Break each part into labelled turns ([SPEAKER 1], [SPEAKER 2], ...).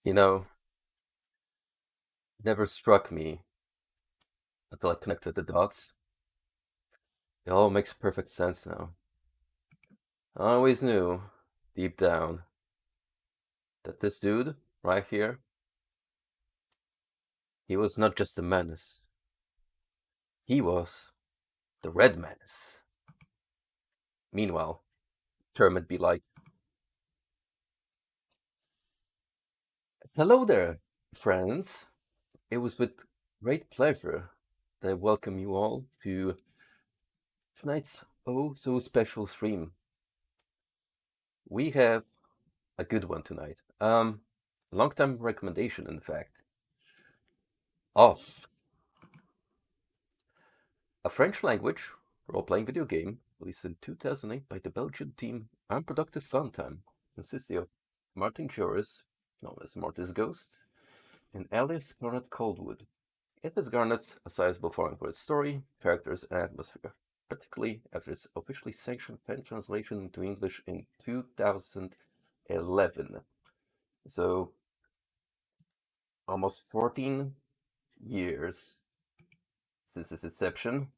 [SPEAKER 1] You know, it never struck me until I connected the dots. It all makes perfect sense now. I always knew, deep down, that this dude, right here, he was not just a menace. He was the Red Menace. Meanwhile, Term would be like, "Hello there, friends. It was with great pleasure that I welcome you all to tonight's oh so special stream. We have a good one tonight. Long time recommendation, in fact, of a French language role-playing video game released in 2008 by the Belgian team Unproductive Fun Time, consisting of Martin Joris, known as Mortis Ghost, and Alice Garnett Coldwood. It has garnered a sizable following for its story, characters, and atmosphere, particularly after its officially sanctioned pen translation into English in 2011. So, almost 14 years since its inception.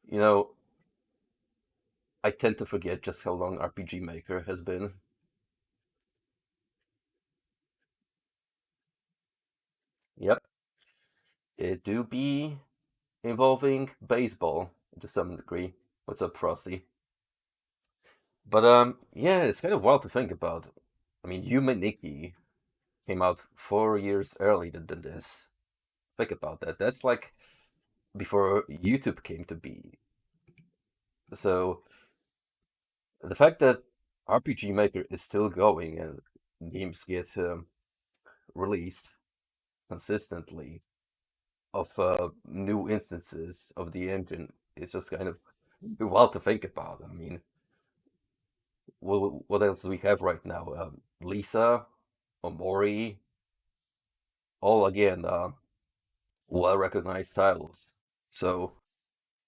[SPEAKER 1] You know, I tend to forget just how long RPG Maker has been. Yep, it do be involving baseball to some degree. What's up, Frosty? But yeah, it's kind of wild to think about. I mean, Human Nikki came out 4 years earlier than this. Think about that. That's like before YouTube came to be. So the fact that RPG Maker is still going and games get released consistently of new instances of the engine is just kind of wild to think about. I mean, what else do we have right now? Lisa, Omori, all again well recognized titles. So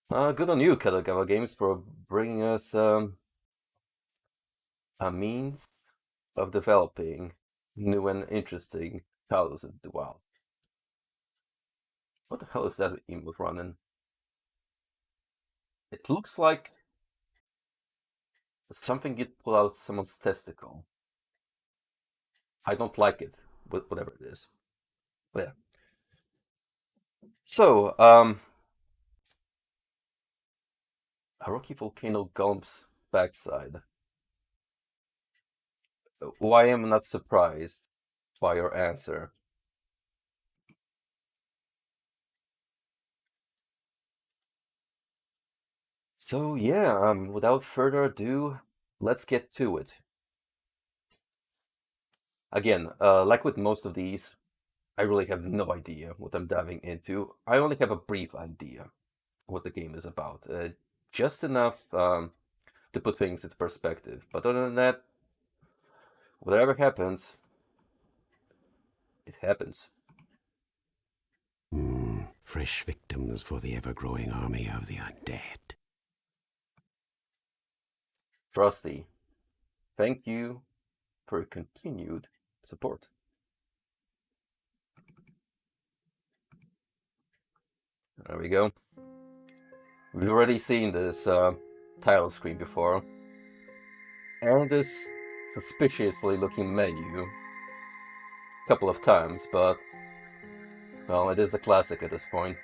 [SPEAKER 1] good on you, Kadokawa Games, for bringing us a means of developing new and interesting titles into the wild. What the hell is that emote running? It looks like something you pull out someone's testicle. I don't like it, but whatever it is. But yeah. So, a rocky volcano gulps backside. Why am I not surprised by your answer? So yeah, without further ado, let's get to it. Again, like with most of these, I really have no idea what I'm diving into. I only have a brief idea what the game is about, just enough to put things into perspective. But other than that, whatever happens, it happens.
[SPEAKER 2] Fresh victims for the ever-growing army of the undead.
[SPEAKER 1] Frosty, thank you for your continued support. There we go. We've already seen this title screen before, and this suspiciously looking menu a couple of times, but well, it is a classic at this point.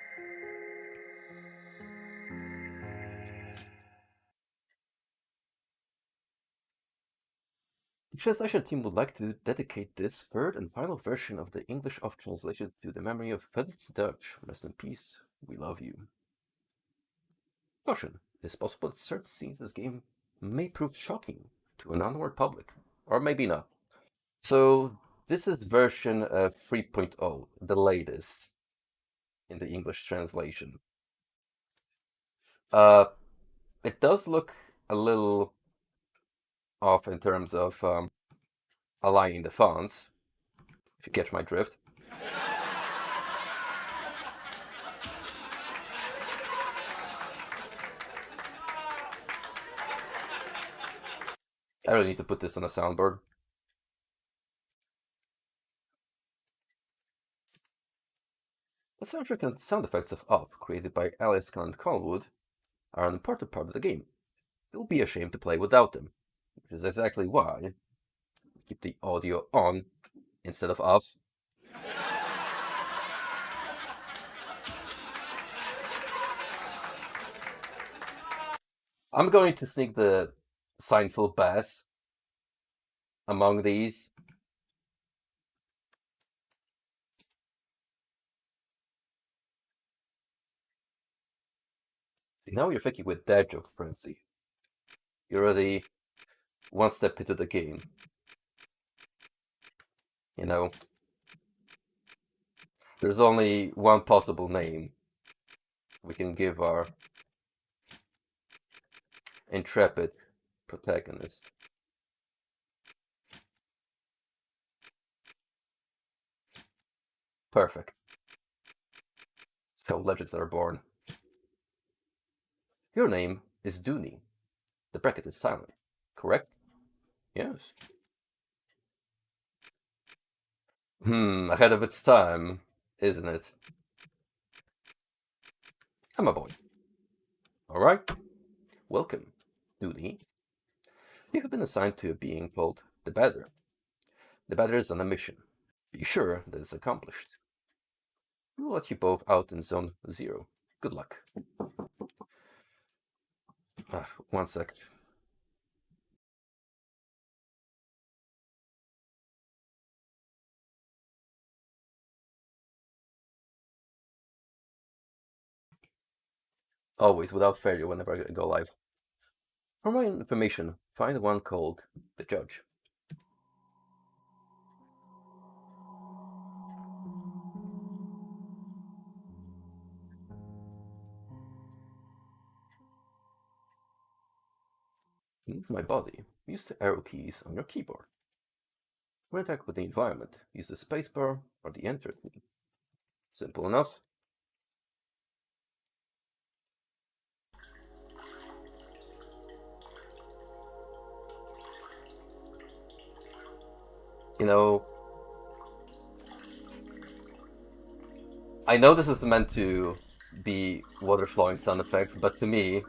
[SPEAKER 1] The translation team would like to dedicate this third and final version of the English of translation to the memory of Felix Dutch. Rest in peace. We love you. Caution. It is possible that certain scenes in this game may prove shocking to an onward public, or maybe not. So this is version 3.0, the latest in the English translation. Uh, it does look a little off in terms of aligning the fonts, if you catch my drift. I really need to put this on a soundboard. The soundtrack and sound effects of Up, created by Alice Conant Collwood, are an important part of the game. It will be a shame to play without them, which is exactly why I keep the audio on instead of off. I'm going to sneak the Seinfeld bass among these. See, now you're thinking with dad joke frenzy. You're already one step into the game. You know, there's only one possible name we can give our intrepid protagonist. Perfect. So legends are born. Your name is Dooney. The bracket is silent, correct? Yes. Ahead of its time, isn't it? I'm a boy. Alright. Welcome, Dooney. You have been assigned to a being called the Badder. The Badder is on a mission. Be sure that it's accomplished. We will let you both out in Zone 0. Good luck. One sec. Always without failure whenever I go live. For more information, find one called the Judge. Move my body. Use the arrow keys on your keyboard. To interact with the environment, use the spacebar or the enter key. Simple enough. You know, I know this is meant to be water flowing sound effects, but to me,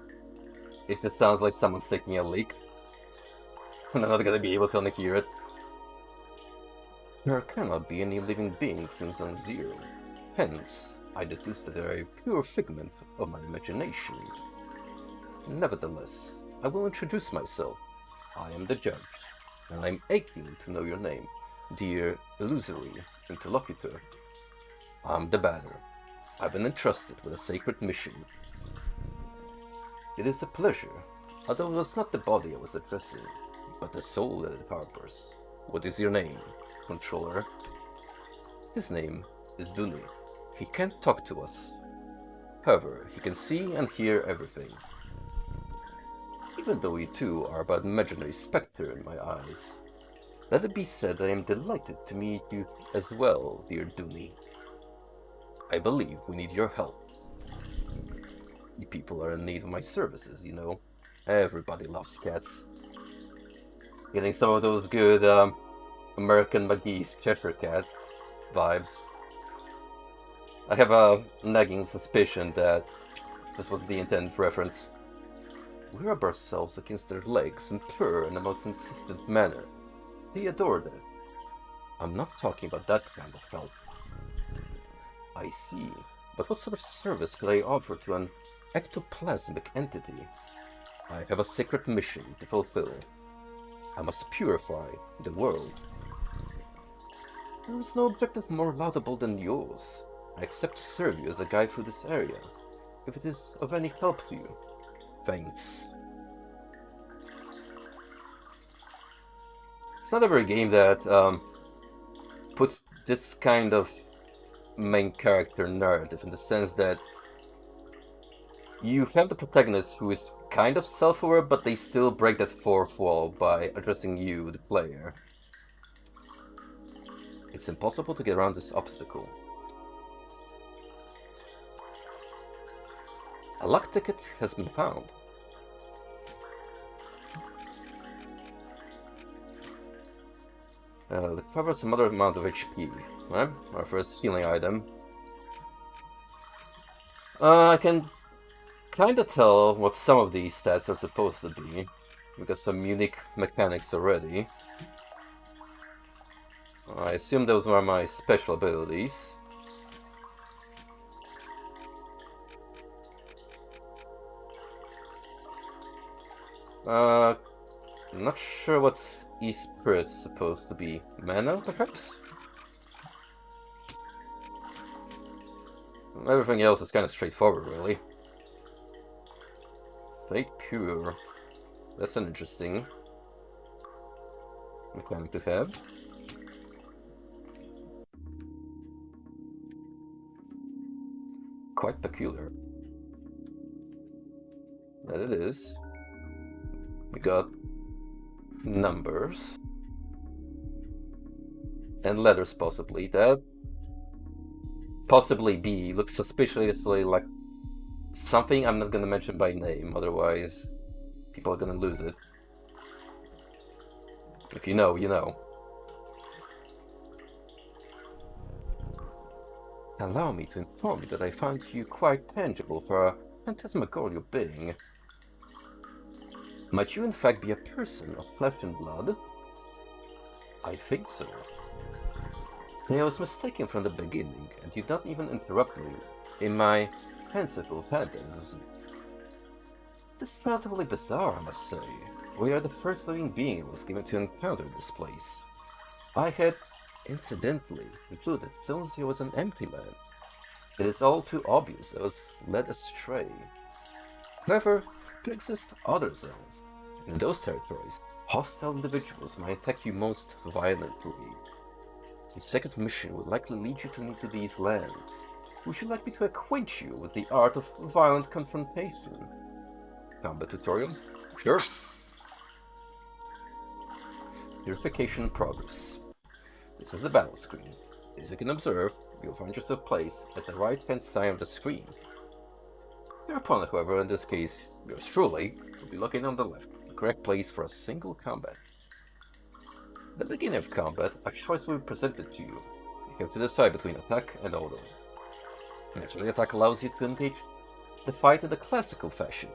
[SPEAKER 1] it just sounds like someone's taking a leak. And I'm not gonna be able to only hear it. There cannot be any living beings in Zone 0. Hence, I deduce that they are a pure figment of my imagination. Nevertheless, I will introduce myself. I am the Judge, and I'm aching to know your name, dear illusory interlocutor. I'm the Badder. I've been entrusted with a sacred mission. It is a pleasure, although it was not the body I was addressing, but the soul that it harbors. What is your name, controller? His name is Dooney. He can't talk to us. However, he can see and hear everything. Even though we too are but an imaginary spectre in my eyes, let it be said I am delighted to meet you as well, dear Dooney. I believe we need your help. You people are in need of my services, you know. Everybody loves cats. Getting some of those good American McGee's Cheshire Cat vibes. I have a nagging suspicion that this was the intended reference. We rub ourselves against their legs and purr in the most insistent manner. They adore that. I'm not talking about that kind of help. I see. But what sort of service could I offer to an ectoplasmic entity? I have a sacred mission to fulfill. I must purify the world. There is no objective more laudable than yours. I accept to serve you as a guide through this area, if it is of any help to you. Thanks. It's not every game that puts this kind of main character narrative, in the sense that you have the protagonist who is kind of self-aware, but they still break that fourth wall by addressing you, the player. It's impossible to get around this obstacle. A luck ticket has been found. It covers some other amount of HP, right? Our first healing item. I can kinda tell what some of these stats are supposed to be, because some unique mechanics already. I assume those were my special abilities. I'm not sure what E-Spirit is supposed to be. Mana, perhaps? Everything else is kind of straightforward, really. Stay pure. That's an interesting mechanic to have. Quite peculiar. That it is. We got numbers. And letters, possibly. That possibly B looks suspiciously like something I'm not gonna mention by name, otherwise people are gonna lose it. If you know, you know. Allow me to inform you that I found you quite tangible for a phantasmagorial being. Might you in fact be a person of flesh and blood? I think so. I was mistaken from the beginning, and you did not even interrupt me in my fanciful fantasies. This is relatively bizarre, I must say. We are the first living being who was given to encounter this place. I had, incidentally, concluded Zonzia was an empty land. It is all too obvious I was led astray. However, there exist other zones. In those territories, hostile individuals might attack you most violently. Your second mission will likely lead you to me to these lands. Would you like me to acquaint you with the art of violent confrontation? Combat tutorial? Sure. Purification in progress. This is the battle screen. As you can observe, you'll find yourself placed at the right-hand side of the screen. Your opponent, however, in this case, yours truly, will be looking on the left, the correct place for a single combat. At the beginning of combat, a choice will be presented to you. You have to decide between attack and auto. Naturally, attack allows you to engage the fight in the classical fashion.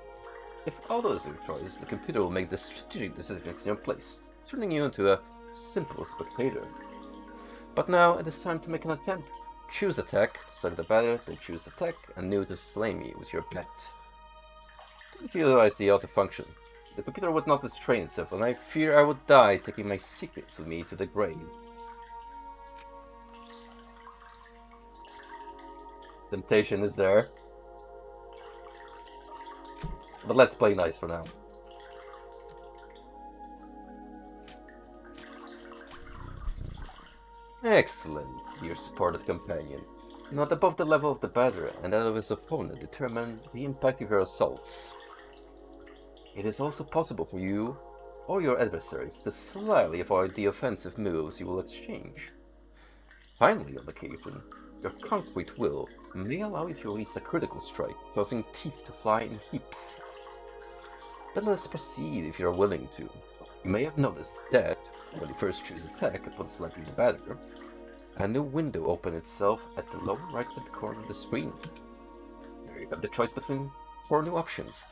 [SPEAKER 1] If auto is your choice, the computer will make the strategic decision in your place, turning you into a simple spectator. But now it is time to make an attempt. Choose attack, select the battle, then choose attack, and new to slay me with your pet. Don't utilize the auto function. The computer would not restrain itself, and I fear I would die taking my secrets with me to the grave. Temptation is there. But let's play nice for now. Excellent, dear supportive companion. Not above the level of the batter and that of his opponent determine the impact of your assaults. It is also possible for you or your adversaries to slyly avoid the offensive moves you will exchange. Finally, on occasion, your concrete will may allow you to release a critical strike, causing teeth to fly in heaps. But let us proceed if you are willing to. You may have noticed that, when you first choose attack upon selecting the batter, a new window opens itself at the lower right-hand corner of the screen. There you have the choice between 4 new options.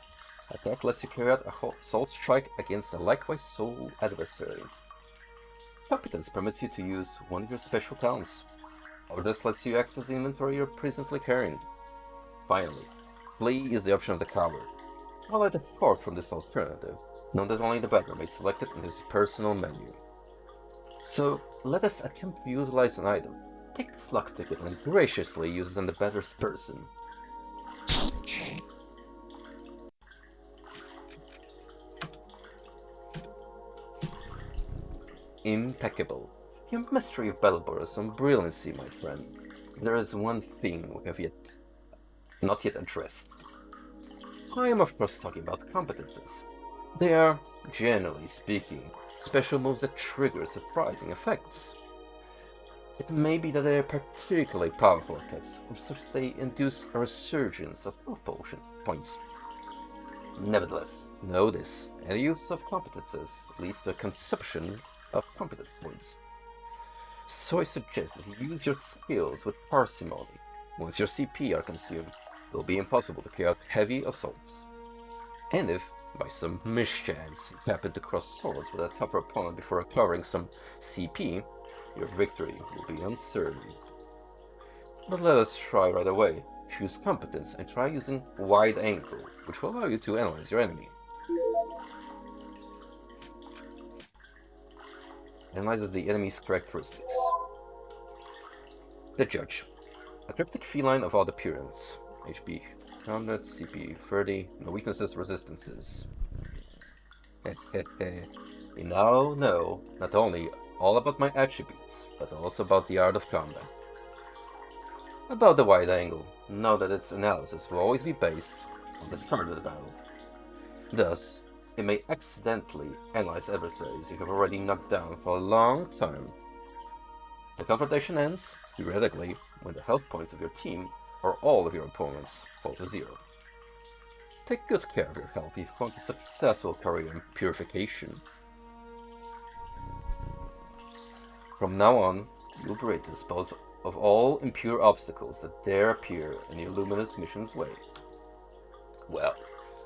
[SPEAKER 1] Attack lets you carry out a assault strike against a likewise sole adversary. Competence permits you to use one of your special talents. Orders lets you access the inventory you're presently carrying. Finally, Flee is the option of the coward. While I depart from this alternative, know that only the batter may select it in his personal menu. So, let us attempt to utilize an item. Take this luck ticket and graciously use it on the batter's person. Impeccable. Your mystery of battle borrows some brilliancy, my friend. There is one thing we have not yet addressed. I am of course talking about competences. They are, generally speaking, special moves that trigger surprising effects. It may be that they are particularly powerful attacks, for such they induce a resurgence of propulsion points. Nevertheless, know this, any use of competences leads to a consumption of competence points. So I suggest that you use your skills with parsimony. Once your CP are consumed, it will be impossible to carry out heavy assaults. And if, by some mischance, you happen to cross swords with a tougher opponent before recovering some CP, your victory will be uncertain. But let us try right away. Choose competence and try using wide angle, which will allow you to analyze your enemy. Analyzes the enemy's characteristics. The Judge. A cryptic feline of odd appearance. HP 100, CP 30, no weaknesses, resistances. You now know not only all about my attributes, but also about the art of combat. About the wide angle, know that its analysis will always be based on the start of the battle. Thus, it may accidentally analyze adversaries you have already knocked down for a long time. The confrontation ends, theoretically, when the health points of your team or all of your opponents fall to 0. Take good care of your health if you want a successful career in purification. From now on, you'll be ready to dispose of all impure obstacles that dare appear in your luminous mission's way. Well,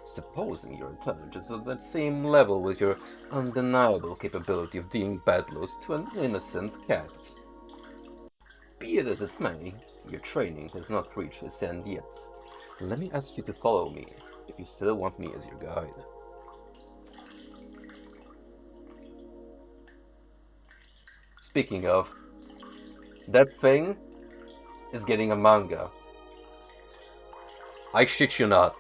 [SPEAKER 1] supposing your intelligence is on the same level with your undeniable capability of dealing bad blows to an innocent cat. Be it as it may, your training has not reached its end yet. Let me ask you to follow me, if you still want me as your guide. Speaking of, that thing is getting a manga. I shit you not.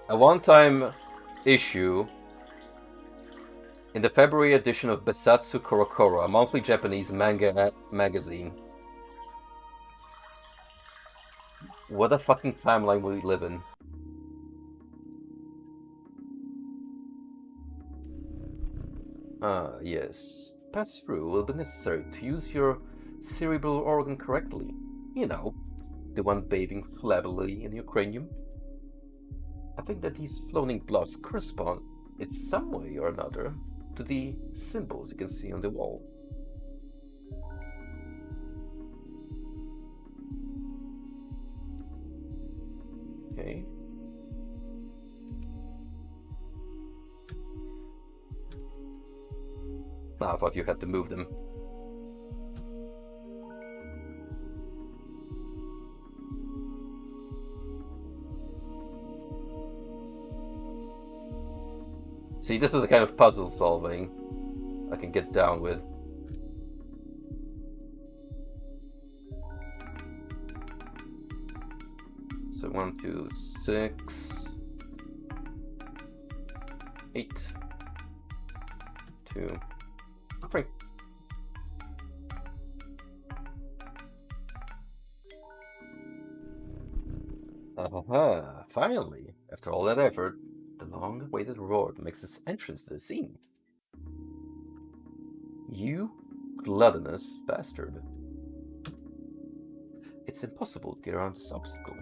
[SPEAKER 1] A one-time issue in the February edition of Besatsu Korokoro, a monthly Japanese manga magazine. What a fucking timeline we live in. Yes. Pass through will be necessary to use your cerebral organ correctly. You know, the one bathing flabbily in your cranium. I think that these floating blocks correspond, in some way or another, to the symbols you can see on the wall. Okay. I thought you had to move them. See, this is the kind of puzzle solving I can get down with. So 1, 2, 6, 8, 2, 3. Finally, after all that effort, the long-awaited reward makes its entrance to the scene. You gluttonous bastard. It's impossible to get around this obstacle.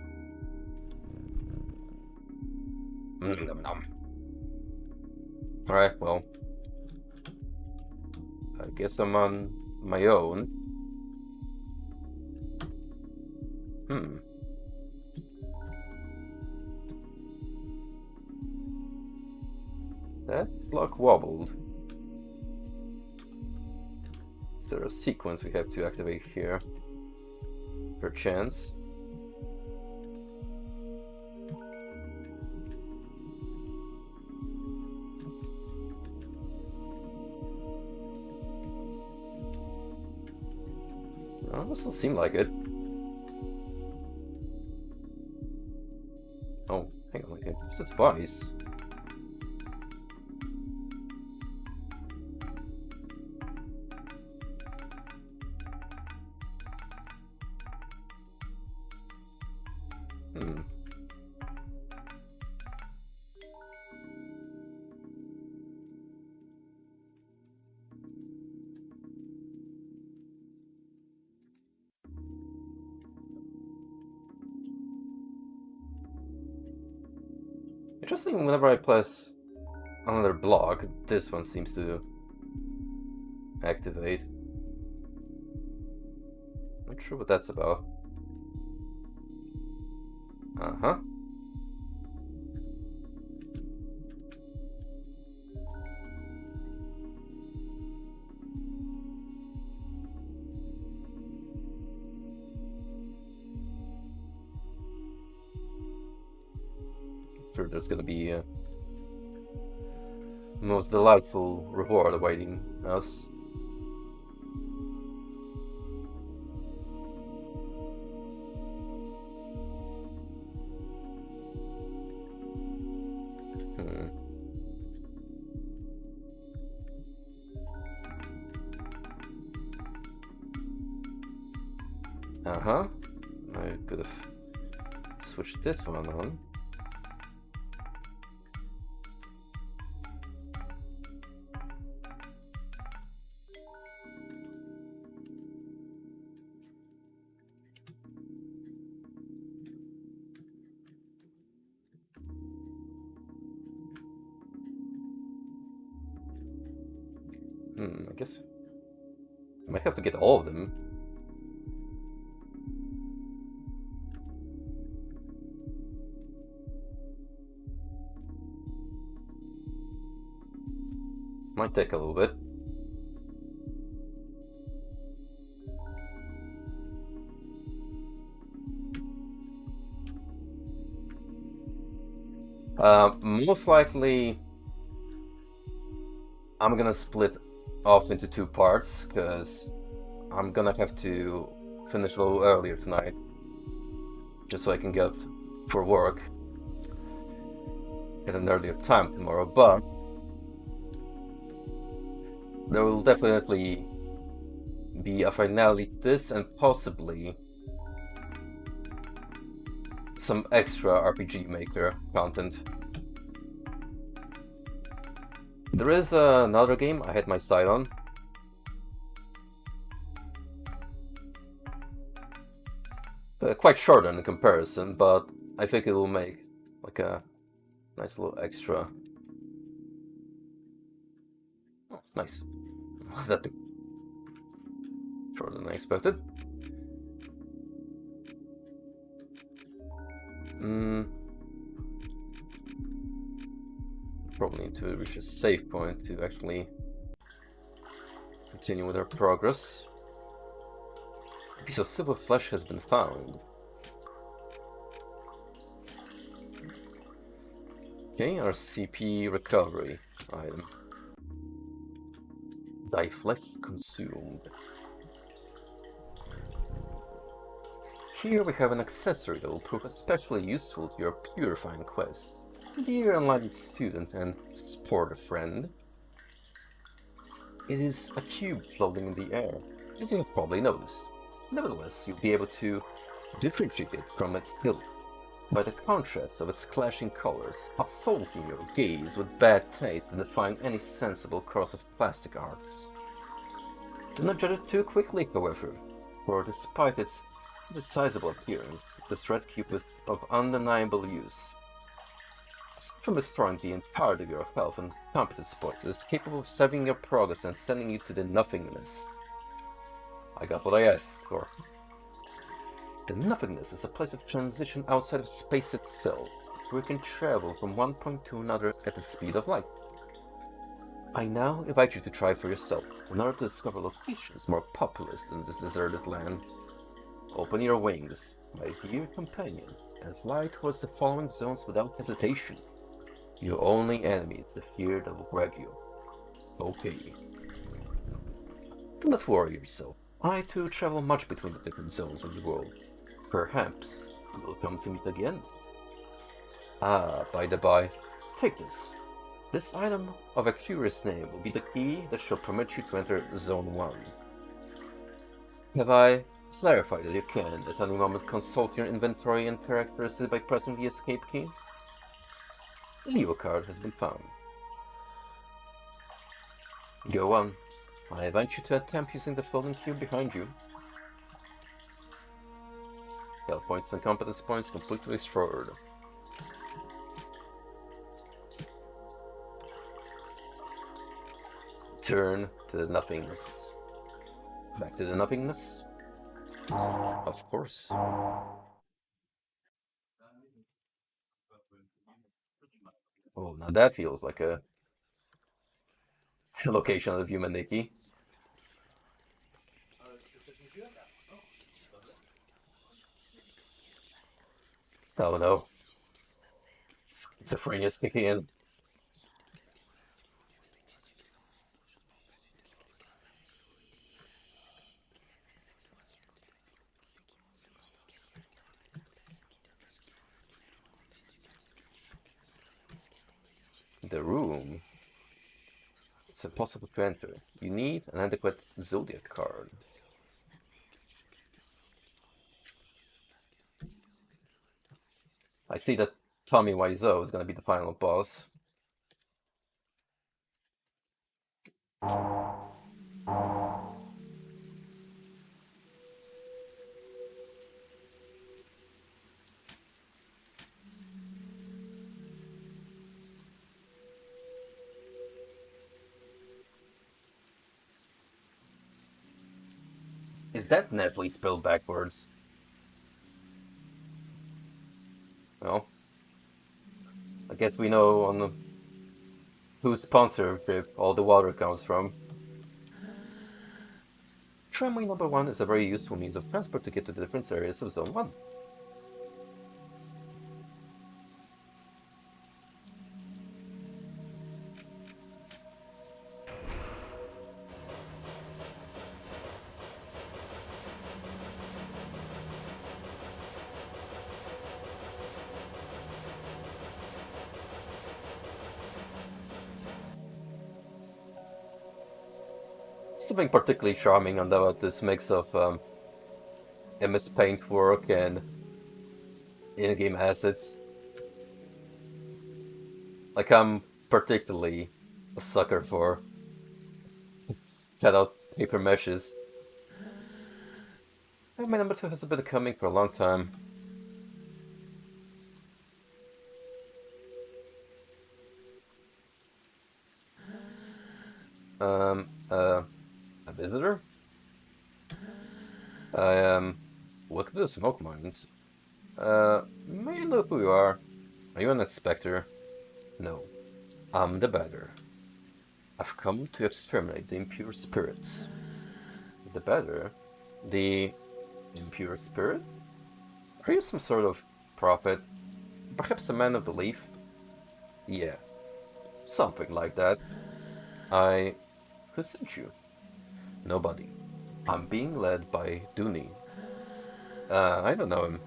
[SPEAKER 1] Alright, well, I guess I'm on my own. That block wobbled. Is there a sequence we have to activate here? Perchance. No, it doesn't seem like it. Oh, hang on, I can use it twice. Interesting, whenever I press another block, this one seems to activate. Not sure what that's about. Uh-huh. Sure, there's gonna be a most delightful reward awaiting us. Uh-huh. I could have switched this one on. I guess I might have to get all of them. Might take a little bit. Most likely, I'm gonna split off into 2 parts, because I'm gonna have to finish a little earlier tonight, just so I can get for work at an earlier time tomorrow, but there will definitely be a finale to this, and possibly some extra RPG Maker content. There is another game I had my sight on. Quite short in comparison, but I think it will make like a nice little extra. Oh, nice. That took shorter than I expected. Probably need to reach a save point to actually continue with our progress. A piece of silver flesh has been found. Okay, our CP recovery item. Thy flesh consumed. Here we have an accessory that will prove especially useful to your purifying quest. Dear enlightened student and sportive friend, it is a cube floating in the air, as you have probably noticed. Nevertheless, you'll be able to differentiate it from its hilt by the contrast of its clashing colors, assaulting your gaze with bad taste and defying any sensible course of plastic arts. Do not judge it too quickly, however, for despite its sizable appearance, this red cube is of undeniable use. Aside from restoring the entirety of your health and competence points, it is capable of saving your progress and sending you to the nothingness. I got what I asked for. The nothingness is a place of transition outside of space itself, where you can travel from one point to another at the speed of light. I now invite you to try for yourself, in order to discover locations more populous than this deserted land. Open your wings, my dear companion, and fly towards the following zones without hesitation. Your only enemy is the fear that will grab you. Okay. Do not worry yourself. I too travel much between the different zones of the world. Perhaps we will come to meet again. Ah, by the by, take this. This item of a curious name will be the key that shall permit you to enter Zone 1. Have I clarified that you can, at any moment, consult your inventory and characteristics by pressing the escape key? The Leo card has been found. Go on. I invite you to attempt using the floating cube behind you. Health points and competence points completely restored. Turn to the nothingness. Back to the nothingness? Of course. Oh, now that feels like a location of human Nikki. Oh no. Schizophrenia's kicking in. The room. It's impossible to enter. You need an adequate Zodiac card. I see that Tommy Wiseau is going to be the final boss. Is that Nestle spelled backwards? Well, I guess we know on the, whose sponsorship all the water comes from. Tramway number 1 is a very useful means of transport to get to the different areas of Zone 1. Something particularly charming about this mix of MS Paint work and in-game assets. Like, I'm particularly a sucker for cut-out paper meshes. My number 2 has been coming for a long time. A visitor? Welcome to the smoke mines. May I know who you are? Are you an inspector? No, I'm the beggar. I've come to exterminate the impure spirits. The beggar? The impure spirit? Are you some sort of prophet? Perhaps a man of belief? Yeah, something like that. Who sent you? Nobody. I'm being led by Dooney. I don't know him.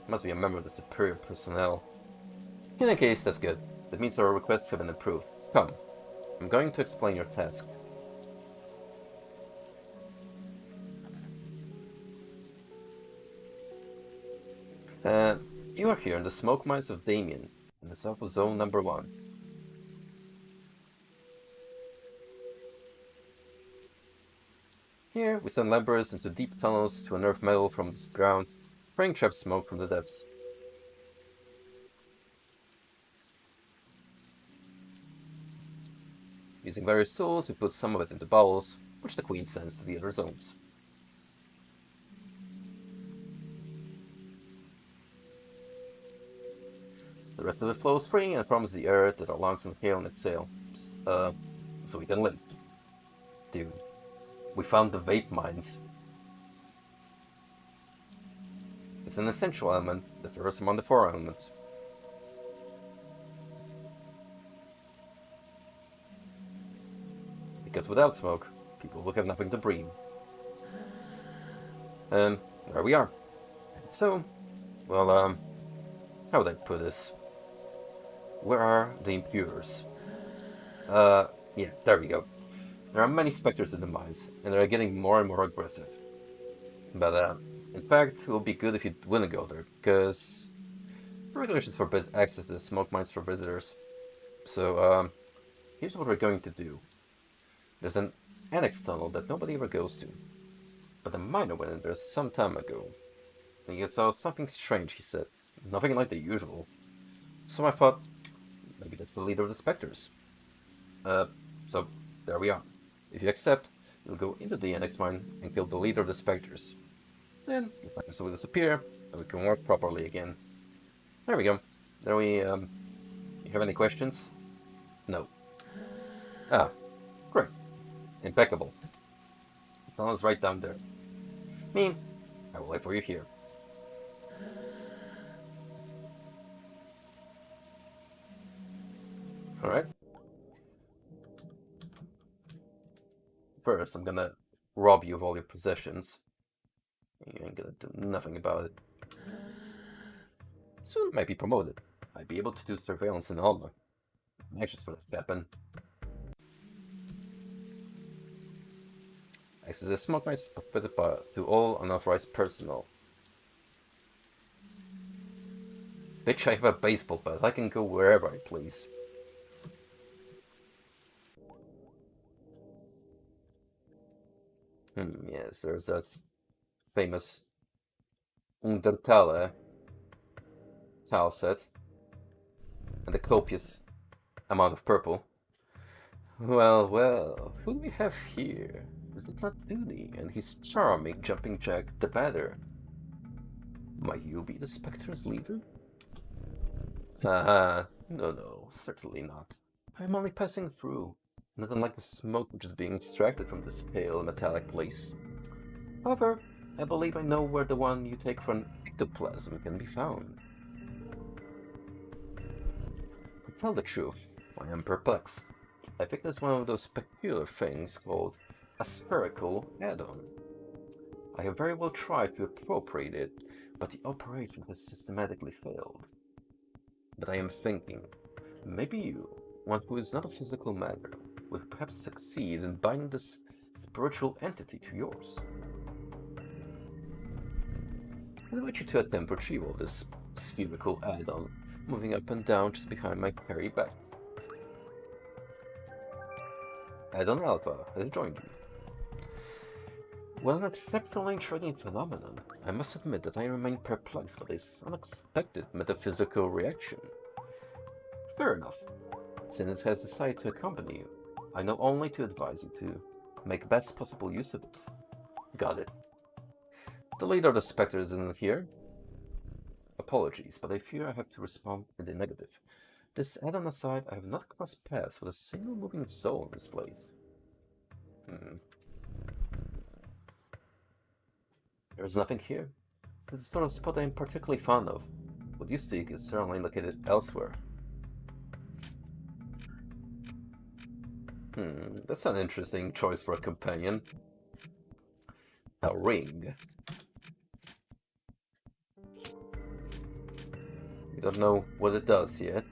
[SPEAKER 1] Must be a member of the superior personnel. In any case, that's good. That means our requests have been approved. Come. I'm going to explain your task. You are here in the smoke mines of Damien, in the south of Zone number 1. Here, we send laborers into deep tunnels to unearth metal from the ground, spraying trapped smoke from the depths. Using various tools, we put some of it into bowls, which the Queen sends to the other zones. The rest of it flows free and forms the air that our lungs inhale and exhale. So we can live. Dude, we found the vape mines. It's an essential element, the first among the 4 elements. Because without smoke, people will have nothing to breathe. And there we are. So, well, how would I put this? Where are the impures? Yeah, there we go. There are many specters in the mines, and they're getting more and more aggressive. But, in fact, it would be good if you wouldn't go there, because regulations forbid access to the smoke mines for visitors. So, here's what we're going to do. There's an annex tunnel that nobody ever goes to. But the miner went in there some time ago. And he saw something strange, he said. Nothing like the usual. So I thought, maybe that's the leader of the Spectres. So there we are. If you accept, you'll go into the annex mine and kill the leader of the Spectres. Then the Spectres will disappear, and we can work properly again. There we go. There we You have any questions? No. Ah, great. Impeccable. The tunnel's right down there. Me, I will wait for you here. Alright. First, I'm gonna rob you of all your possessions. You ain't gonna do nothing about it. Soon I might be promoted. I'd be able to do surveillance in Alma. I'm anxious for that weapon. Access to smoke rights prohibited to all unauthorized personnel. Bitch, I have a baseball bat. I can go wherever I please. Yes, there's that famous Undertale tile set. And the copious amount of purple. Well, well, who do we have here? Is it not Dooney and his charming jumping jack, the Batter? Might you be the Spectre's leader? Haha, no, certainly not. I'm only passing through. Nothing like the smoke which is being extracted from this pale metallic place. However, I believe I know where the one you take from ectoplasm can be found. To tell the truth, I am perplexed. I picked this one of those peculiar things called a spherical add-on. I have very well tried to appropriate it, but the operation has systematically failed. But I am thinking, maybe you, one who is not a physical matter, would perhaps succeed in binding this spiritual entity to yours. I invite you to attempt retrieval of this spherical add-on, moving up and down just behind my hairy back. Add-on Alpha has joined you. Well, an exceptionally intriguing phenomenon, I must admit that I remain perplexed by this unexpected metaphysical reaction. Fair enough. Since it has decided to accompany you, I know only to advise you to make best possible use of it. Got it. The leader of the Spectres isn't here. Apologies, but I fear I have to respond in the negative. This add-on aside, I have not crossed paths with a single moving soul in this place. There's nothing here. It's not a spot I am particularly fond of. What you seek is certainly located elsewhere. That's an interesting choice for a companion. A ring. We don't know what it does yet.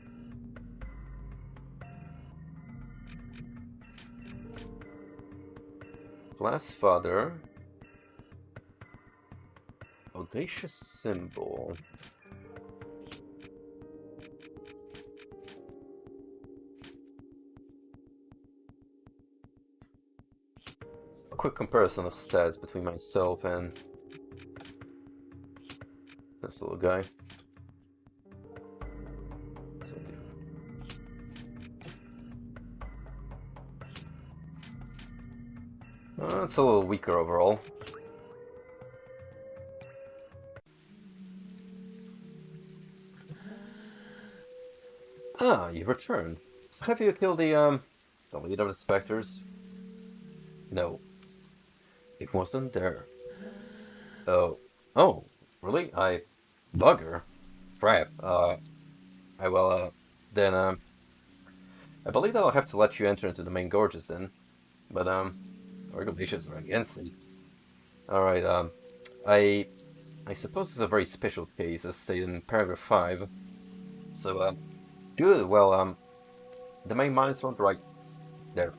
[SPEAKER 1] Glass Father. Audacious symbol. A quick comparison of stats between myself and this little guy. It's a little weaker overall. Ah, you've returned. So have you killed the leader of the Spectres? No. It wasn't there. Oh, really? Bugger. Crap. Then, I believe that I'll have to let you enter into the main gorges then. But, regulations are against it. Alright, I suppose it's a very special case, as stated in paragraph 5. So, good, well, the main mines front right there.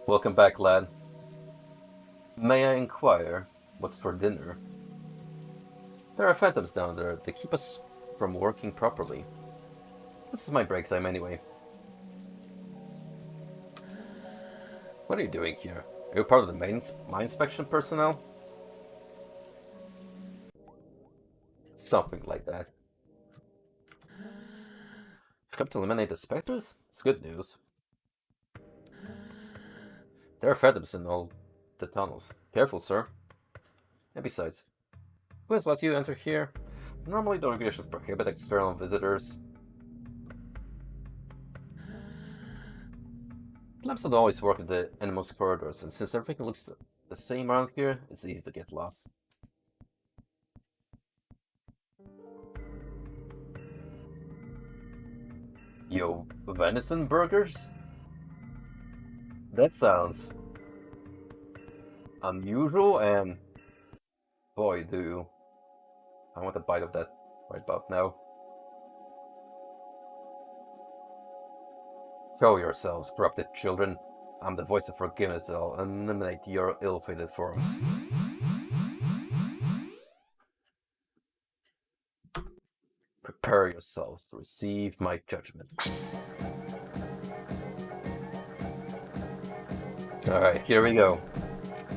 [SPEAKER 1] Welcome back, lad. May I inquire what's for dinner? There are phantoms down there. They keep us from working properly. This is my break time anyway. What are you doing here? Are you part of the mine inspection personnel? Something like that. You've come to eliminate the Spectres? It's good news. There are phantoms in all the tunnels. Careful, sir. And besides, Please let you enter here. Normally the regulations prohibit external visitors. Lamps don't always work in the innermost corridors, and since everything looks the same around here, it's easy to get lost. Yo, venison burgers? That sounds unusual, and boy, do I want a bite of that right about now. Show yourselves, corrupted children. I'm the voice of forgiveness that'll eliminate your ill-fated forms. Prepare yourselves to receive my judgment. Alright, here we go.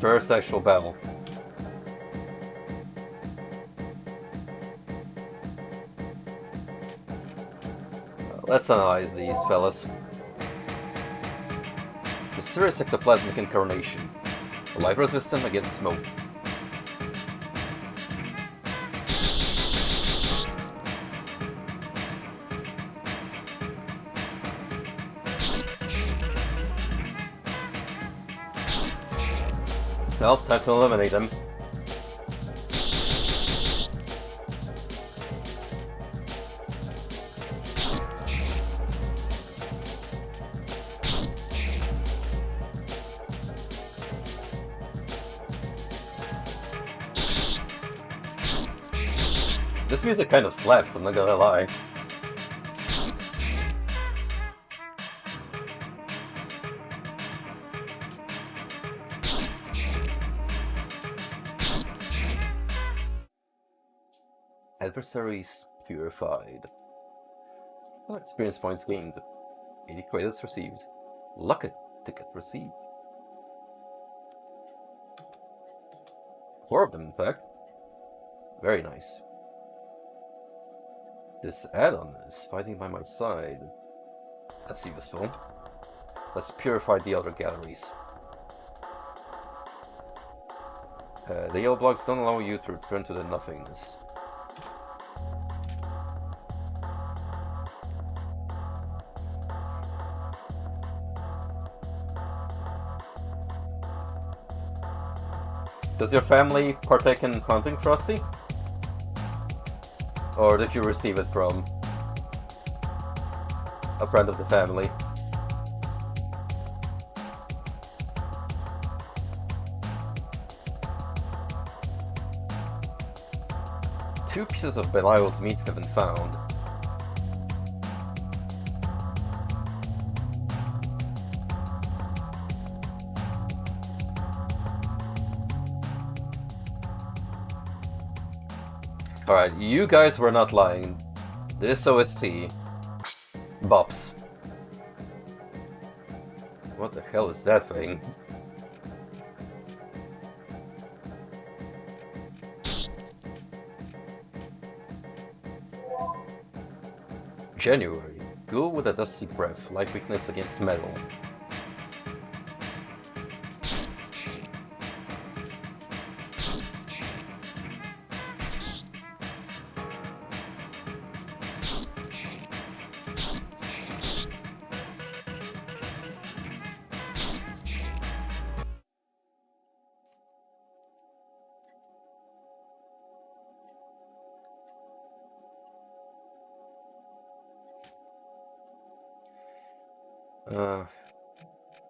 [SPEAKER 1] First actual battle. Let's analyze these fellas. Mysterious ectoplasmic incarnation. Light resistant against smoke. Well, time to eliminate them. This music kind of slaps, I'm not gonna lie. Adversaries purified. Experience points gained. 80 credits received. Luck ticket received. 4 of them, in fact. Very nice. This add-on is fighting by my side. That's useful. Let's purify the other galleries. The yellow blocks don't allow you to return to the nothingness. Does your family partake in hunting, Frosty? Or did you receive it from a friend of the family? Two pieces of Belial's meat have been found. Alright, you guys were not lying. This OST. Bops. What the hell is that thing? January. Ghoul with a dusty breath, light weakness against metal.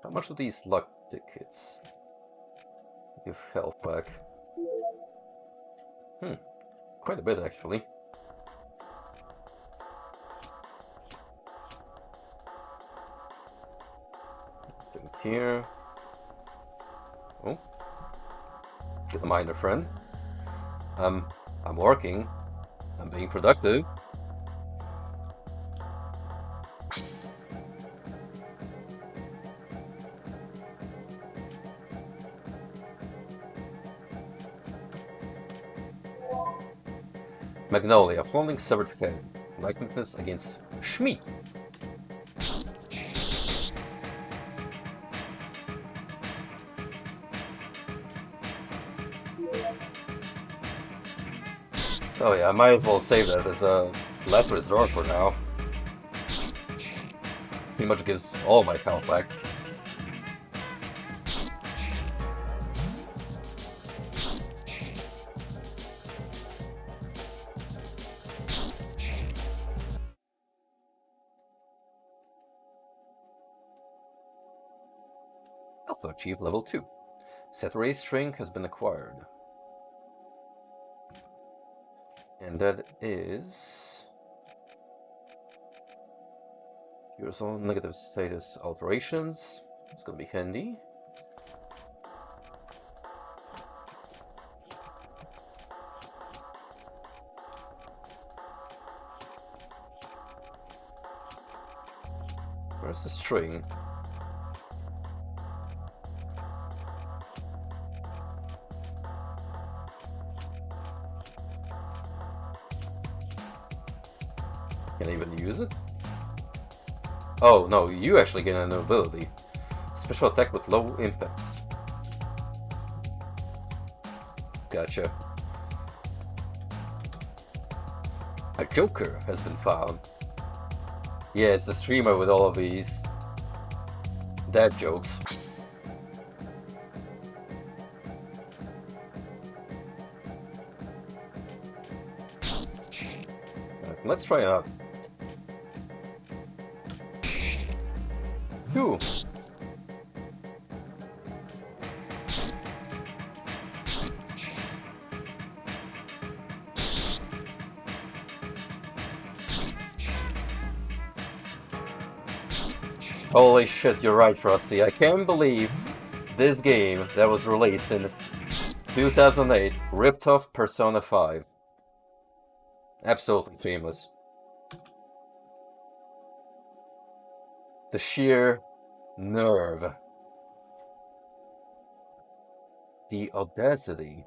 [SPEAKER 1] How much do these luck tickets give health back? Quite a bit actually. Nothing here. Oh, get a minor friend. I'm working. I'm being productive. Magnolia, flaunting severed head. Likeness against Schmidt. Oh yeah, I might as well save that as a last resort for now. Pretty much gives all my health back. Also achieve level 2. Saturate string has been acquired. And that is... Here's all negative status alterations. It's gonna be handy. Where's the string? Can I even use it? Oh, no, you actually gain an ability. Special attack with low impact. Gotcha. A Joker has been found. Yeah, it's the streamer with all of these dad jokes. Let's try it out. Phew. Holy shit, you're right, Frosty. I can't believe this game that was released in 2008 ripped off Persona 5. Absolutely shameless. The sheer nerve. The audacity.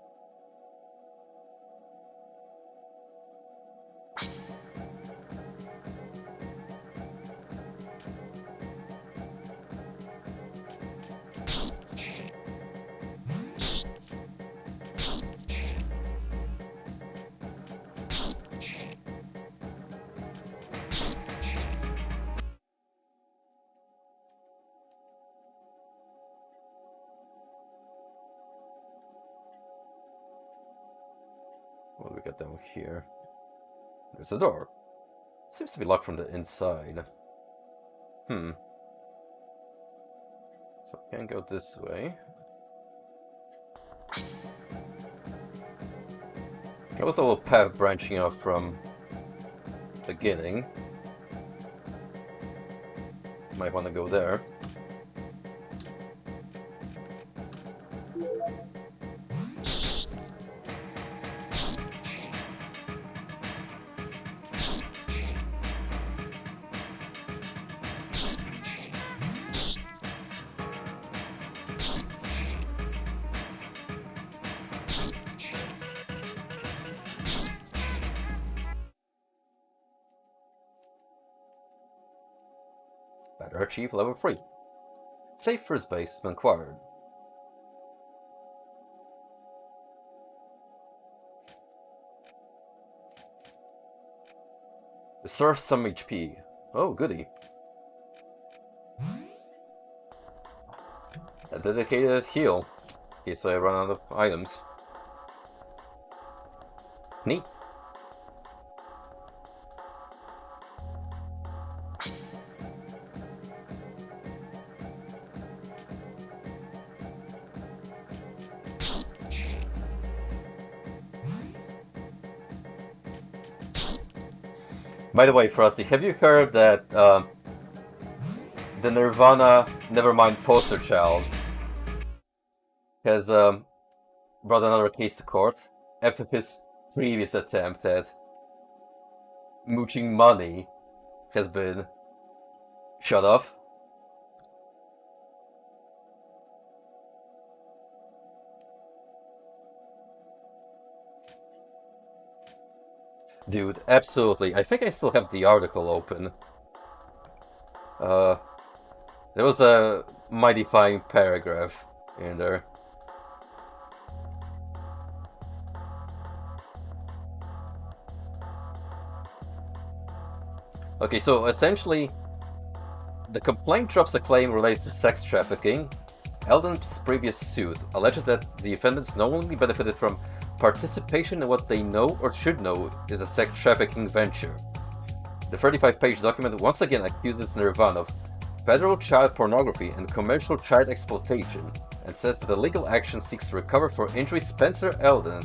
[SPEAKER 1] What do we got down here? There's a door. Seems to be locked from the inside. So I can go this way. There was a little path branching off from the beginning. Might want to go there. Better achieve level 3. Safe first base has been acquired. Restore some HP. Oh, goody. A dedicated heal, in case I run out of items. Neat. By the way, Frosty, have you heard that the Nirvana Nevermind poster child has brought another case to court after his previous attempt at mooching money has been shut off? Dude, absolutely. I think I still have the article open. There was a mighty fine paragraph in there. Okay, so essentially, the complaint drops a claim related to sex trafficking. Eldon's previous suit alleged that the defendants knowingly benefited from participation in what they know or should know is a sex trafficking venture. The 35-page document once again accuses Nirvana of federal child pornography and commercial child exploitation, and says that the legal action seeks to recover for injuries Spencer Eldon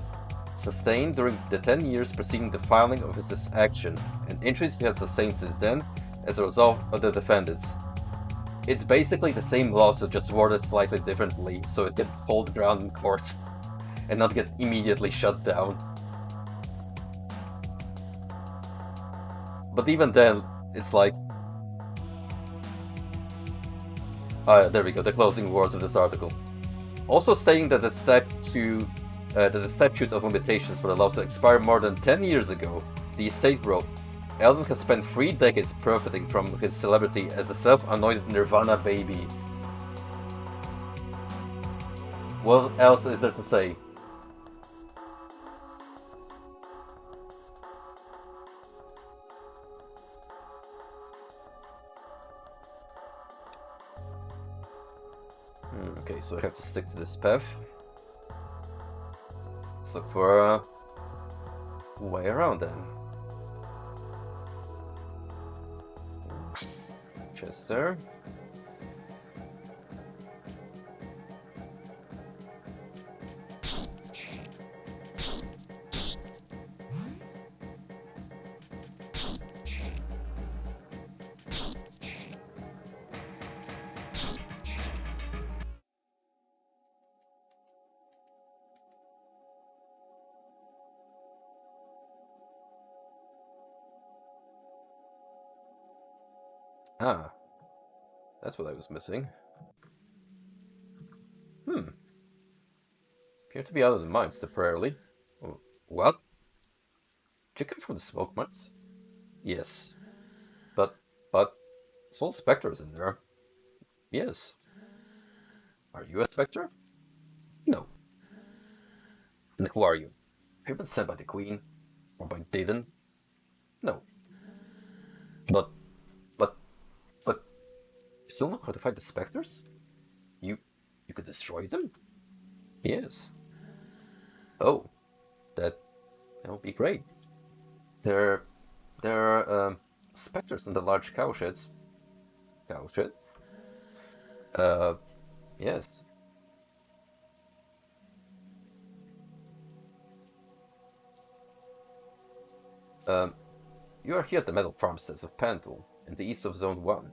[SPEAKER 1] sustained during the 10 years preceding the filing of his action, and injuries he has sustained since then as a result of the defendants. It's basically the same lawsuit, just worded slightly differently, so it can hold ground in court and not get immediately shut down. But even then, it's like... there we go, the closing words of this article. Also stating that the statute of limitations for the lawsuit expired more than 10 years ago, the estate wrote, Eldon has spent 3 decades profiting from his celebrity as a self-anointed Nirvana baby. What else is there to say? Okay, so I have to stick to this path. Let's look for a way around then. Chest there. Ah, that's what I was missing. Appear to be out of the mines temporarily. What? Did you come from the smoke mines? Yes. But, small specters in there. Yes. Are you a specter? No. And who are you? Have you been sent by the Queen? Or by Dayton? No. But, you still know how to fight the specters? You could destroy them? Yes. Oh, that would be great. There are specters in the large cow sheds. Cow shed? Yes. You are here at the metal farmsteads of Pantel, in the east of Zone 1.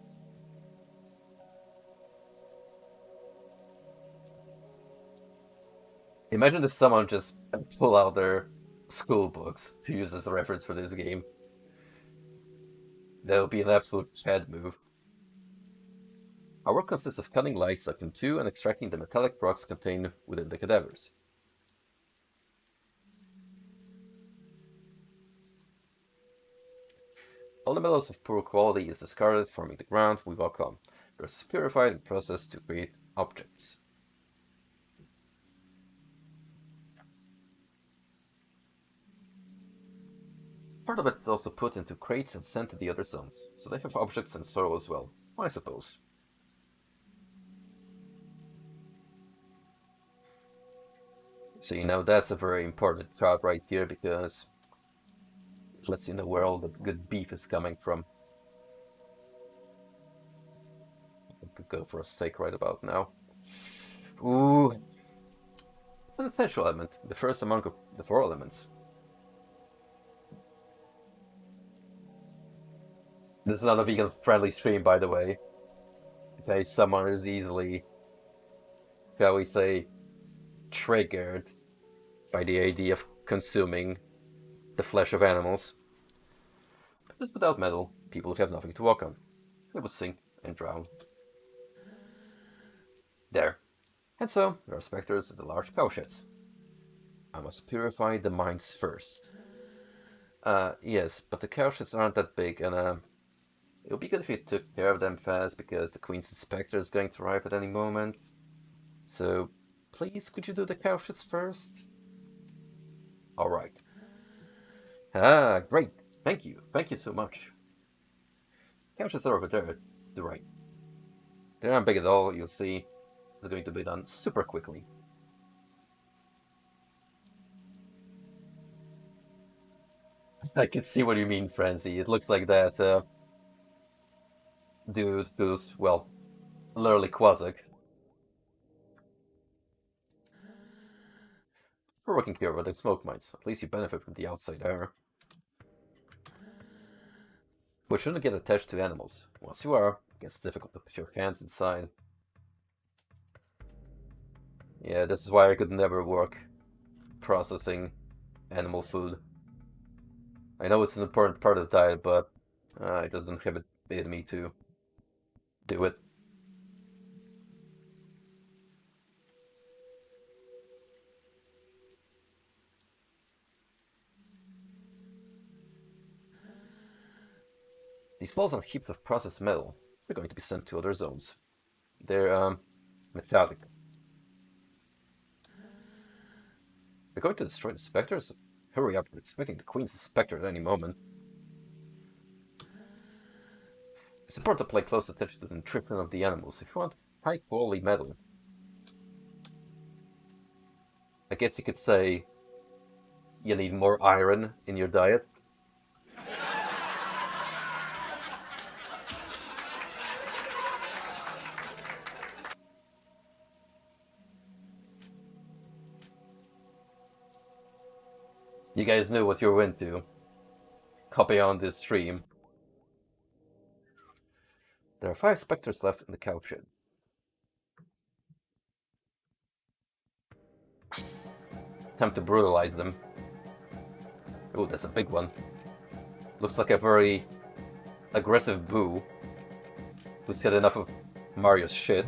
[SPEAKER 1] Imagine if someone just pull out their school books to use as a reference for this game. That would be an absolute Chad move. Our work consists of cutting livestock in two and extracting the metallic rocks contained within the cadavers. All the metals of poor quality is discarded, forming the ground we walk on. The rest is purified and processed to create objects. Part of it is also put into crates and sent to the other zones, so they have objects and soil as well, I suppose. See, now that's a very important chart right here, because it lets you know where all the good beef is coming from. I could go for a steak right about now. Ooh. It's an essential element, the first among the 4 elements. This is not a vegan-friendly stream, by the way. In case someone is easily, shall we say, triggered by the idea of consuming the flesh of animals. Because without metal, people would have nothing to walk on. They would sink and drown. There. And so, there are specters in the large cowsheds. I must purify the mines first. Yes, but the cowsheds aren't that big, and it would be good if you took care of them fast, because the Queen's Inspector is going to arrive at any moment. So, please, could you do the cowsheds first? Alright. Ah, great. Thank you. Thank you so much. Couches are over there to the right. They're not big at all, you'll see. They're going to be done super quickly. I can see what you mean, Francie. It looks like that dude who's, well, literally Quasic. We're working here with the smoke mines. At least you benefit from the outside air. But shouldn't get attached to animals. Once you are, it gets difficult to put your hands inside. Yeah, this is why I could never work processing animal food. I know it's an important part of the diet, but it doesn't inhibit me to do it. These balls are heaps of processed metal. They're going to be sent to other zones. They're metallic. We're going to destroy the specters? Hurry up, we're expecting the Queen's specter at any moment. It's important to pay close attention to the nutrition of the animals if you want high quality metal. I guess you could say you need more iron in your diet. You guys knew what you were into. Copy on this stream. There are 5 specters left in the cow shed. Time to brutalize them. Oh, that's a big one. Looks like a very aggressive Boo who's had enough of Mario's shit.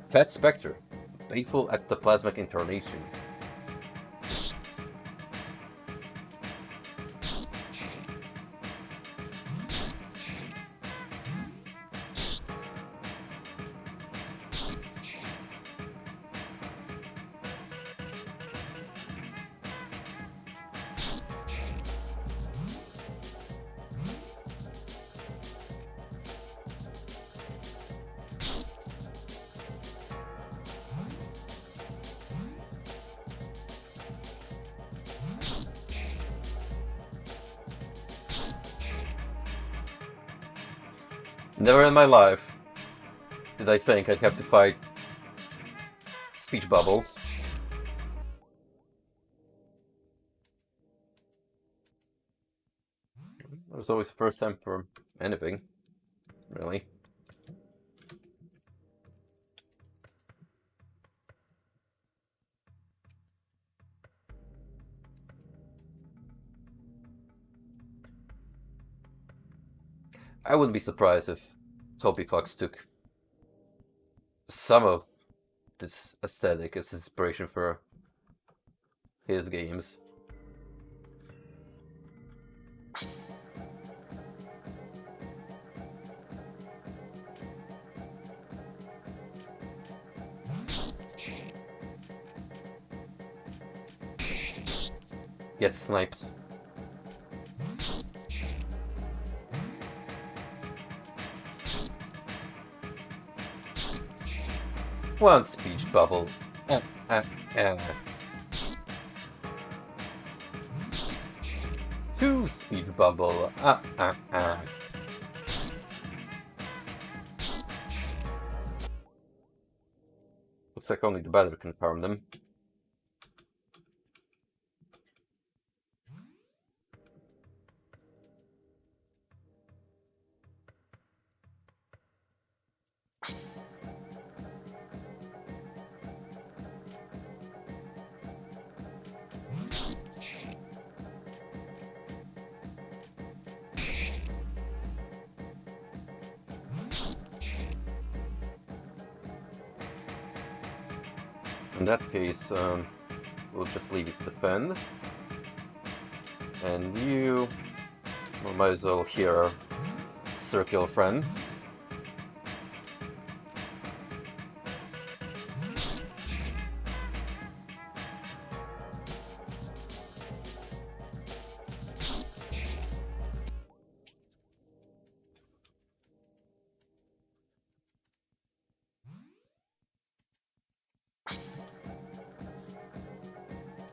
[SPEAKER 1] Fat Spectre. Painful ectoplasmic incarnation. Never in my life did I think I'd have to fight speech bubbles. It was always the first time for anything, really. I wouldn't be surprised if Toby Fox took some of this aesthetic as inspiration for his games. Get sniped. One speech bubble. Two speech bubble. Looks like only the battery can harm them. In that case, we'll just leave it to defend. And you might as well hear circle friend.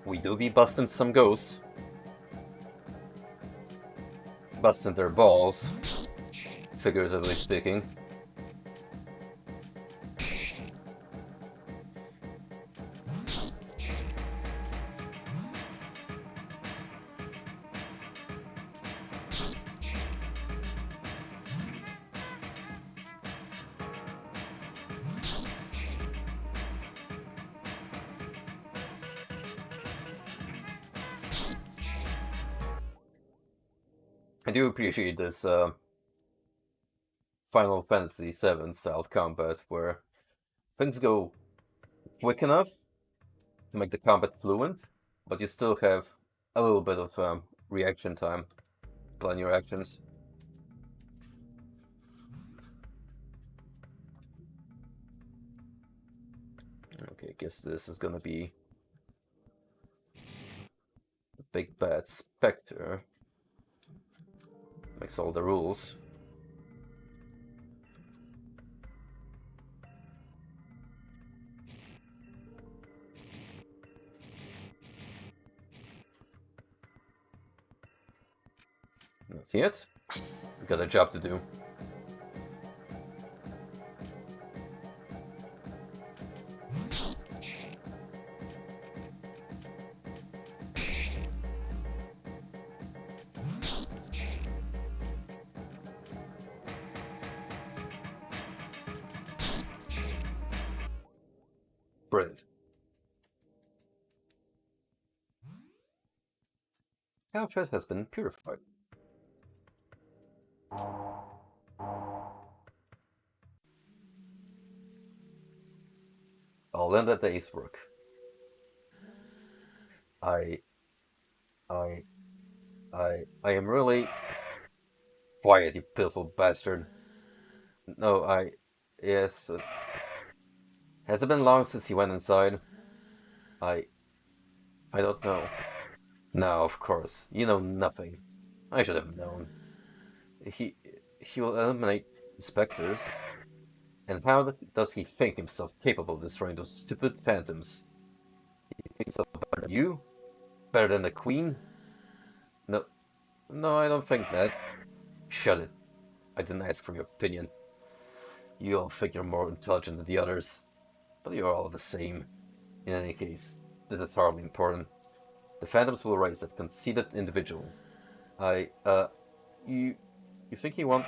[SPEAKER 1] We do be busting some ghosts. Busting their balls, figuratively speaking. I do appreciate this Final Fantasy VII style combat where things go quick enough to make the combat fluent, but you still have a little bit of reaction time to plan your actions. Okay, I guess this is gonna be the big bad Spectre. Makes all the rules. Not yet. We got a job to do. Brilliant. Cowshed has been purified. I'll end a day's work. I I am really quiet, you pitiful bastard. No, yes. Has it been long since he went inside? I I don't know. No, of course. You know nothing. I should have known. He he will eliminate specters. And how does he think himself capable of destroying those stupid phantoms? He thinks himself better than you? Better than the Queen? No, no, I don't think that. Shut it. I didn't ask for your opinion. You all think you're more intelligent than the others, but you're all the same. In any case, this is hardly important. The Phantoms will raise that conceited individual. You think he won't?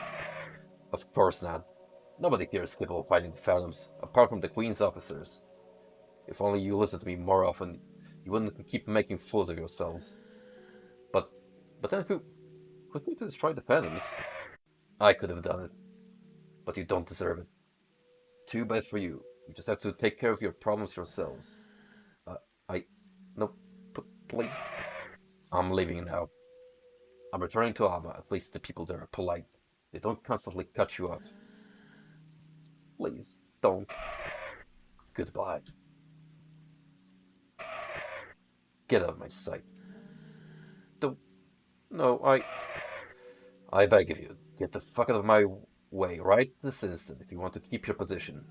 [SPEAKER 1] Of course not. Nobody here is capable of fighting the Phantoms, apart from the Queen's officers. If only you listened to me more often, you wouldn't keep making fools of yourselves. But, then who need to destroy the Phantoms? I could have done it, but you don't deserve it. Too bad for you. You just have to take care of your problems yourselves. I, no, please. I'm leaving now. I'm returning to Alma. At least the people there are polite. They don't constantly cut you off. Please, don't. Goodbye. Get out of my sight. Don't. No, I beg of you, get the fuck out of my way right this instant if you want to keep your position.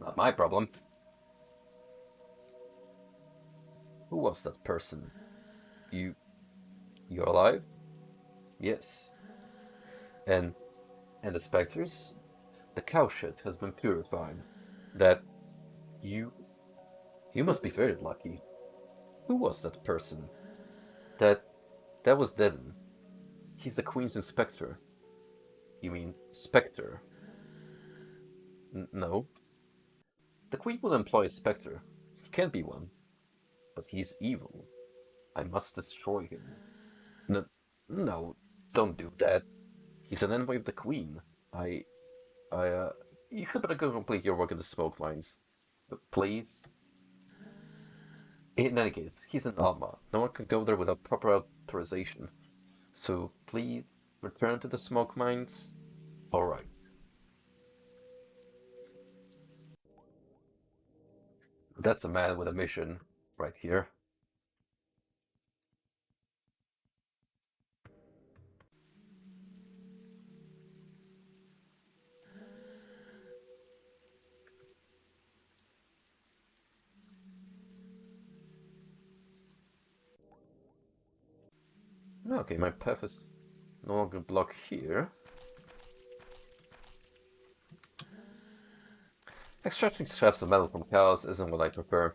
[SPEAKER 1] Not my problem. Who was that person? You're alive? Yes. And the specters? The cowshed has been purified. That you must be very lucky. Who was that person? That was Devon. He's the Queen's inspector. You mean Spectre? No. The Queen will employ a Spectre. He can't be one. But he's evil. I must destroy him. No, don't do that. He's an envoy of the Queen. You had better go complete your work in the smoke mines. But please? In any case, he's in Alma. No one can go there without proper authorization. So please return to the smoke mines. Alright. That's a man with a mission right here. Okay, my path is no longer blocked here. Extracting scraps of metal from cows isn't what I prefer.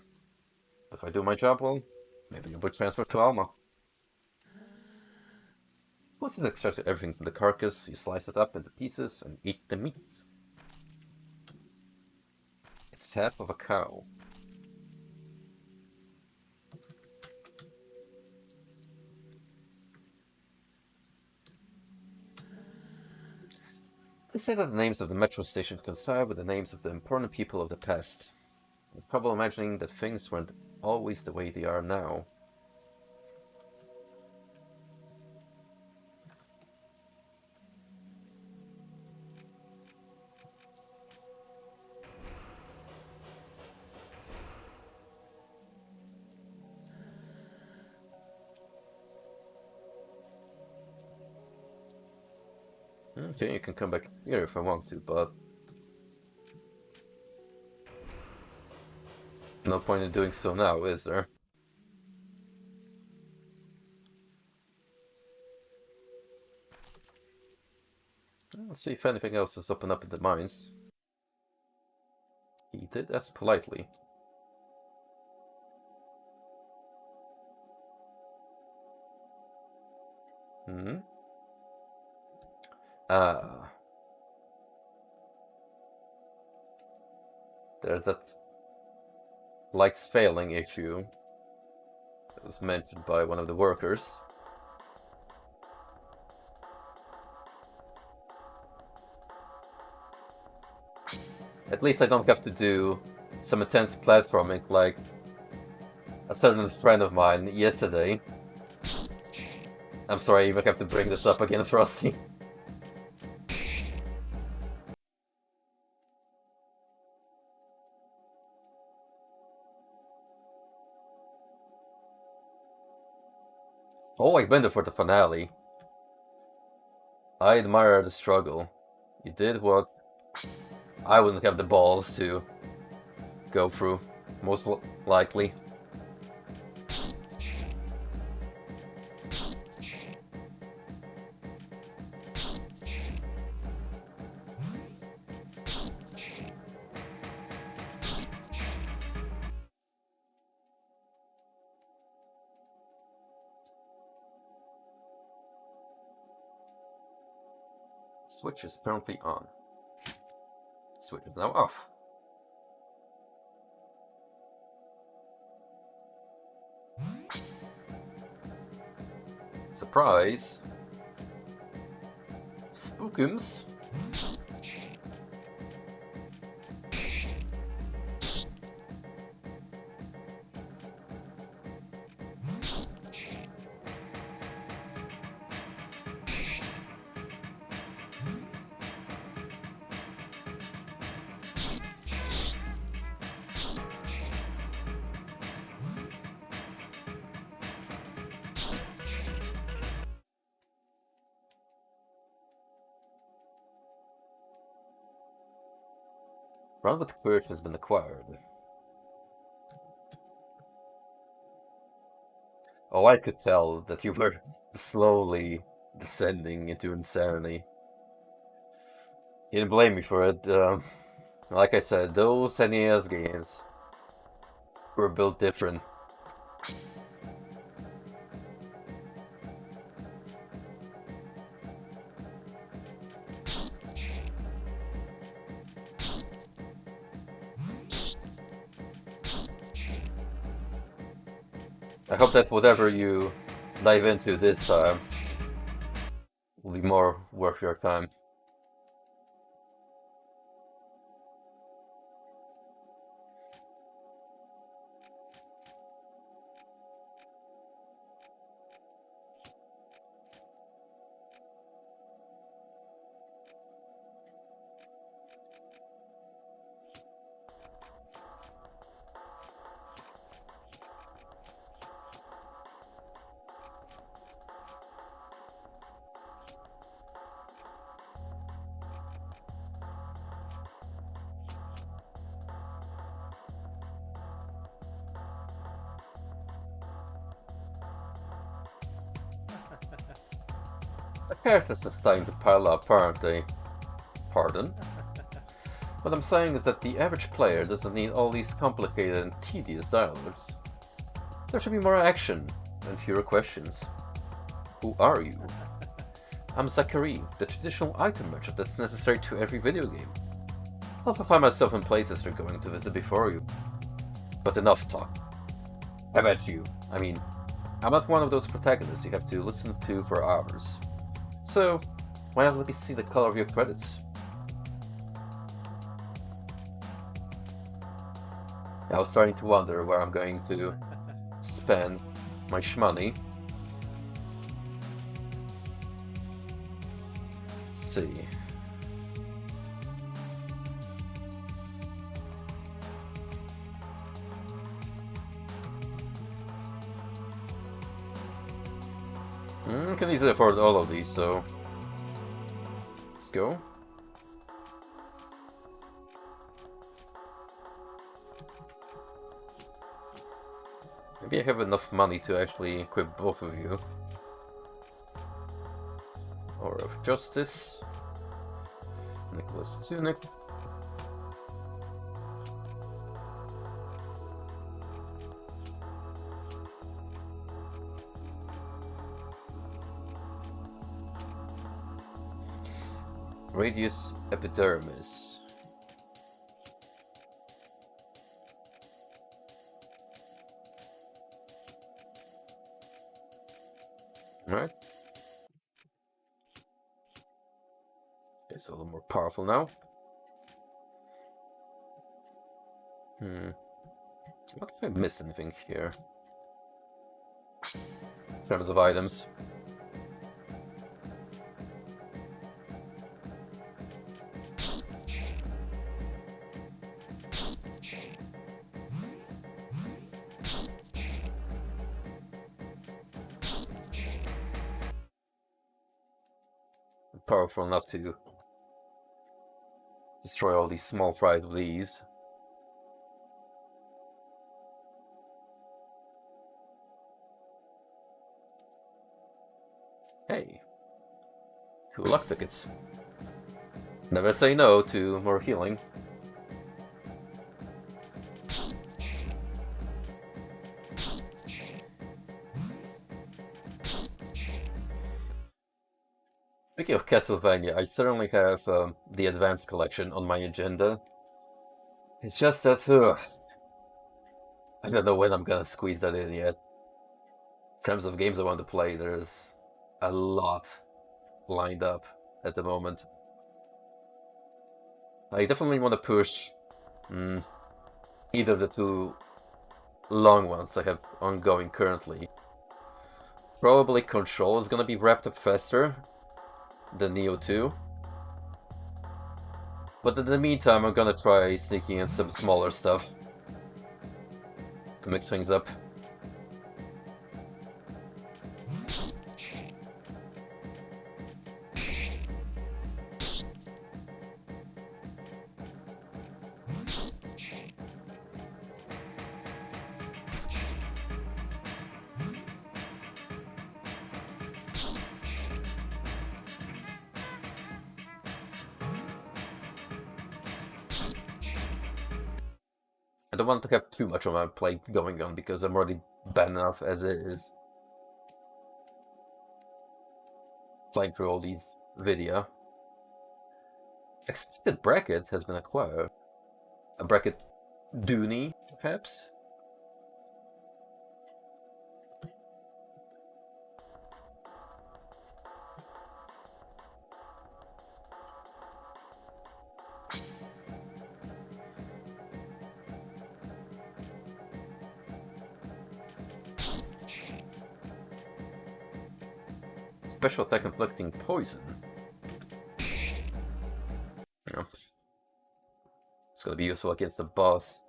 [SPEAKER 1] If I do my job well, maybe it would transfer to Alma. Once you've extracted everything from the carcass, you slice it up into pieces and eat the meat. It's the head of a cow. They say that the names of the metro station coincide with the names of the important people of the past. It's probably imagining that things weren't always the way they are now. Okay, you can come back here if I want to, but no point in doing so now, is there? Let's see if anything else is open up in the mines. He did ask politely. Hmm? Ah. There's that lights failing issue that was mentioned by one of the workers. At least I don't have to do some intense platforming like a certain friend of mine yesterday. I'm sorry I even have to bring this up again, Frosty. Oh, I've been there for the finale. I admire the struggle. You did what I wouldn't have the balls to go through, most likely. Switch is currently on. Switch is now off. Surprise! Spookums! Roundabout Courage has been acquired. Oh, I could tell that you were slowly descending into insanity. You didn't blame me for it. Like I said, those NES games were built different. I hope that whatever you dive into this time will be more worth your time. The characters are starting to pile up, aren't they? Pardon? What I'm saying is that the average player doesn't need all these complicated and tedious dialogues. There should be more action and fewer questions. Who are you? I'm Zachary, the traditional item merchant that's necessary to every video game. I'll find myself in places you're going to visit before you. But enough talk. How about you? I mean, I'm not one of those protagonists you have to listen to for hours. So, why not let me see the color of your credits? I was starting to wonder where I'm going to spend my shmoney. Let's see. I can easily afford all of these, so let's go. Maybe I have enough money to actually equip both of you. Aura of Justice. Nicholas Tunic. Radius Epidermis. Alright. It's a little more powerful now. What if I miss anything here? In terms of items. Powerful enough to destroy all these small fries with these. Hey, 2 luck tickets. Never say no to more healing. Speaking of Castlevania, I certainly have the Advanced Collection on my agenda. It's just that, I don't know when I'm gonna squeeze that in yet. In terms of games I want to play, there's a lot lined up at the moment. I definitely want to push either of the 2 long ones I have ongoing currently. Probably Control is gonna be wrapped up faster than Nioh 2. But in the meantime, I'm gonna try sneaking in some smaller stuff to mix things up. I don't want to have too much on my plate going on because I'm already bad enough as it is. Playing through all these video. Expected bracket has been acquired. A bracket Dooney, perhaps? Special attack inflicting poison. Yeah. It's gonna be useful against the boss.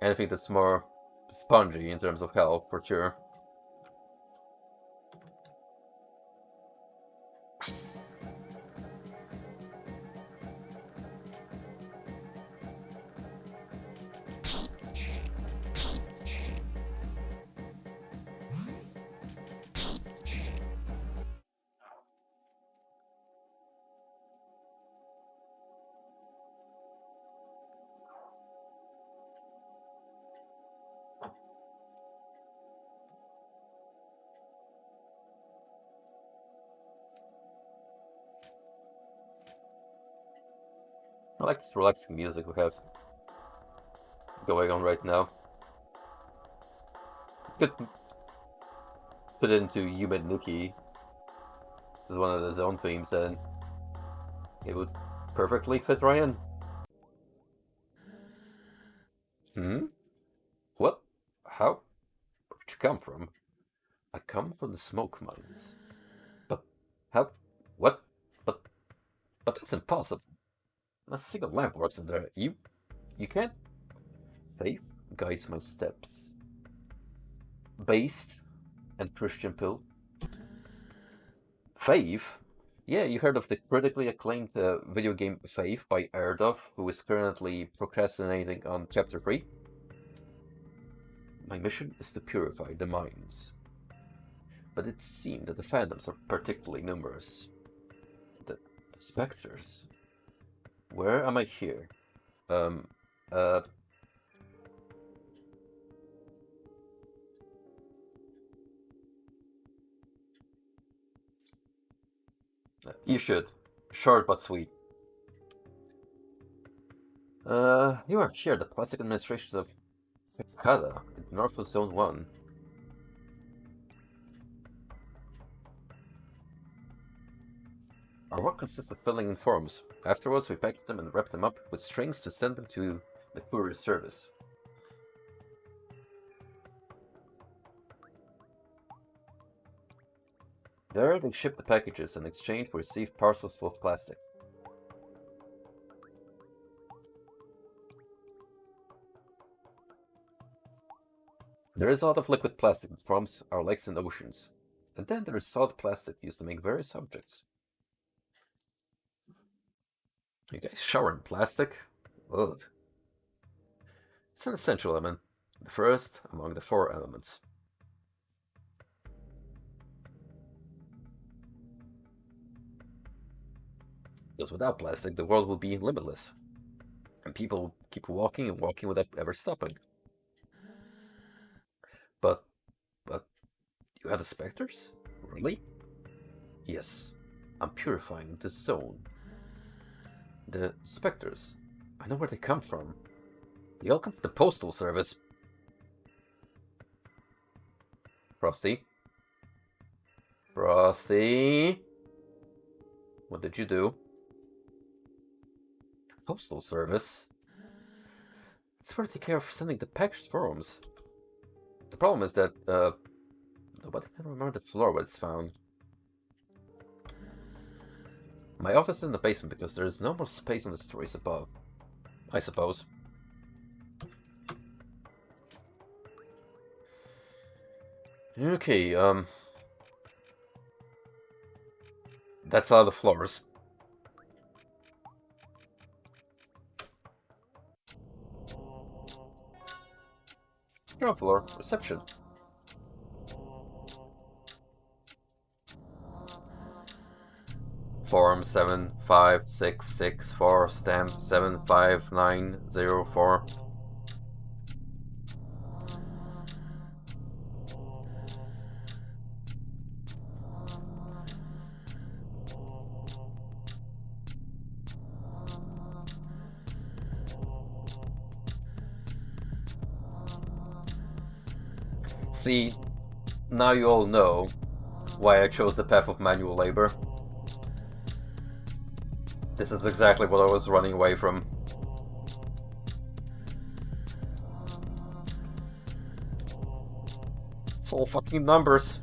[SPEAKER 1] Anything that's more spongy in terms of health, for sure. I like this relaxing music we have going on right now. Could put it into You Met Nikki as one of the zone themes, then it would perfectly fit right in. Hmm? What? How? Where'd you come from? I come from the smoke mines. But how? What? But that's impossible. Not a single lamp works in there. You can't. Faith guides my steps. Based and Christian Pill. Faith? Yeah, you heard of the critically acclaimed video game Faith by Erdoff, who is currently procrastinating on Chapter 3? My mission is to purify the minds. But it seemed that the phantoms are particularly numerous. The specters? Where am I here? Um, uh... You should. Short but sweet. You are here, the plastic administration of Kada, in Northwest Zone 1. Our work consists of filling in forms. Afterwards, we package them and wrap them up with strings to send them to the courier service. There, they ship the packages, and in exchange, we receive parcels full of plastic. There is a lot of liquid plastic that forms our lakes and oceans. And then there is solid plastic used to make various objects. You guys shower in plastic? Ugh. It's an essential element, the first among the 4 elements. Because without plastic, the world will be limitless. And people will keep walking and walking without ever stopping. But you have the specters? Really? Yes. I'm purifying the zone. The specters. I know where they come from. They all come from the postal service. Frosty? Frosty? What did you do? Postal service? It's where they take care of sending the packaged forms. The problem is that, nobody can remember the floor where it's found. My office is in the basement because there is no more space on the stories above. I suppose. Okay, that's all the floors. Ground floor, reception. Form 75664, stamp 75904. See, now you all know why I chose the path of manual labor. This is exactly what I was running away from. It's all fucking numbers.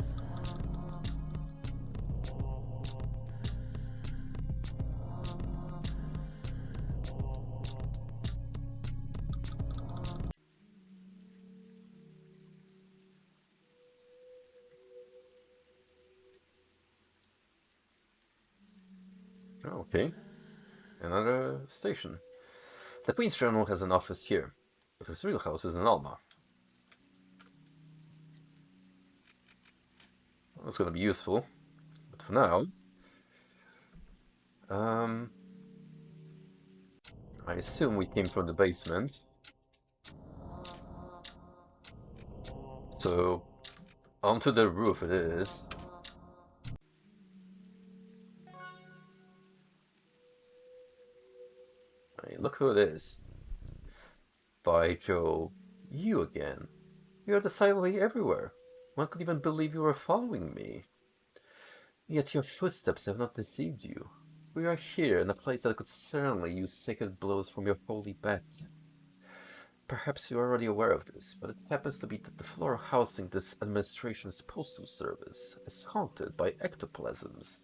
[SPEAKER 1] Okay. Another station. The Queen's Journal has an office here, but his real house is in Alma. That's gonna be useful, but for now... I assume we came from the basement. So, onto the roof it is. look who it is. By Jove, you again. You're decidedly everywhere. One could even believe you were following me. Yet your footsteps have not deceived you. We are here in a place that could certainly use sacred blows from your holy bat. Perhaps you are already aware of this, but it happens to be that the floor housing this administration's postal service is haunted by ectoplasms.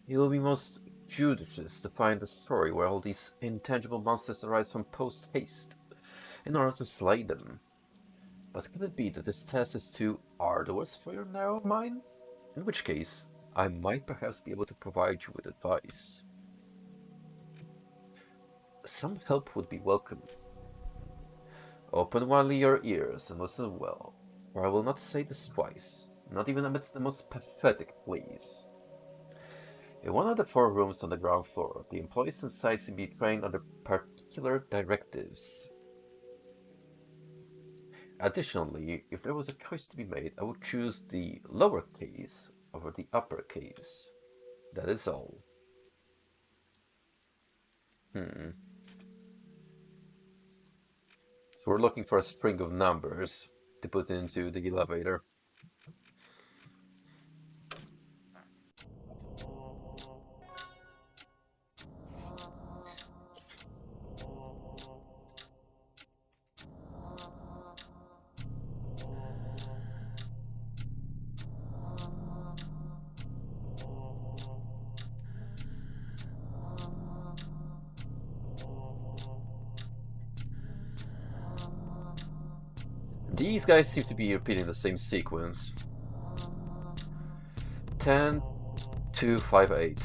[SPEAKER 1] It will be most judicious to find a story where all these intangible monsters arise from post-haste, in order to slay them. But could it be that this task is too arduous for your narrow mind? In which case, I might perhaps be able to provide you with advice. Some help would be welcome. Open widely your ears and listen well, for I will not say this twice, not even amidst the most pathetic pleas. In one of the 4 rooms on the ground floor, the employees inside seem to be trained under particular directives. Additionally, if there was a choice to be made, I would choose the lower case over the upper case. That is all. So we're looking for a string of numbers to put into the elevator. These guys seem to be repeating the same sequence. 10, 2, 5, 8.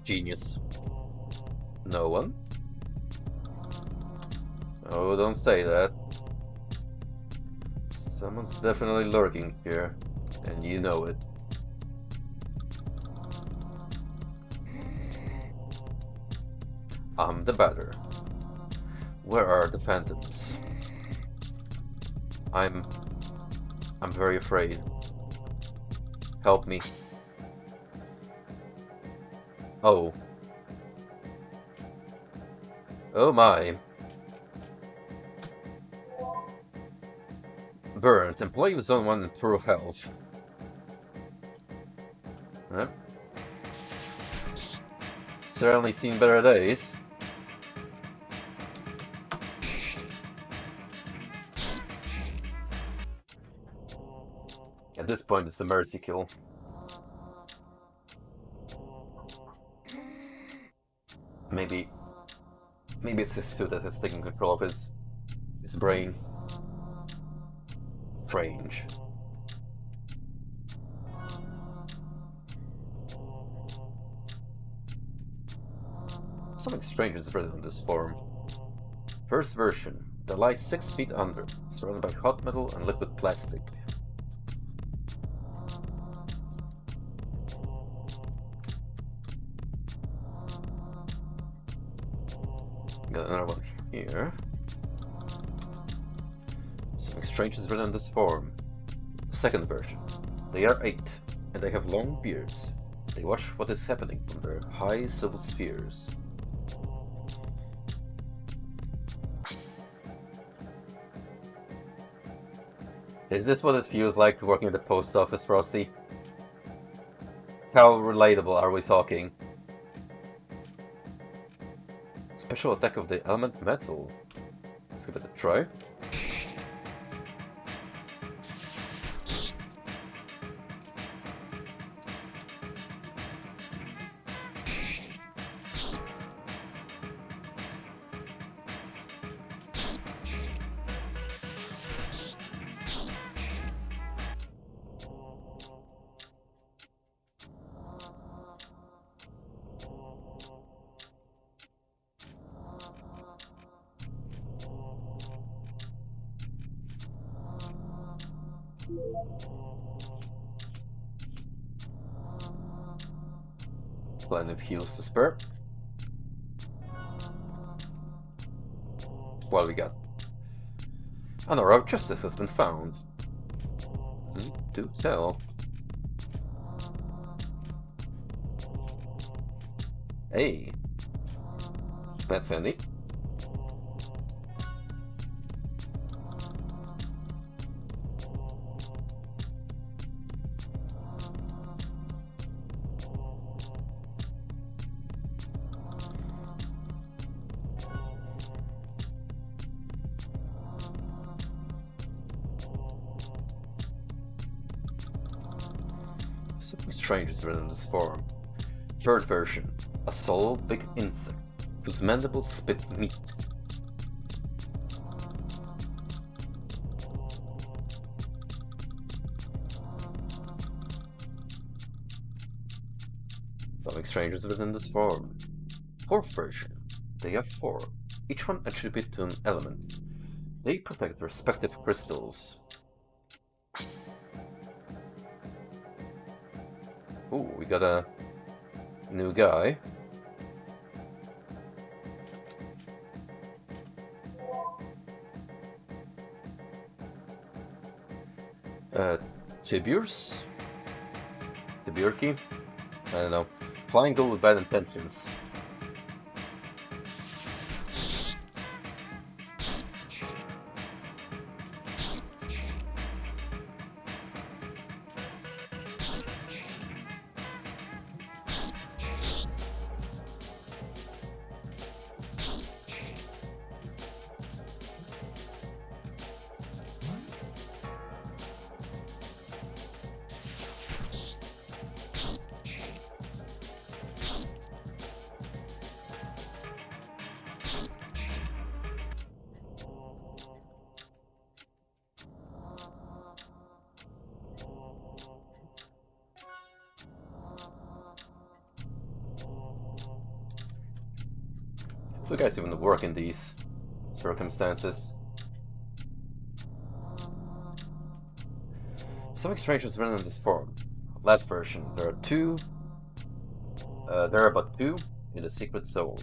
[SPEAKER 1] Genius. No one? Oh, don't say that. Someone's definitely lurking here, and you know it. I'm the batter. Where are the phantoms? I'm very afraid. Help me. Oh. Oh my. Burnt. Employee was on 1 in poor health. Huh? Certainly seen better days. At this point, it's a mercy kill. Maybe it's his suit that has taken control of his brain. Strange. Something strange is written on this form. First version, that lies 6 feet under, surrounded by hot metal and liquid plastic. Got another one here. Something strange is written on this form. Second version. They are 8, and they have long beards. They watch what is happening from their high civil spheres. Is this what it feels like to working at the post office, Frosty? How relatable are we talking? Special attack of the element metal. Let's give it a try. Plenty of heals to spare. What we got? An aura of justice has been found. Do tell. Hey. That's handy. Something strange is written in this form. Third version. A solo big insect whose mandibles spit meat. Something strange is written in this form. Fourth version. They have 4, each one attributed to an element. They protect respective crystals. Ooh, we got a new guy. Tiburki? I don't know. Flying gold with bad intentions. Do you guys even work in these circumstances? Something strange is written in this form. Last version. There are but 2 in the secret zone.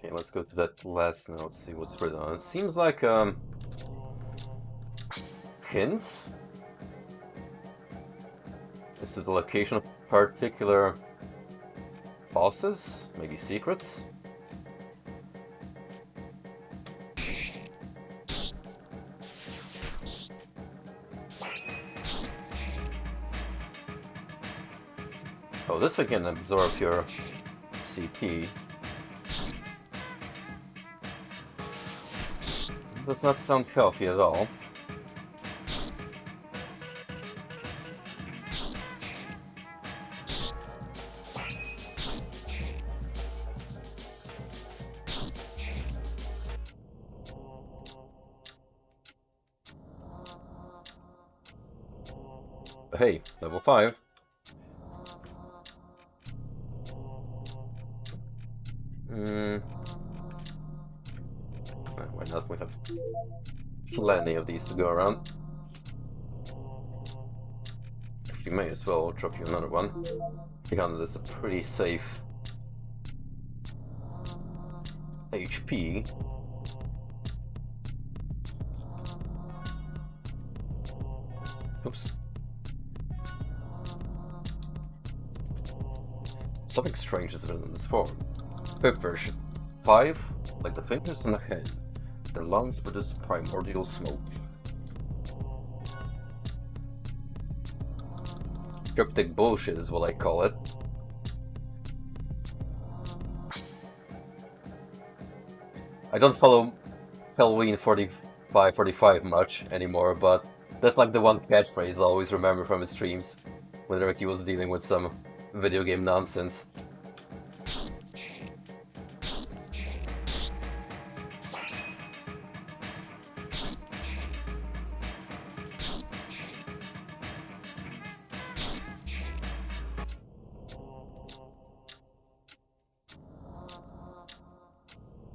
[SPEAKER 1] Okay, let's go to that last note, see what's written on it. Seems like, hints as to the location of particular bosses, maybe secrets. Oh, this one can absorb your CP. Does not sound healthy at all. Hey, level 5. Why not? We have plenty of these to go around. If you may as well drop you another one. 300 is a pretty safe HP. Oops. Something strange is written in this form. 5th version. 5, like the fingers in a hand. Their lungs produce primordial smoke. Cryptic bullshit is what I call it. I don't follow Halloween 45 much anymore, but that's like the one catchphrase I always remember from his streams whenever he was dealing with some video game nonsense.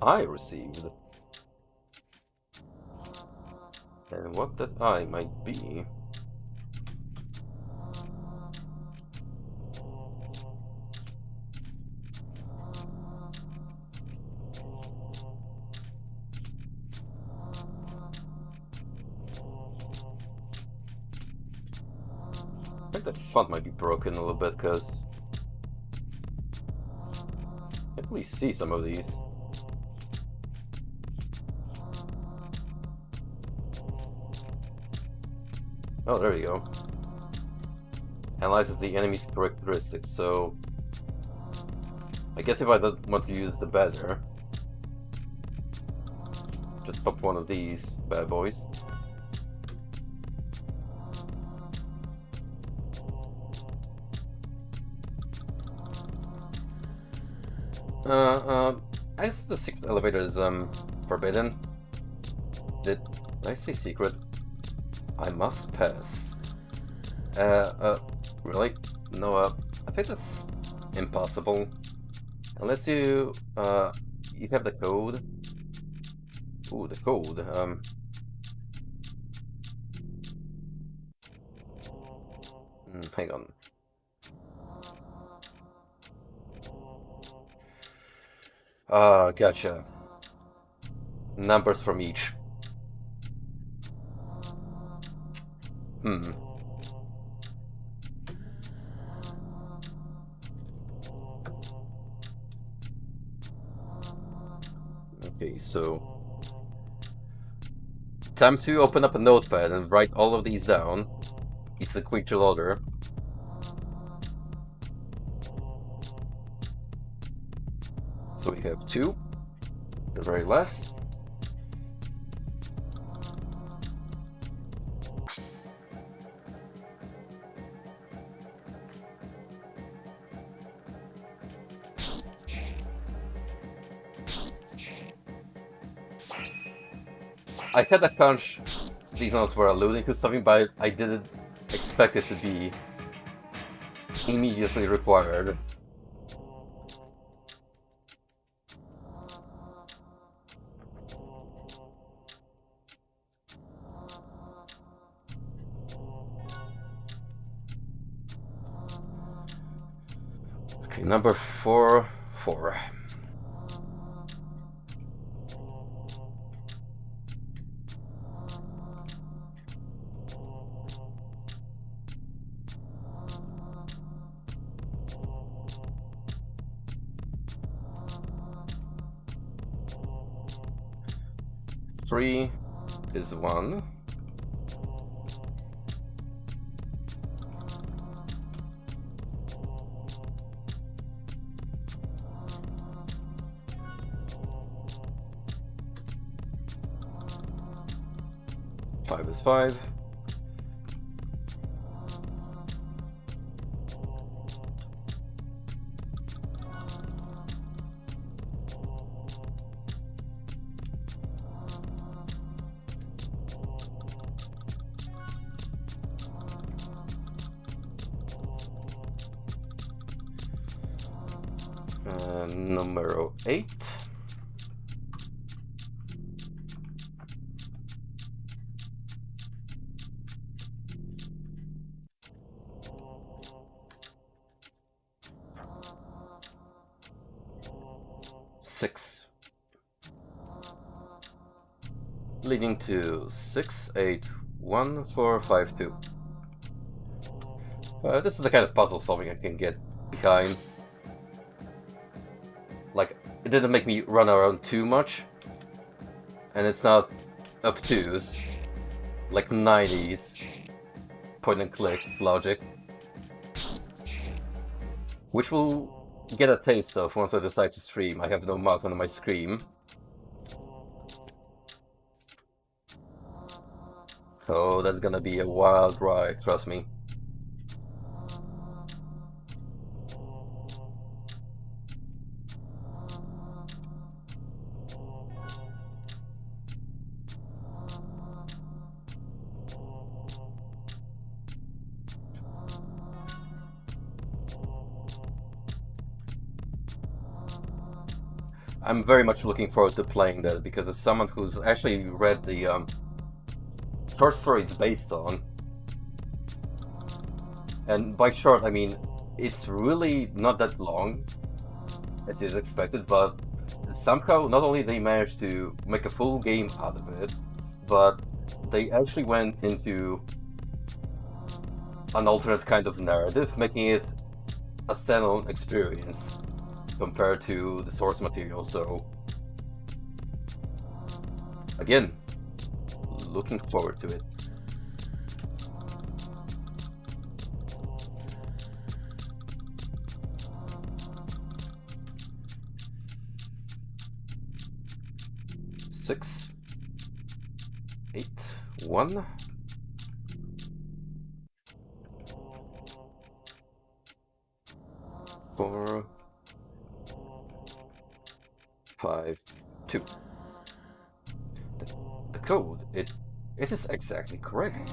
[SPEAKER 1] I received. And what that I might be. I think that font might be broken a little bit, because I can't really see some of these. Oh, there you go. Analyzes the enemy's characteristics, so I guess if I don't want to use the banner, just pop one of these bad boys. I guess the secret elevator is forbidden. Did I say secret? I must pass. Really? No, I think that's impossible. Unless you have the code. Ooh, the code. Hang on. Gotcha. Numbers from each. Okay, so time to open up a notepad and write all of these down. It's a quick order. So we have 2, the very last. I had a hunch these notes were alluding to something, but I didn't expect it to be immediately required. Okay, number 4. Three is 1. Five is 5. Number 8. Six. Leading to 6, 8, 1, 4, 5, 2. This is the kind of puzzle solving I can get behind. Like, it didn't make me run around too much. And it's not obtuse, like 90s point and click logic. Which we'll get a taste of once I decide to stream. I have no mouth on my screen. Oh, that's gonna be a wild ride, trust me. I'm very much looking forward to playing that, because as someone who's actually read the short story it's based on, and by short I mean it's really not that long as you'd expected, but somehow not only they managed to make a full game out of it, but they actually went into an alternate kind of narrative, making it a standalone experience compared to the source material. So again, looking forward to it. Six, 8, 1. Four, 5, 2. The code, it is exactly correct.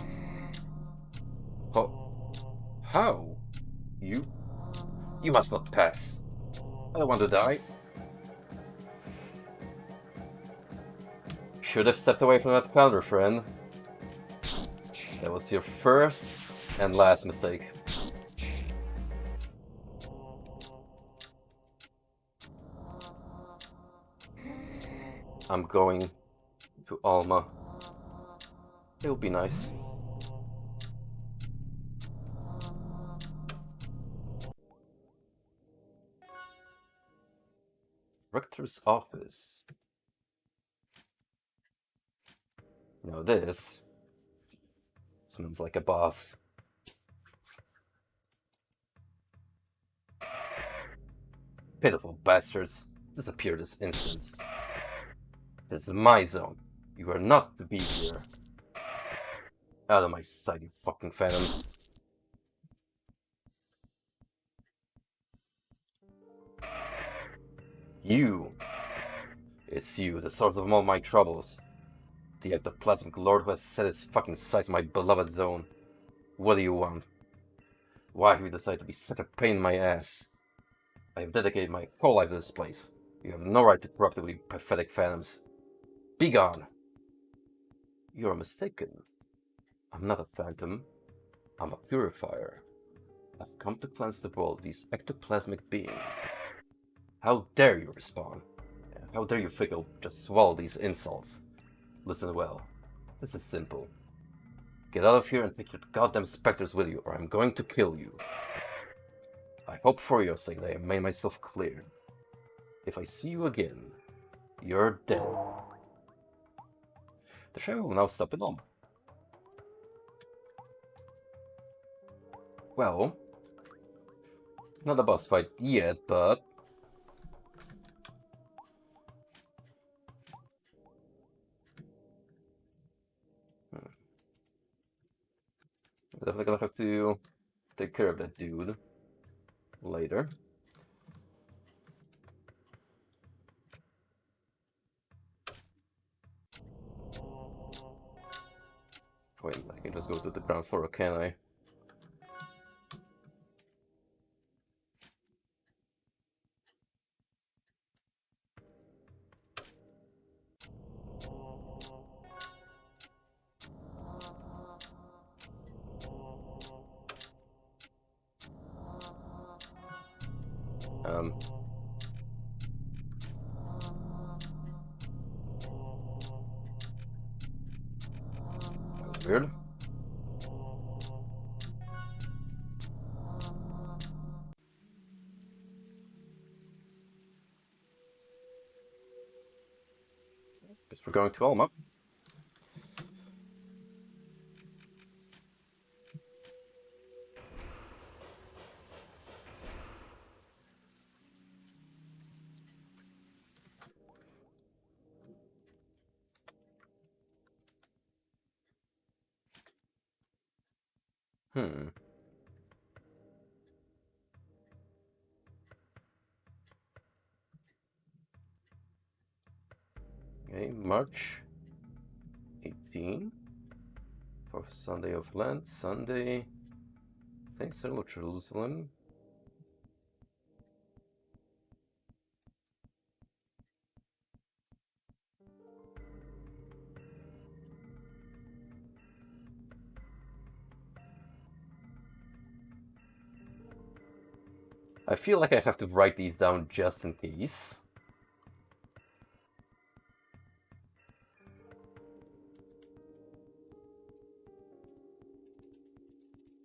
[SPEAKER 1] How? You must not pass. I don't want to die. Should have stepped away from that counter, friend. That was your first and last mistake. I'm going to Alma. It'll be nice. Rector's office. Now this sounds like a boss. Pitiful bastards. Disappear this instant. This is my zone. You are not to be here. Out of my sight, you fucking phantoms. You. It's you, the source of all my troubles. The ectoplasmic lord who has set his fucking sights on my beloved zone. What do you want? Why have you decided to be such a pain in my ass? I have dedicated my whole life to this place. You have no right to corrupt it with your pathetic phantoms. Be gone! You are mistaken. I'm not a phantom. I'm a purifier. I've come to cleanse the world of these ectoplasmic beings. How dare you respond? How dare you think I'll just swallow these insults? Listen well. This is simple. Get out of here and take your goddamn specters with you, or I'm going to kill you. I hope for your sake that I made myself clear. If I see you again, you're dead. The show will now stop it on. Well, not a boss fight yet, but I'm definitely gonna have to take care of that dude later. Wait, I can just go to the ground floor, can I? That was weird. Guess we're going to Alma. Okay, March 18. For Sunday of Lent, Sunday. Thanks, Hello Jerusalem. I feel like I have to write these down just in case.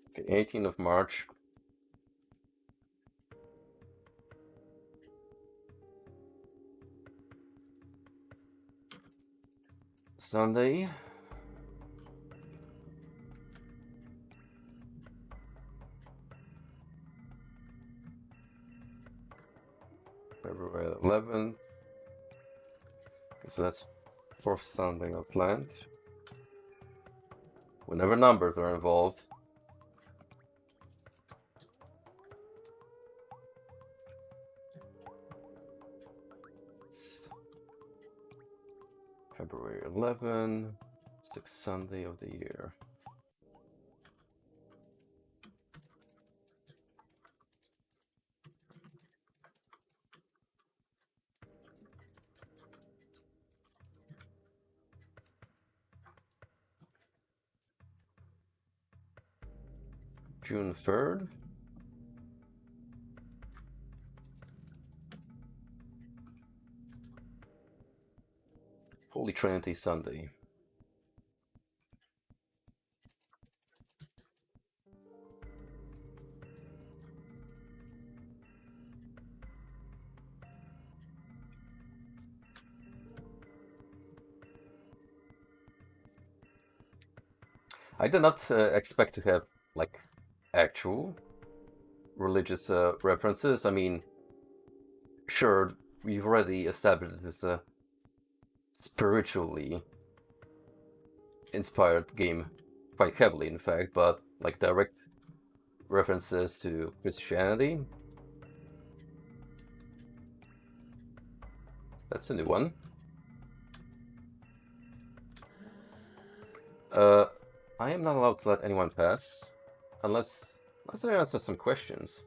[SPEAKER 1] Okay, 18th of March. Sunday. February 11th. So that's fourth Sunday of Lent. Whenever numbers are involved. It's February 11th, sixth Sunday of the year. June 3rd. Holy Trinity Sunday. I did not expect to have like actual religious references. I mean, sure, we've already established this spiritually inspired game quite heavily, in fact, but like direct references to Christianity. That's a new one. I am not allowed to let anyone pass unless they answer some questions.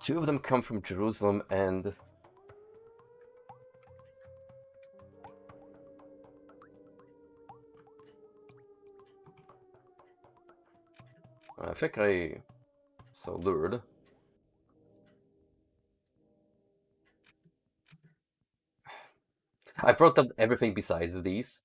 [SPEAKER 1] Two of them come from Jerusalem and I think I saw Lourdes. I wrote down everything besides these.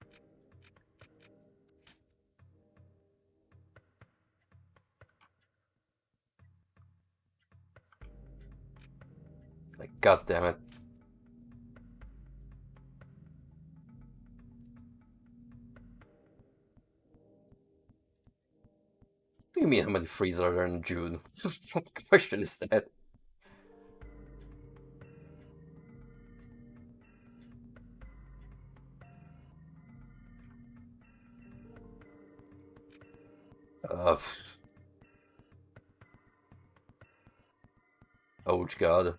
[SPEAKER 1] Like, god damn it. What do you mean how many freezes are there in June? What question is that? Uh, oh god.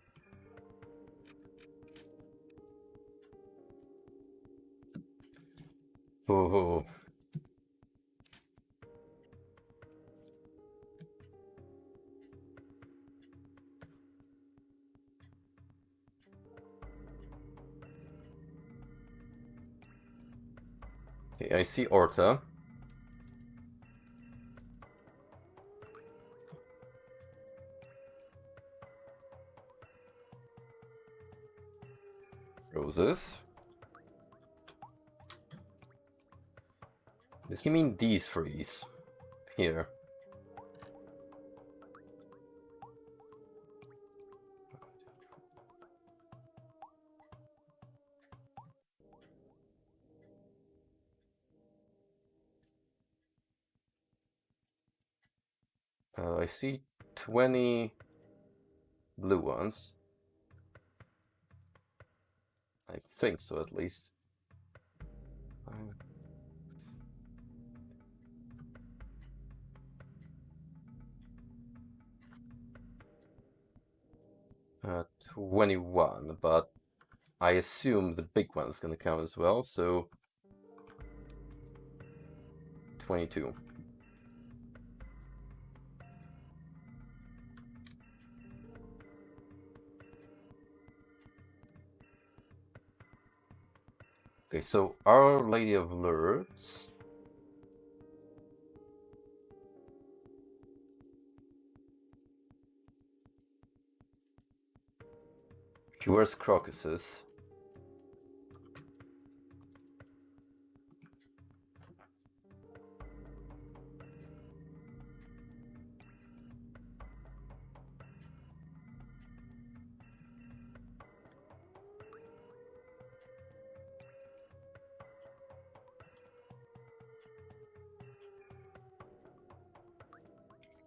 [SPEAKER 1] Oh. Okay, I see Orta. Roses. Does he mean these freeze? Here. I see 20 blue ones. I think so, at least. 21, but I assume the big one's gonna count as well, so 22. Okay, so Our Lady of Lourdes. Cures crocuses.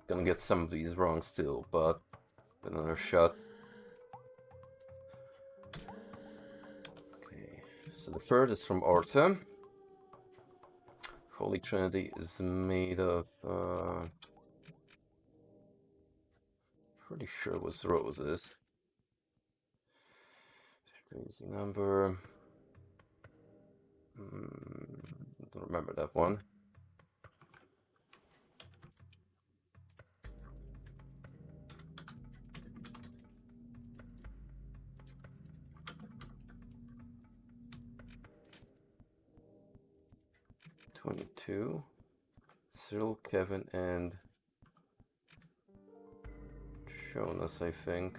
[SPEAKER 1] Gonna get some of these wrong still, but another shot. Okay, so the third is from Orta. Holy Trinity is made of, pretty sure it was roses. Crazy number. Don't remember that one. $22. Cyril, Kevin, and Jonas, I think.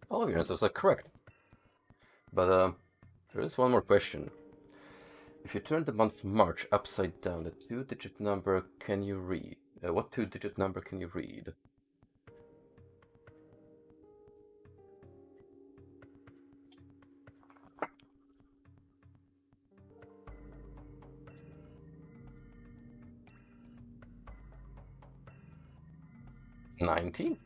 [SPEAKER 1] All of your answers are correct. But there is one more question. If you turn the month March upside down, the two-digit number can you read? What two-digit number can you read? $19?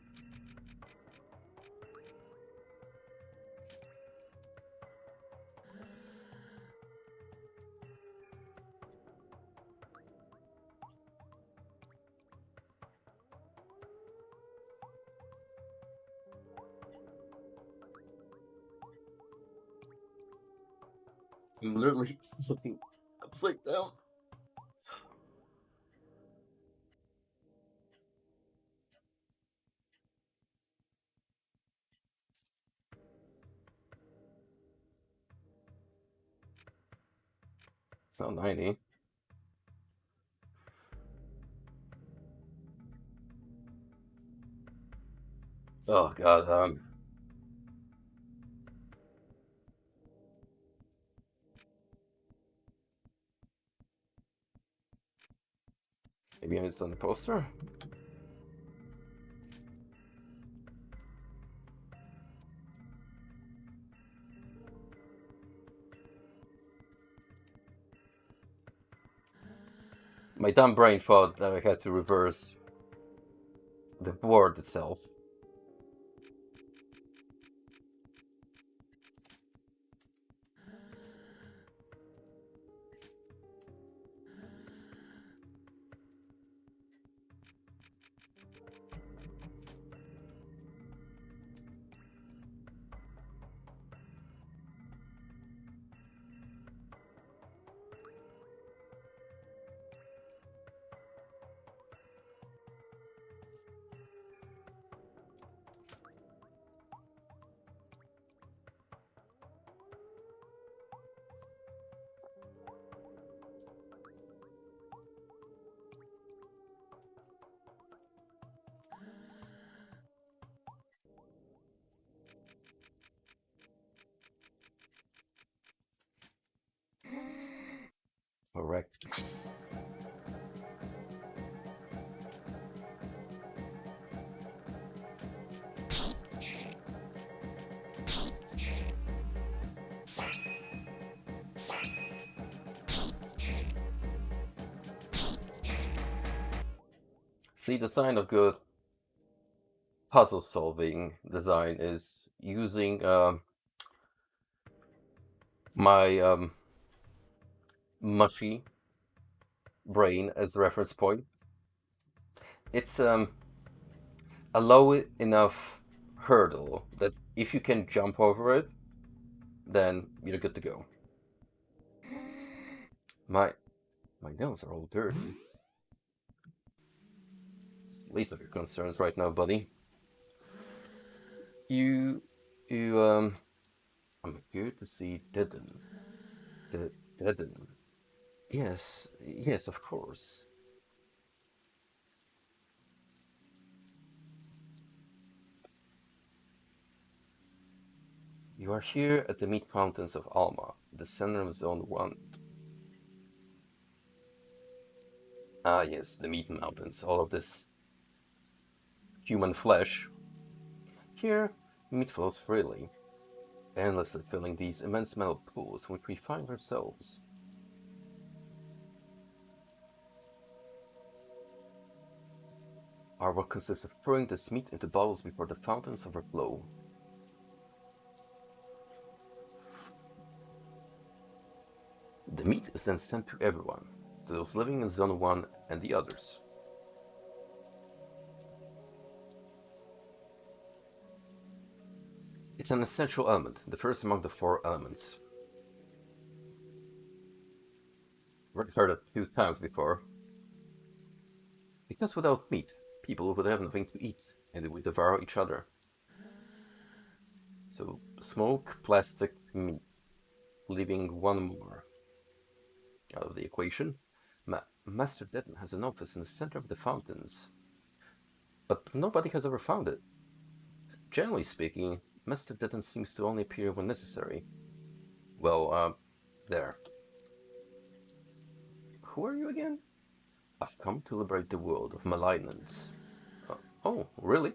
[SPEAKER 1] I'm literally looking upside down. It's not 90. Oh god, maybe I missed on the poster? My dumb brain thought that I had to reverse the word itself. Correct. See, the sign of good puzzle solving design is using my mushy brain as reference point. It's a low enough hurdle that if you can jump over it, then you're good to go. My nails are all dirty. It's the least of your concerns right now, buddy. You I'm here to see Deaden. Deaden. Yes, yes, of course. You are here at the meat fountains of Alma, the center of Zone 1. Ah, yes, the meat mountains, all of this human flesh. Here, meat flows freely, endlessly filling these immense metal pools in which we find ourselves. Our work consists of pouring this meat into bottles before the fountains overflow. The meat is then sent to everyone, to those living in Zone 1 and the others. It's an essential element, the first among the 4 elements. We've heard it 2 times before. Because without meat, people would have nothing to eat, and they would devour each other. So, smoke, plastic, meat, leaving one more out of the equation. Master Denton has an office in the center of the fountains, but nobody has ever found it. Generally speaking, Master Denton seems to only appear when necessary. Well, there. Who are you again? I've come to liberate the world of malignants. Oh, really?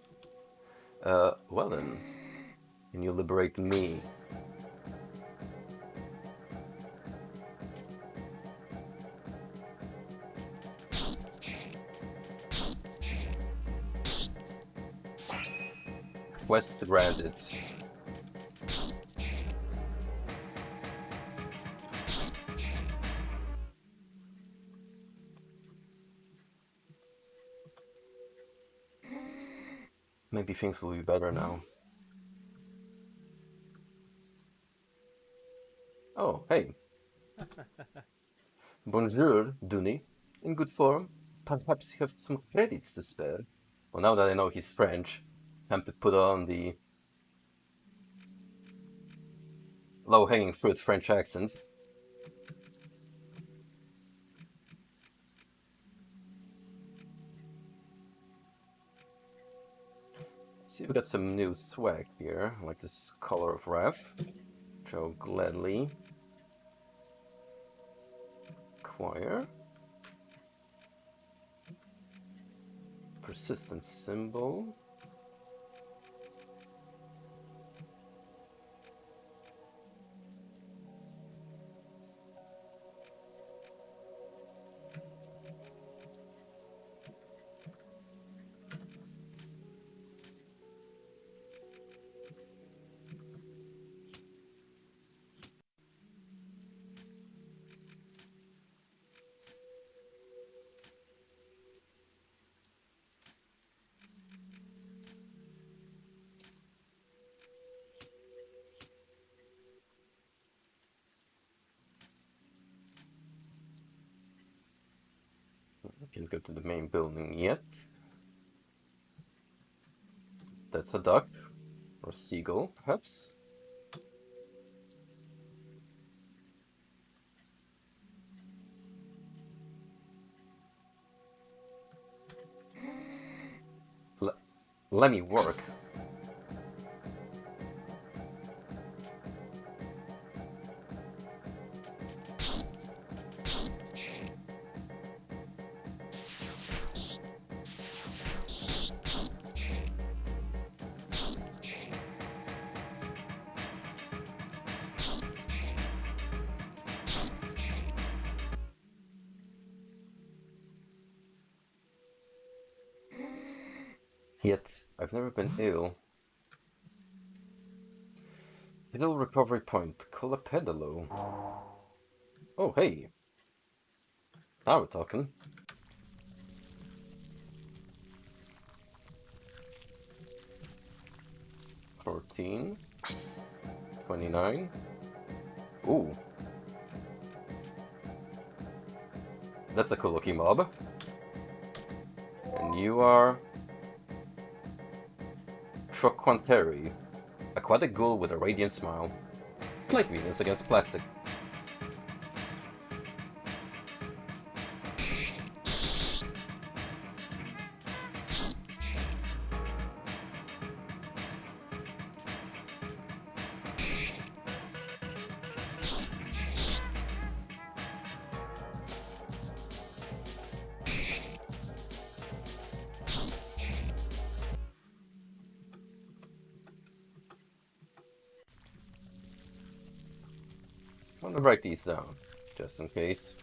[SPEAKER 1] Well then, can you liberate me? Quest granted. Maybe things will be better now. Oh, hey. Bonjour, Dooney. In good form? Perhaps you have some credits to spare. Well, now that I know he's French, time to put on the low-hanging fruit French accent. See, we got some new swag here, like this Color of Wrath, which I'll gladly acquire. Persistent symbol. Can't go to the main building yet. That's a duck. Or a seagull, perhaps? Let me work. Yet, I've never been ill. Little recovery point, Colapedalo. Oh, hey. Now we're talking. $14. $29. Ooh. That's a cool looking mob. And you are... Troquanteri. Aquatic ghoul with a radiant smile. Slight weakness against plastic. I'm gonna write these down, just in case.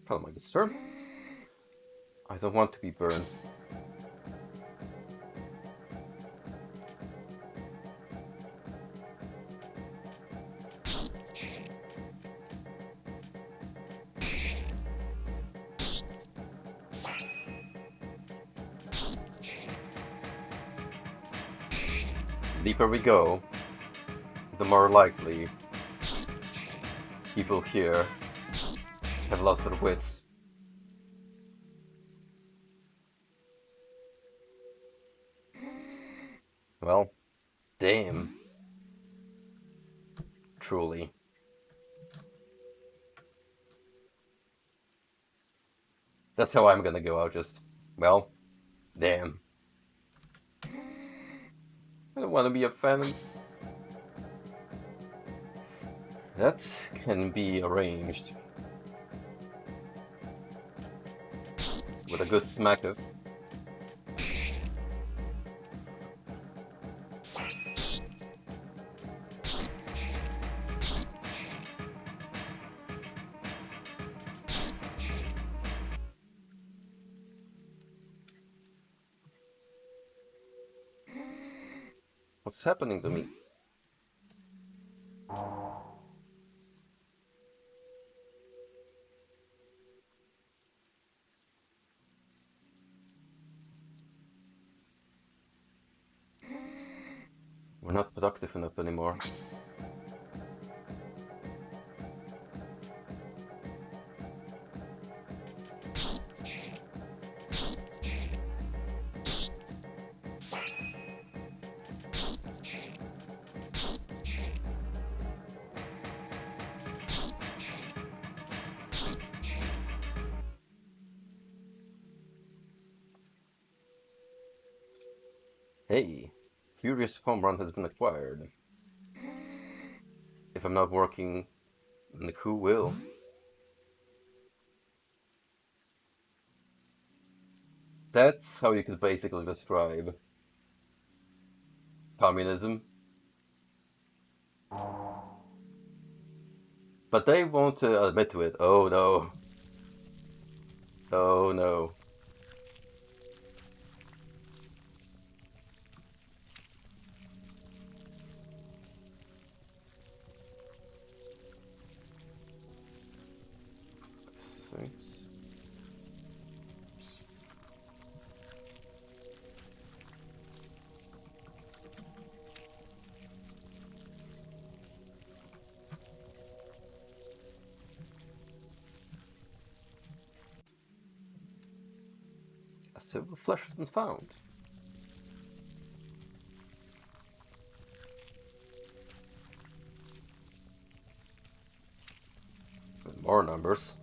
[SPEAKER 1] Call my disturb. I don't want to be burned. The deeper we go, the more likely people here have lost their wits. Well, damn. Truly. That's how I'm gonna go out, just, well, damn. I don't want to be a fan. That can be arranged. With a good smack of. What's happening to me? We're not productive enough anymore. Hey, Furious Home Run has been acquired. If I'm not working, then who will? That's how you could basically describe communism. But they won't admit to it. Oh no. Oh no. Six. A silver flesh has been found. And more numbers.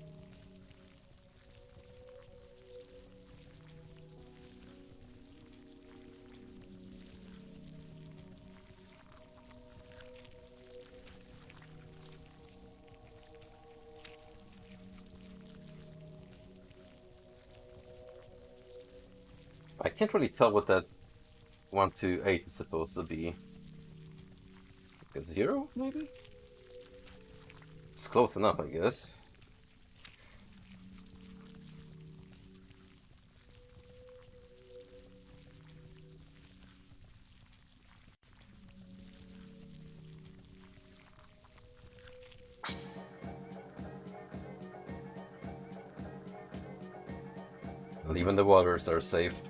[SPEAKER 1] I can't really tell what that 1, 2, 8 is supposed to be. Like a 0, maybe? It's close enough, I guess. And even the waters are safe.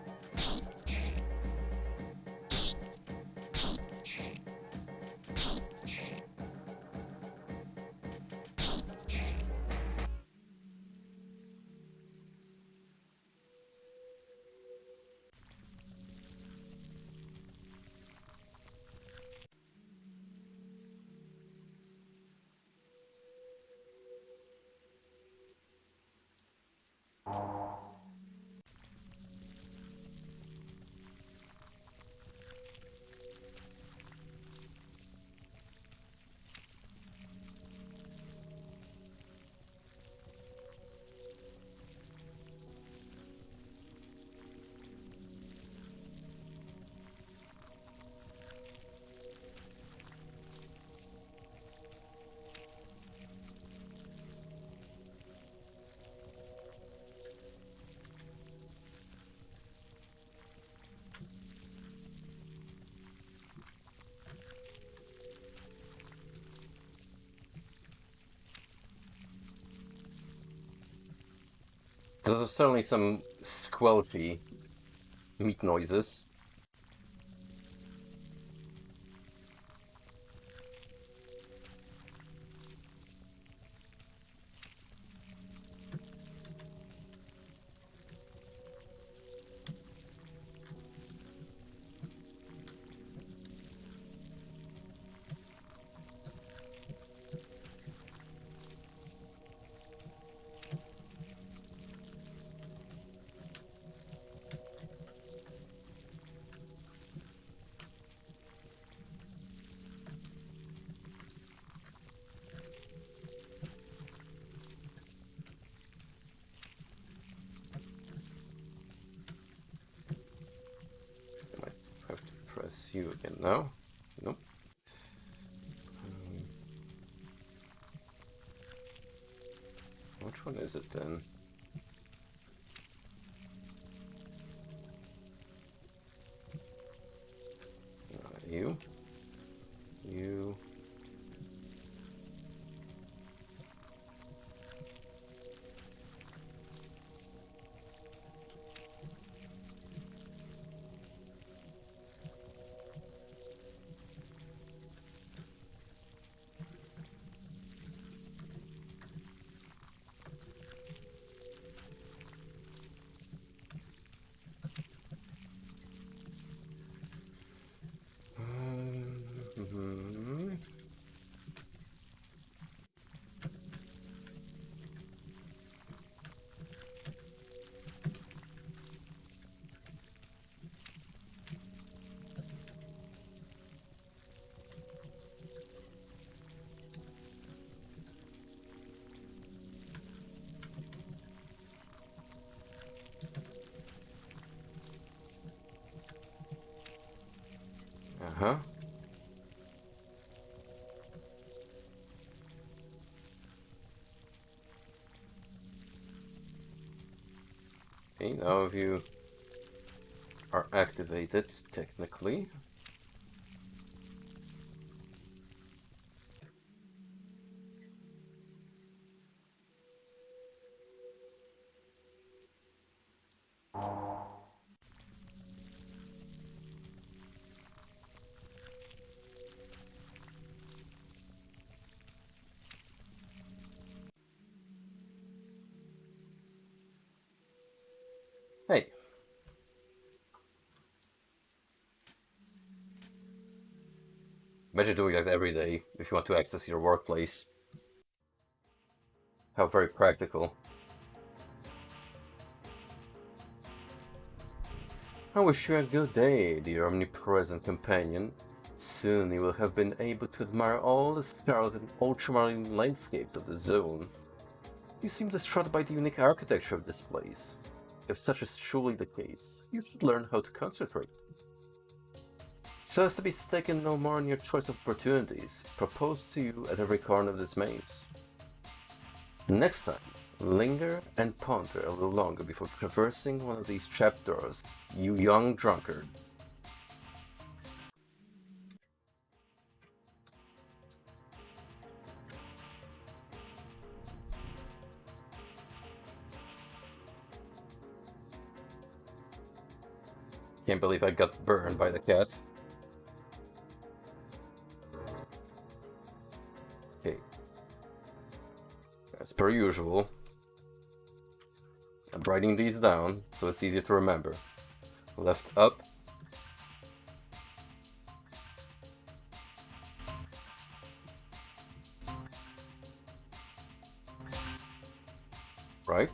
[SPEAKER 1] There's certainly some squelchy meat noises. I might have to press you again now. Nope. Which one is it then? You. You. Mhm. Uh-huh. Okay, now if you are activated, technically. Hey. Imagine doing that every day if you want to access your workplace. How very practical. I wish you a good day, dear omnipresent companion. Soon you will have been able to admire all the scarlet and ultramarine landscapes of the zone. You seem distraught by the unique architecture of this place. If such is truly the case, you should learn how to concentrate. So as to be mistaken no more in your choice of opportunities, proposed to you at every corner of this maze. Next time, linger and ponder a little longer before traversing one of these trapdoors, you young drunkard. Can't believe I got burned by the cat. Okay. As per usual, I'm writing these down so it's easier to remember. Left up. Right.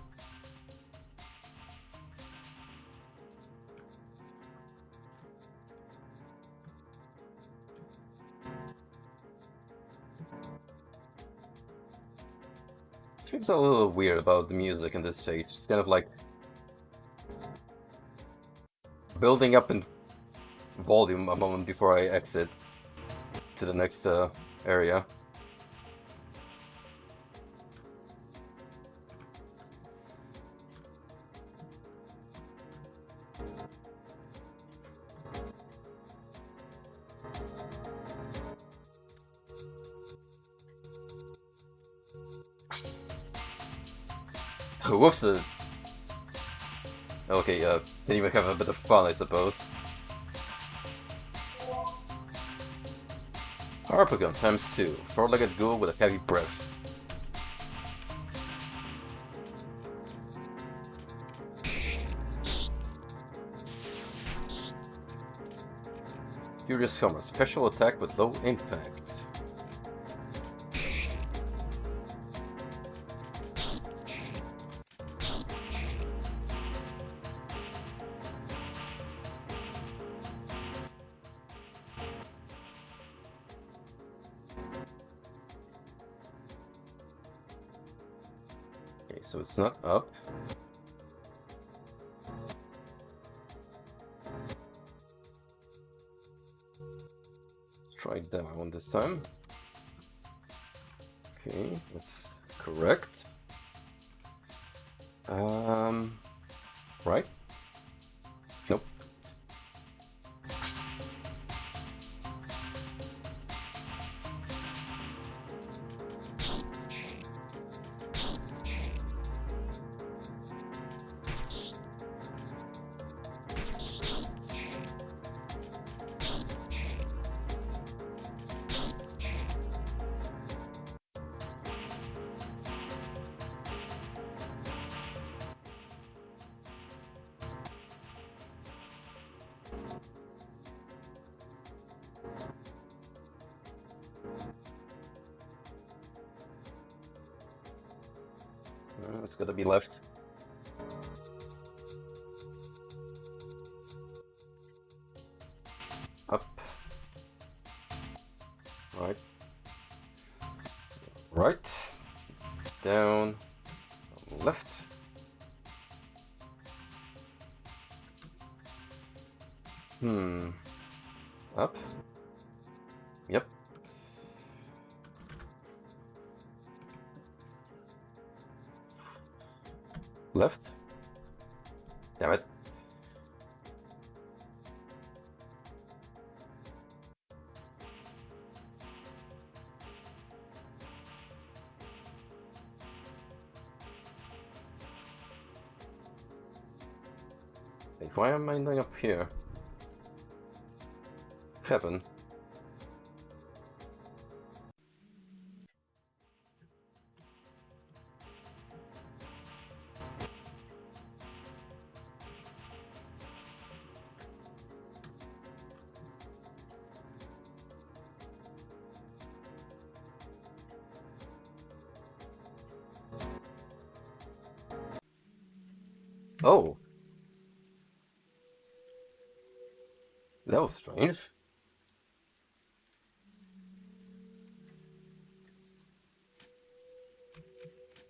[SPEAKER 1] Something's a little weird about the music in this stage. It's kind of like building up in volume a moment before I exit to the next area. Whoops! Okay, can even have a bit of fun, I suppose. Harpogon times 2. Four-legged ghoul with a heavy breath. Furious Hummer. Special attack with low impact. Okay, so it's not up. Let's try down this time. Okay, that's correct. Right? Nope. It's gotta be left. Up. Right. Right. Down. Left. Up. Yep. Left. Damn it. Wait, why am I ending up here? Heaven. Oh. That was strange.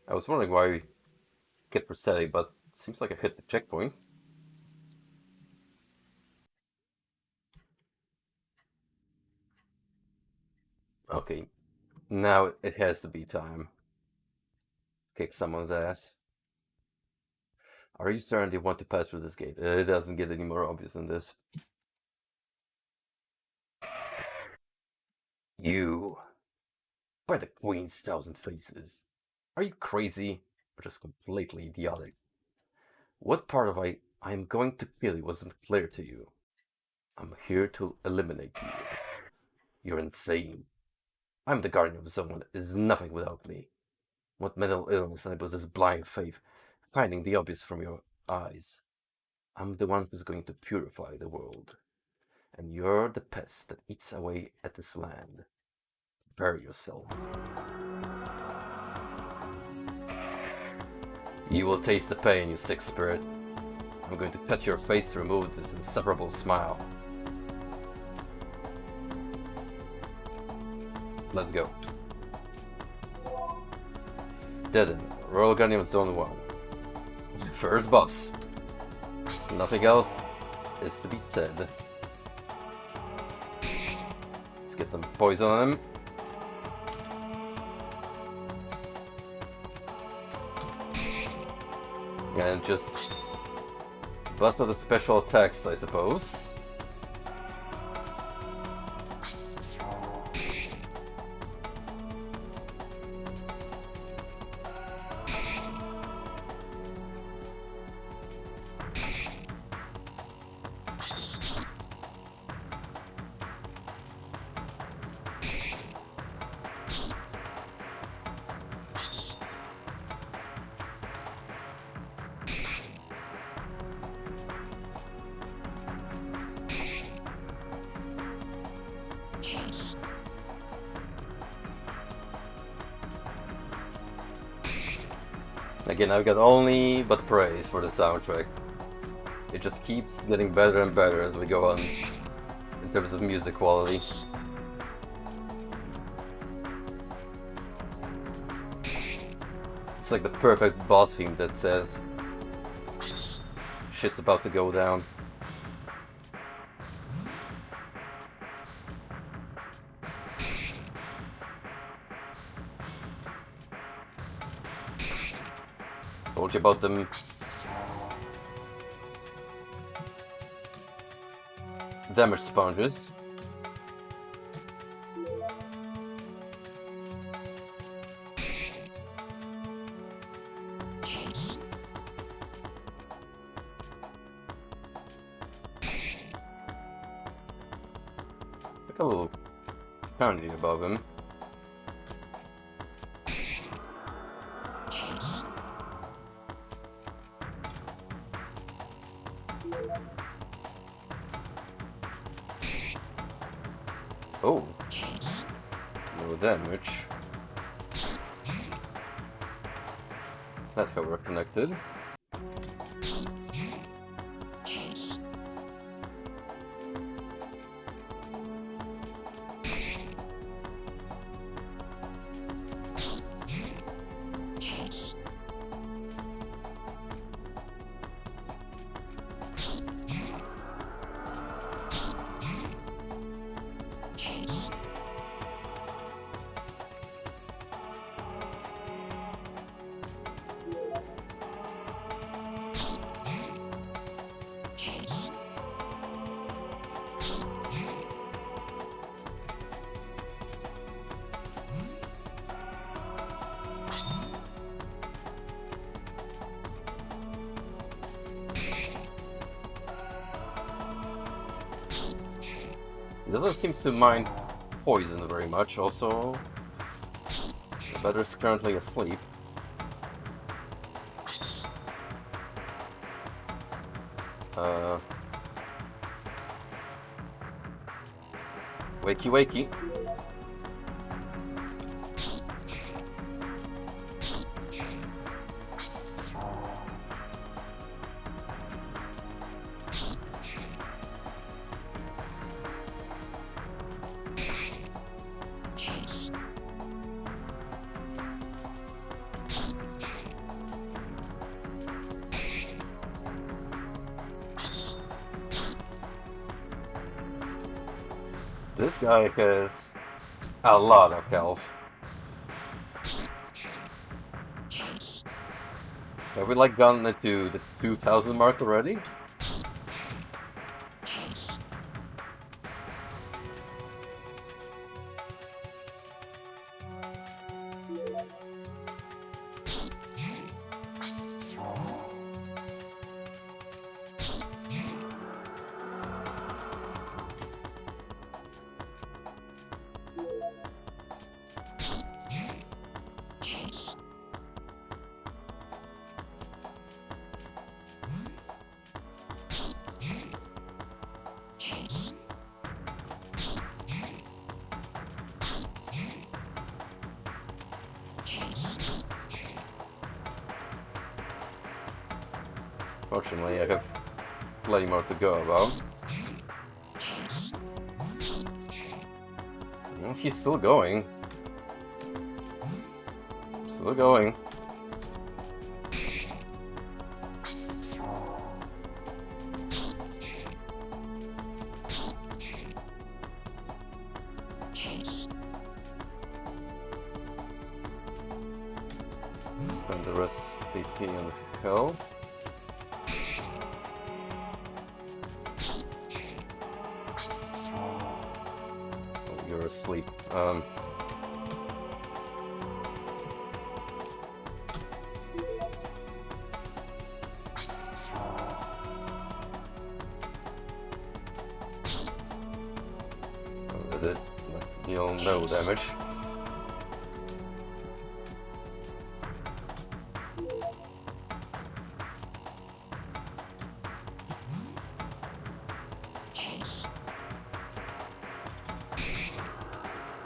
[SPEAKER 1] I was wondering why we get Rossetti, but it seems like I hit the checkpoint. Okay, now it has to be time. Kick someone's ass. Are you certain you want to pass through this gate? It doesn't get any more obvious than this. You. By the Queen's thousand faces. Are you crazy? Or just completely idiotic? What part of I am going to kill you wasn't clear to you? I'm here to eliminate you. You're insane. I'm the guardian of someone that is nothing without me. What mental illness enables this blind faith, hiding the obvious from your eyes? I'm the one who's going to purify the world. And you're the pest that eats away at this land. Bury yourself. You will taste the pain, you sick spirit. I'm going to cut your face to remove this insufferable smile. Let's go. Dead End. Royal Guardian of Zone 1. First boss. Nothing else is to be said. Let's get some poison on him. And just bust out the special attacks, I suppose. Again, I've got only but praise for the soundtrack. It just keeps getting better and better as we go on in terms of music quality. It's like the perfect boss theme that says shit's about to go down. Told you about them damage sponges. Like a little candy above him. Oh, no damage. That's how we're connected. He doesn't seem to mind poison very much, also. The better's currently asleep. Wakey wakey. This guy has a lot of health. Have we like gotten into the 2000 mark already? Fortunately, I have plenty more to go about. Well, he's still going. Still going. spend the rest of HP on health. Oh, you're asleep. That deal no damage.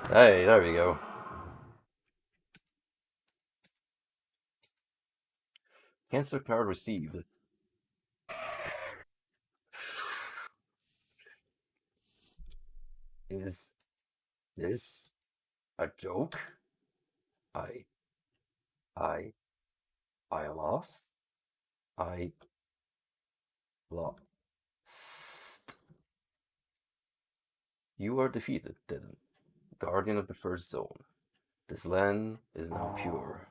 [SPEAKER 1] Hey, there we go. Cancer card received. Is this a joke? I lost? I lost. You are defeated, then. Guardian of the First Zone. This land is now pure.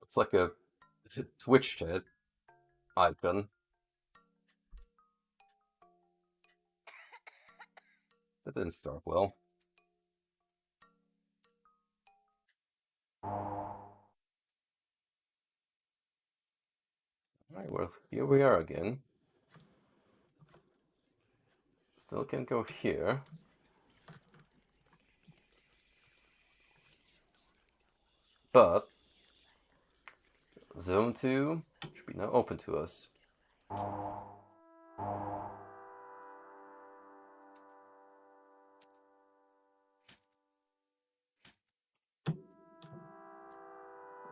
[SPEAKER 1] It's like a Twitch chat icon. That didn't start well. Alright, well, here we are again. Still can go here. But Zone 2 should be now open to us.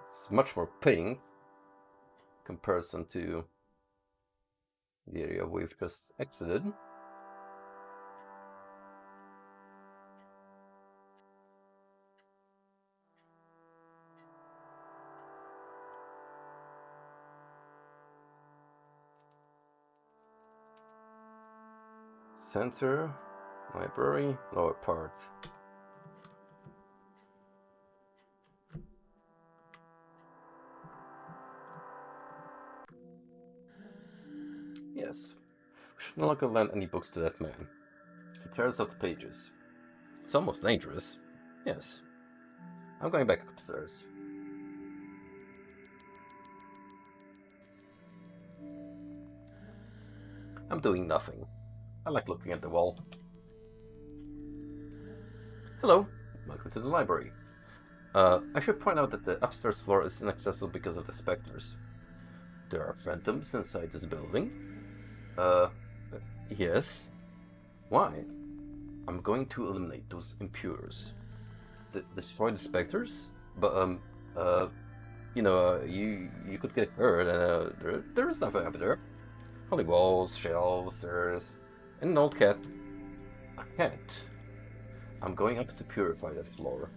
[SPEAKER 1] It's much more pink in comparison to the area we've just exited. Center, library, lower part. Yes. We should no longer lend any books to that man. He tears up the pages. It's almost dangerous. Yes. I'm going back upstairs. I'm doing nothing. I like looking at the wall. Hello. Welcome to the library. I should point out that the upstairs floor is inaccessible because of the specters. There are phantoms inside this building. Yes. Why? I'm going to eliminate those impures. Destroy the specters? But, you could get hurt, and there is nothing up there. Only walls, shelves, stairs, and an old cat. A cat? I'm going up to purify that floor.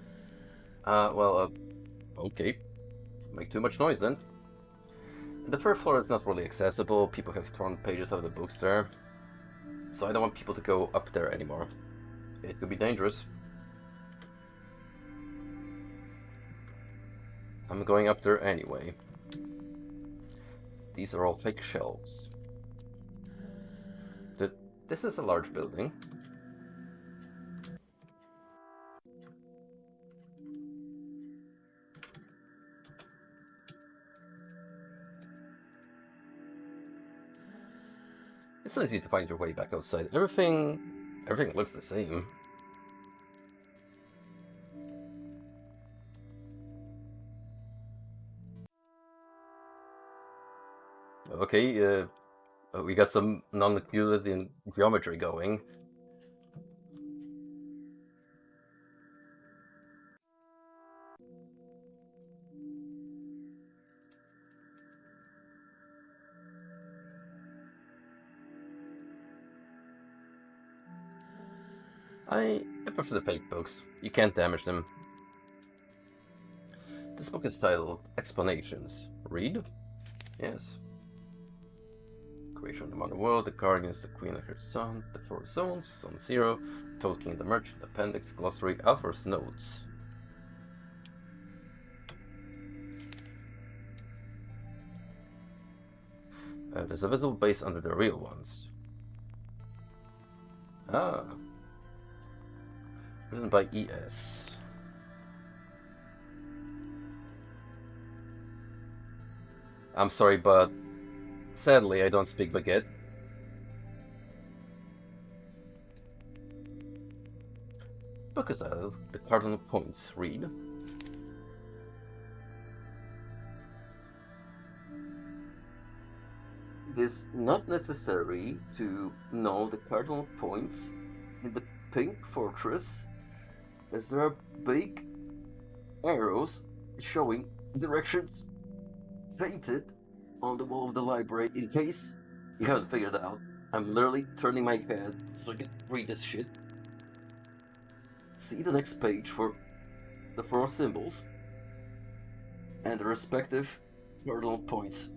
[SPEAKER 1] Okay. Make too much noise then. The first floor is not really accessible. People have torn pages out of the books there. So I don't want people to go up there anymore. It could be dangerous. I'm going up there anyway. These are all fake shelves. This is a large building. It's not easy to find your way back outside. Everything looks the same. Okay, we got some non-Euclidean geometry going. I I prefer the fake books. You can't damage them. This book is titled Explanations. Read? Yes. Creation of the modern world, the Guardians, the Queen and her son, the Four Zones, Zone Zero, Toad King, the Merchant, Appendix, Glossary, Author's Notes. There's a visible base under the real ones. Ah. Written by E.S. I'm sorry, but sadly I don't speak Baguette. Book is titled The Cardinal Points. Read. It is not necessary to know the cardinal points in the Pink Fortress, as there are big arrows showing directions painted on the wall of the library. In case you haven't figured it out, I'm literally turning my head so I can read this shit. See the next page for the 4 symbols and the respective cardinal points.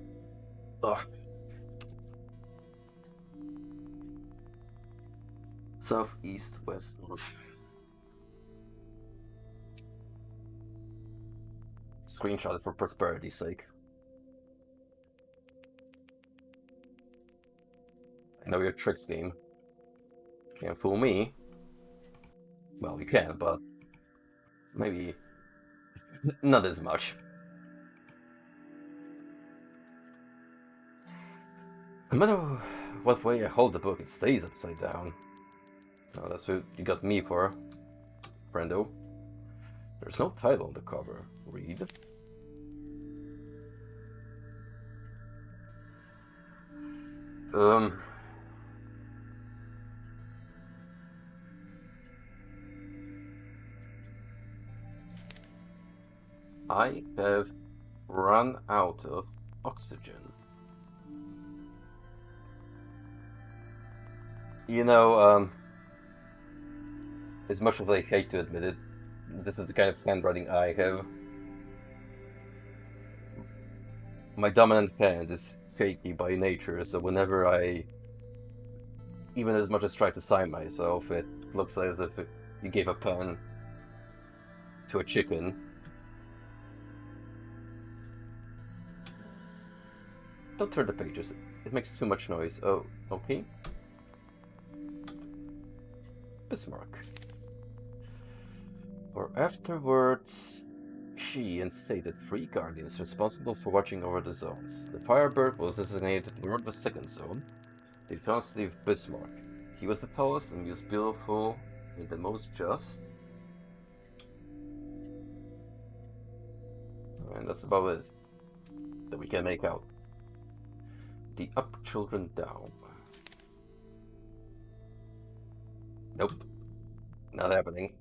[SPEAKER 1] Ugh. South, east, west, north. Screenshot it for prosperity's sake. I know your tricks game. Can't fool me. Well, you can, but maybe not as much. No matter what way I hold the book, it stays upside down. No, that's what you got me for, friendo. There's no title on the cover. Read. I have run out of oxygen. You know, as much as I hate to admit it, this is the kind of handwriting I have. My dominant hand is shaky by nature, so whenever I even as much as try to sign myself, it looks as if you gave a pen to a chicken. Don't turn the pages, it makes too much noise. Oh, okay. Bismarck. For afterwards, she instated 3 guardians responsible for watching over the zones. The Firebird was designated Lord of the Second Zone, the Eternal City of Bismarck. He was the tallest and most beautiful and the most just. And that's about it that we can make out. The Up Children Down. Nope. Not happening.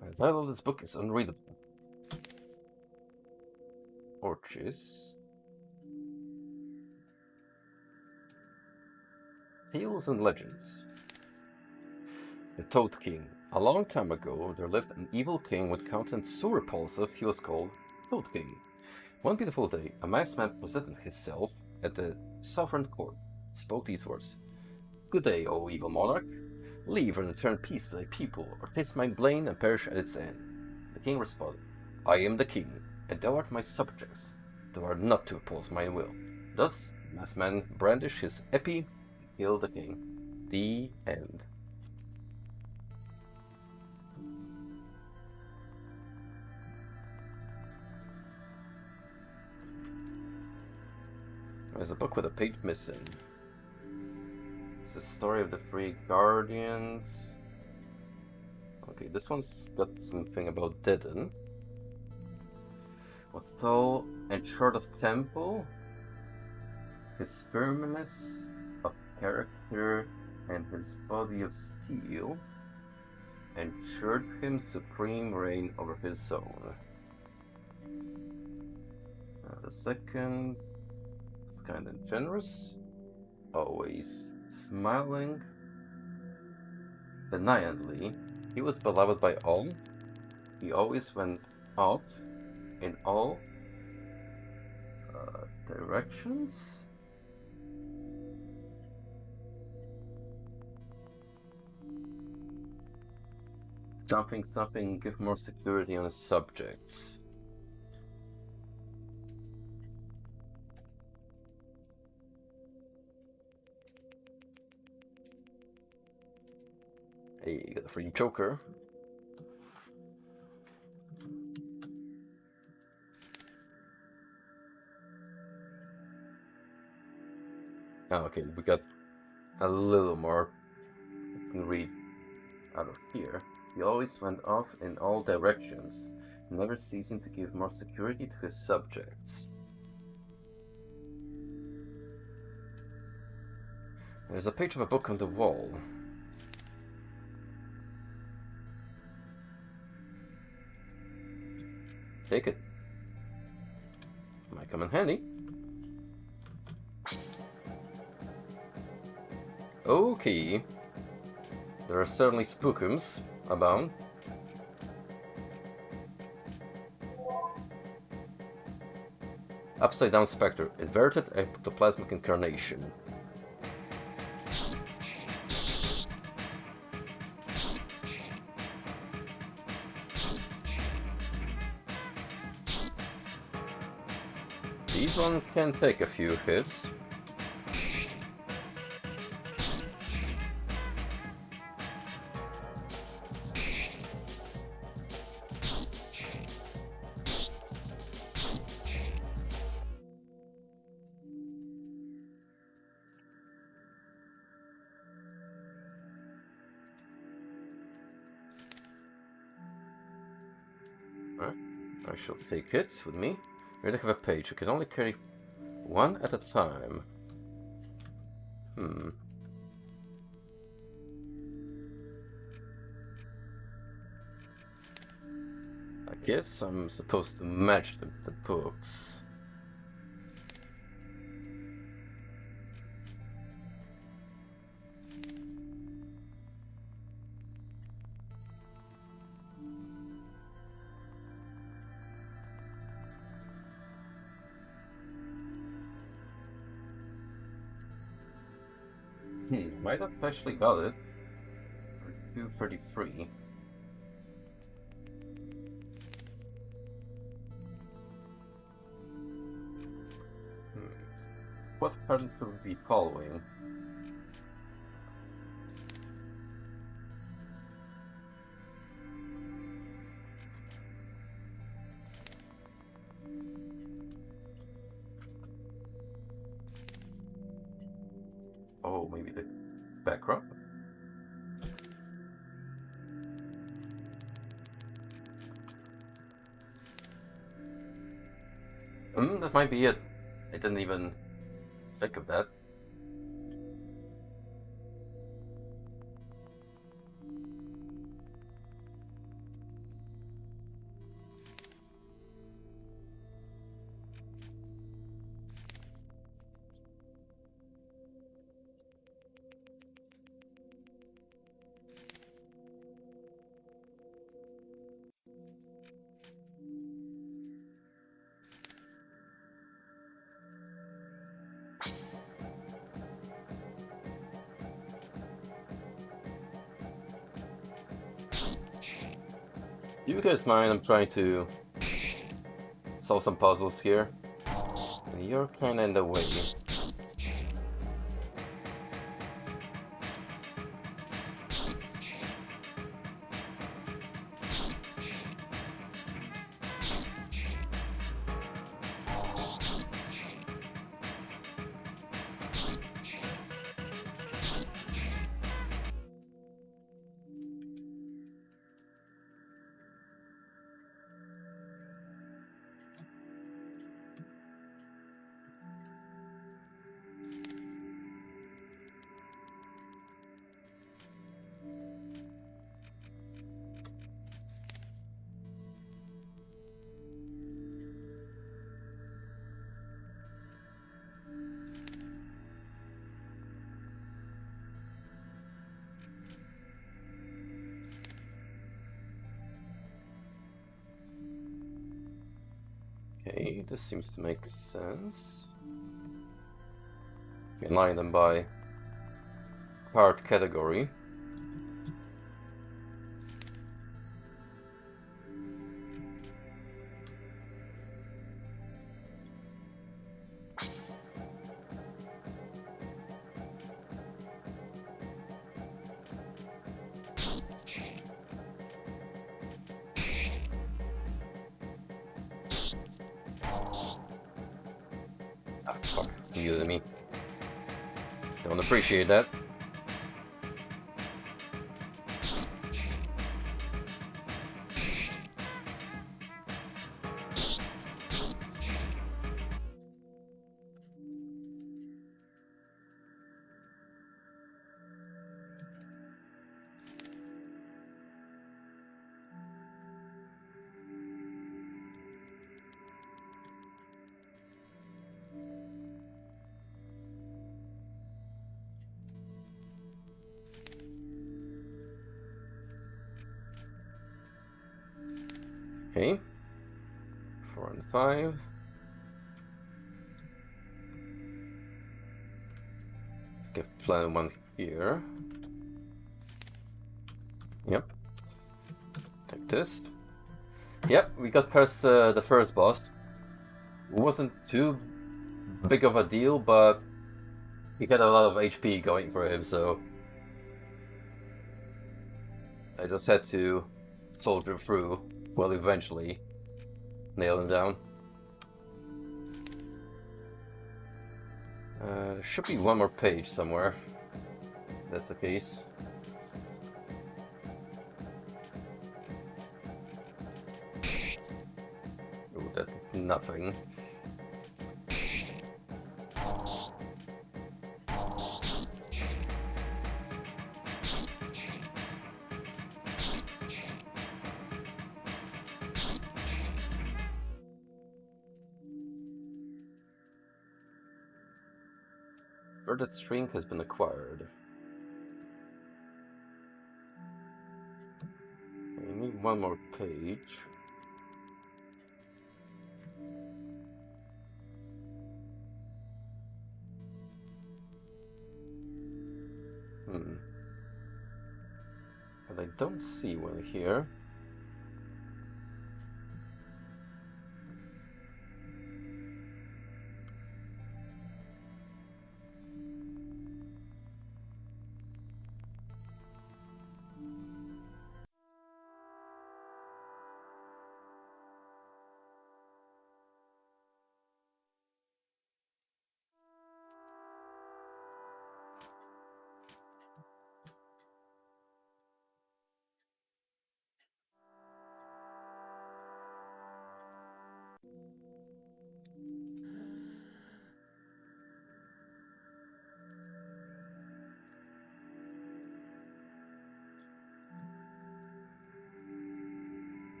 [SPEAKER 1] The title of this book is unreadable. Orchis. Tales and Legends. The Toad King. A long time ago, there lived an evil king with countenance so repulsive he was called Toad King. One beautiful day, a masked man presented himself at the sovereign court and spoke these words. Good day, O evil monarch. Leave and return peace to thy people, or taste my blame and perish at its end. The king responded, I am the king, and thou art my subjects. Thou art not to oppose my will. Thus, the masked man brandished his épée and killed the king. The end. There's a book with a page missing. It's the story of the 3 guardians. Okay, this one's got something about Dedan. Otho ensured of Temple, his firmness of character and his body of steel ensured him supreme reign over his zone. The second, kind and generous, always Smiling benignly, he was beloved by all. He always went off in all directions. Something, give more security on his subjects. Hey, you got a free joker. Oh, okay, we got a little more I can read out of here. He always went off in all directions, never ceasing to give more security to his subjects. There's a page of a book on the wall. Take it. Might come in handy. Okay. There are certainly spookums abound. Upside down specter, inverted ectoplasmic incarnation. These one can take a few hits. I shall take it with me. Here they have a page. You can only carry one at a time. I guess I'm supposed to match them to the books. Might have actually got it. 233. What pattern should we be following? Oh, maybe the background? That might be it. I didn't even think of that. Do you guys mind? I'm trying to solve some puzzles here. And you're kinda in the way. Okay, this seems to make sense. Align them by card category. Ah, fuck. You to me. Don't appreciate that. Okay. 4 and 5. Give plan 1 here. Yep. Take this. Yep, we got past the first boss. It wasn't too big of a deal, but he had a lot of HP going for him, so I just had to soldier through. Well, eventually nail him down. There should be one more page somewhere. That's the case. Ooh, that did nothing. Verdant string has been acquired. I need one more page. And I don't see one here.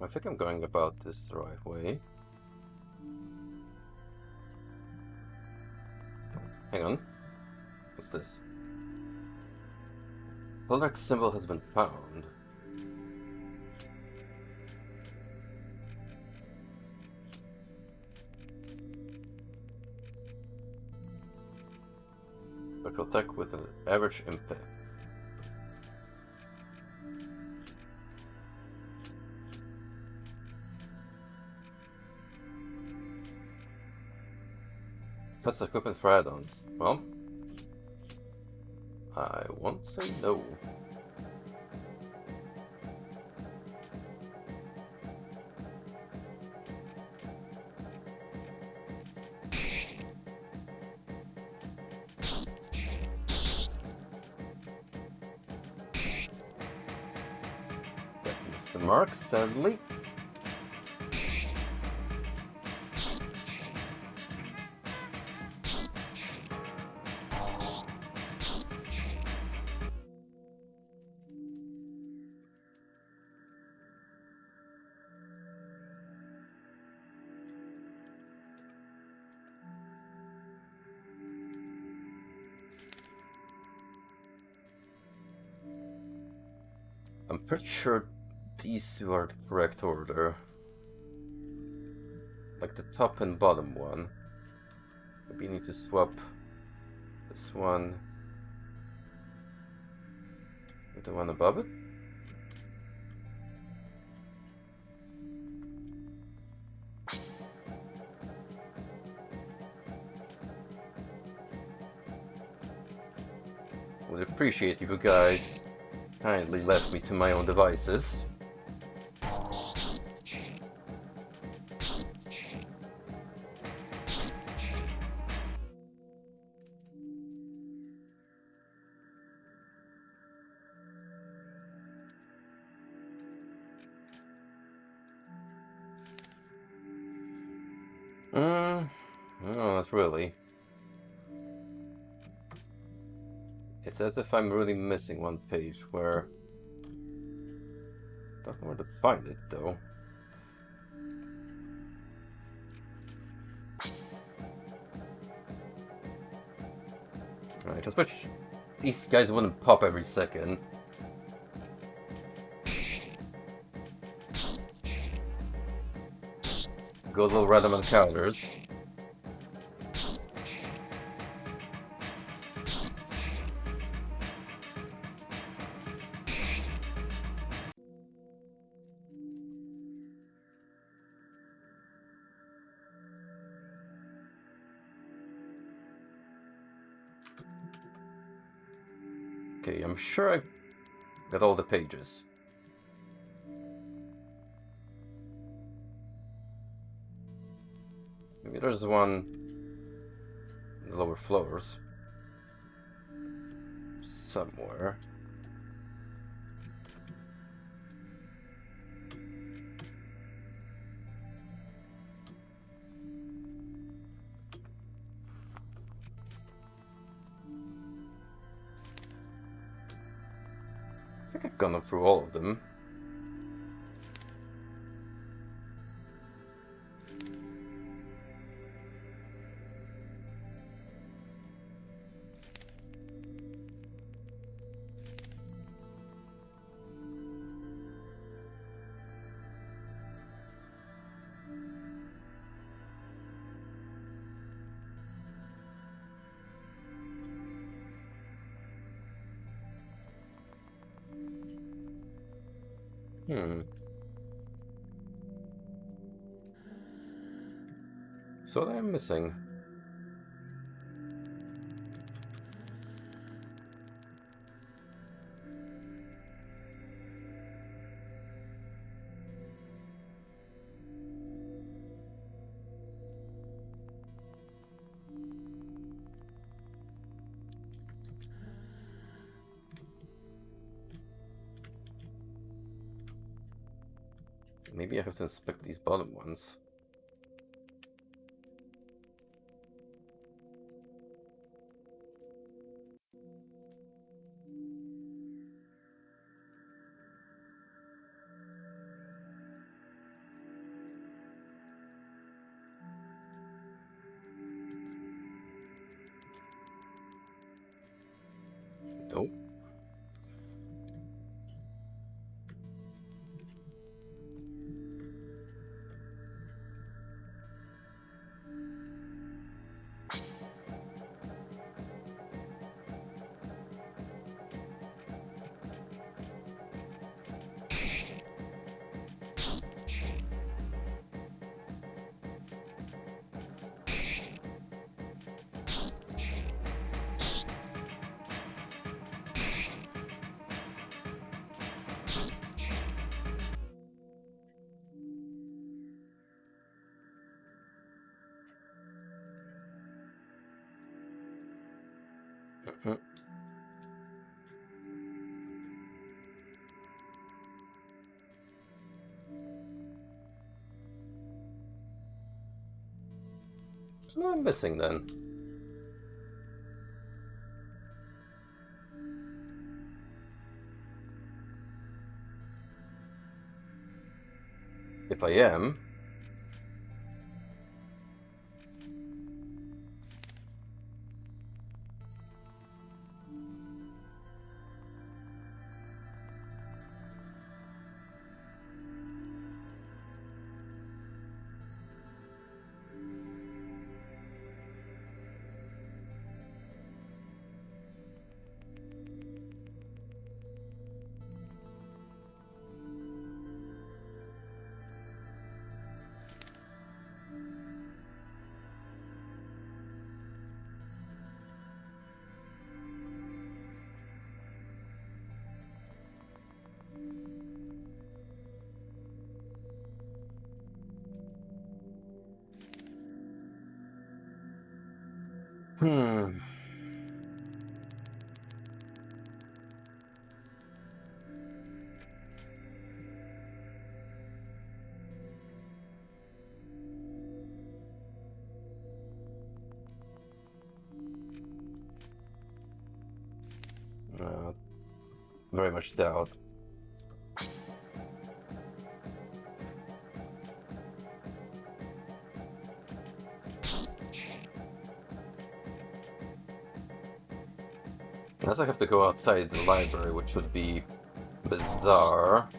[SPEAKER 1] I think I'm going about this the right way. Hang on. What's this? Zoldrax symbol has been found. Special attack with an average impact. That's equipment for add-ons. Well, I won't say no. That missed the mark, sadly. pretty sure these two are the correct order. Like the top and bottom one. Maybe you need to swap this one with the one above it. Would appreciate if you guys kindly left me to my own devices. No, not really. It's as if I'm really missing one page where... Don't know where to find it, though. I just wish these guys wouldn't pop every second. Good little random encounters. Okay, I'm sure I got all the pages. Maybe there's one in the lower floors. Somewhere. I think I've gone through all of them. So what I'm missing. Maybe I have to inspect these bottom ones. Nope. Mhm. What am I missing then? If I am... Hmm. Uh, very much doubt. Unless I have to go outside the library, which would be bizarre.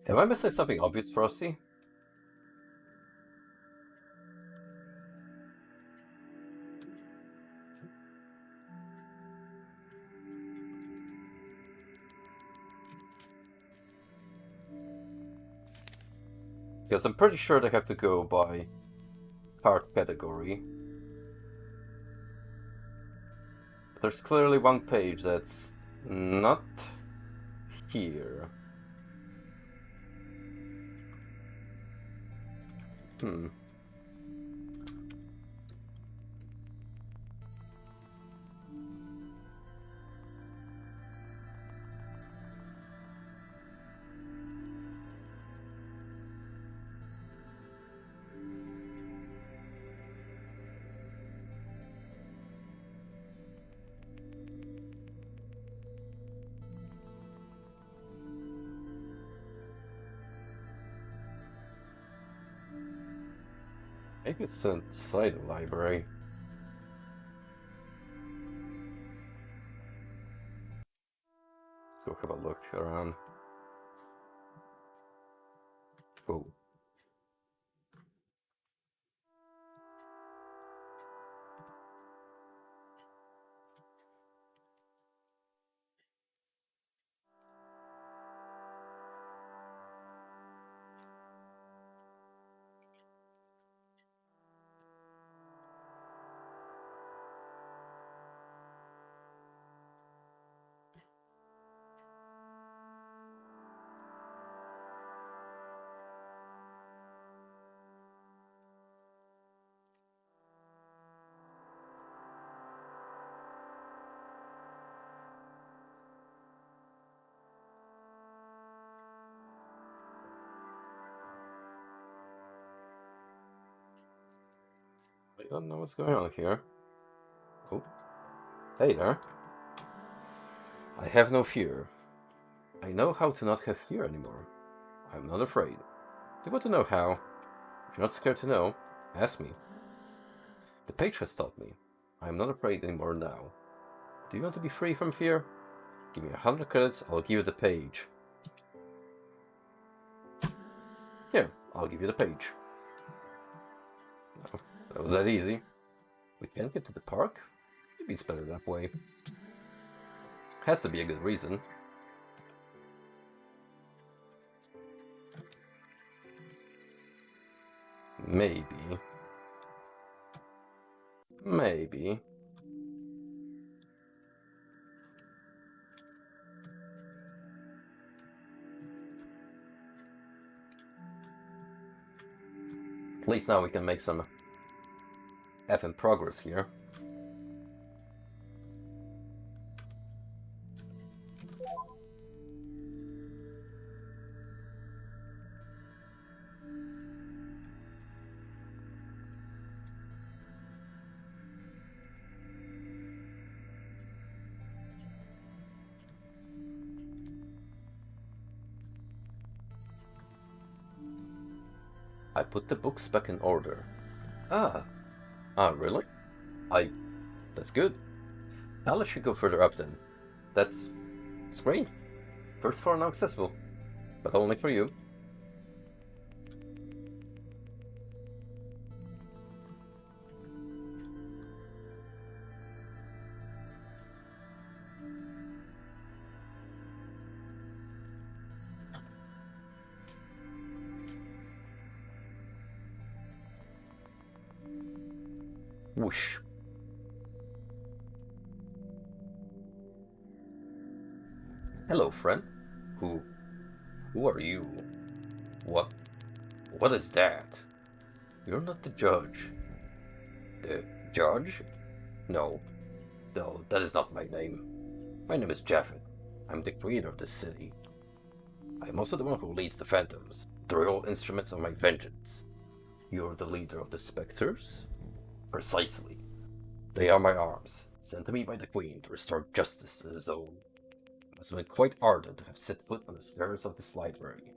[SPEAKER 1] Am I missing something obvious, Frosty? Because I'm pretty sure they have to go by card category. There's clearly one page that's not here. Hmm. Maybe it's inside the library. Let's go have a look around. Oh. I don't know what's going on here. Oh. Hey there. I have no fear. I know how to not have fear anymore. I'm not afraid. Do you want to know how? If you're not scared to know, ask me. The page has taught me. I am not afraid anymore now. Do you want to be free from fear? Give me 100 credits, I'll give you the page. Here, I'll give you the page. Oh, that was that easy. We can't get to the park? Maybe it's better that way. Has to be a good reason. Maybe. Maybe. At least now we can make some effing progress here. I put the books back in order. Ah. Ah, really? That's good. I'll let you go further up then. That's great. First floor now accessible. But only for you. Whoosh. Hello, friend. Who are you? What What is that? You're not the judge. The judge? No. No, that is not my name. My name is Japheth. I'm the creator of this city. I'm also the one who leads the Phantoms, the real instruments of my vengeance. You're the leader of the Spectres? Precisely. They are my arms, sent to me by the Queen to restore justice to the Zone. It must have been quite ardent to have set foot on the stairs of this library.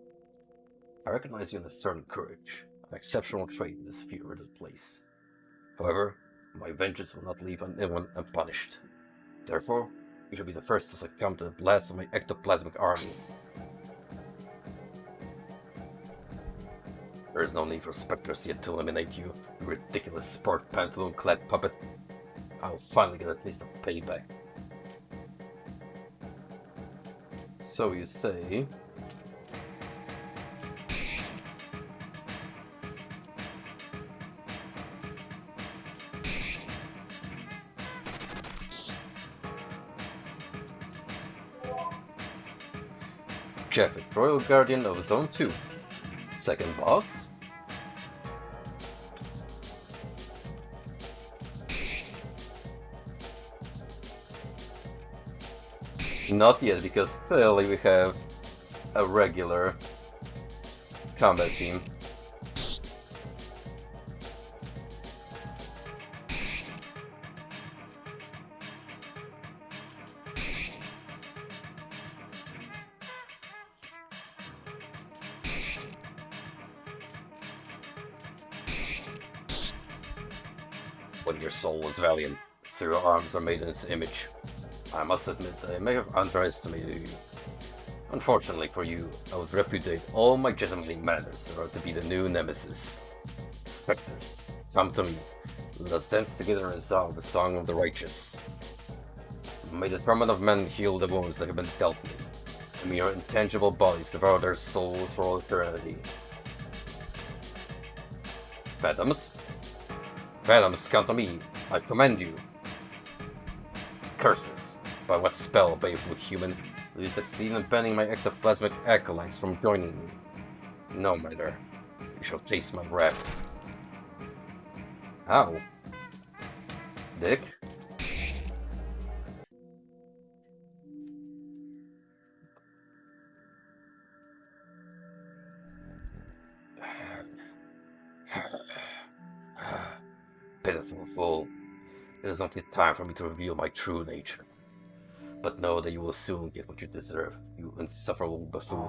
[SPEAKER 1] I recognize you in a certain courage, an exceptional trait in this furious place. However, my vengeance will not leave anyone unpunished. Therefore, you should be the first to succumb to the blast of my ectoplasmic army. There is no need for specters yet to eliminate you, you ridiculous sport pantaloon-clad puppet. I'll finally get a taste of payback. So you say... Japheth, Royal Guardian of Zone 2. Second boss? Not yet, because clearly we have a regular combat team. When your soul is valiant, so your arms are made in its image. I must admit that I may have underestimated you. Unfortunately for you, I would repudiate all my gentlemanly manners in order to be the new nemesis. Spectres, come to me. Let us dance together and song the song of the righteous. May the torment of men heal the wounds that have been dealt me. And may your intangible bodies devour their souls for all eternity. Phantoms? Phantoms, come to me. I command you. Curses. By what spell, baleful human, will you succeed in banning my ectoplasmic acolytes from joining me? No matter. You shall taste my wrath. How? Dick? Pitiful fool. It is not yet time for me to reveal my true nature. But know that you will soon get what you deserve, you insufferable buffoon.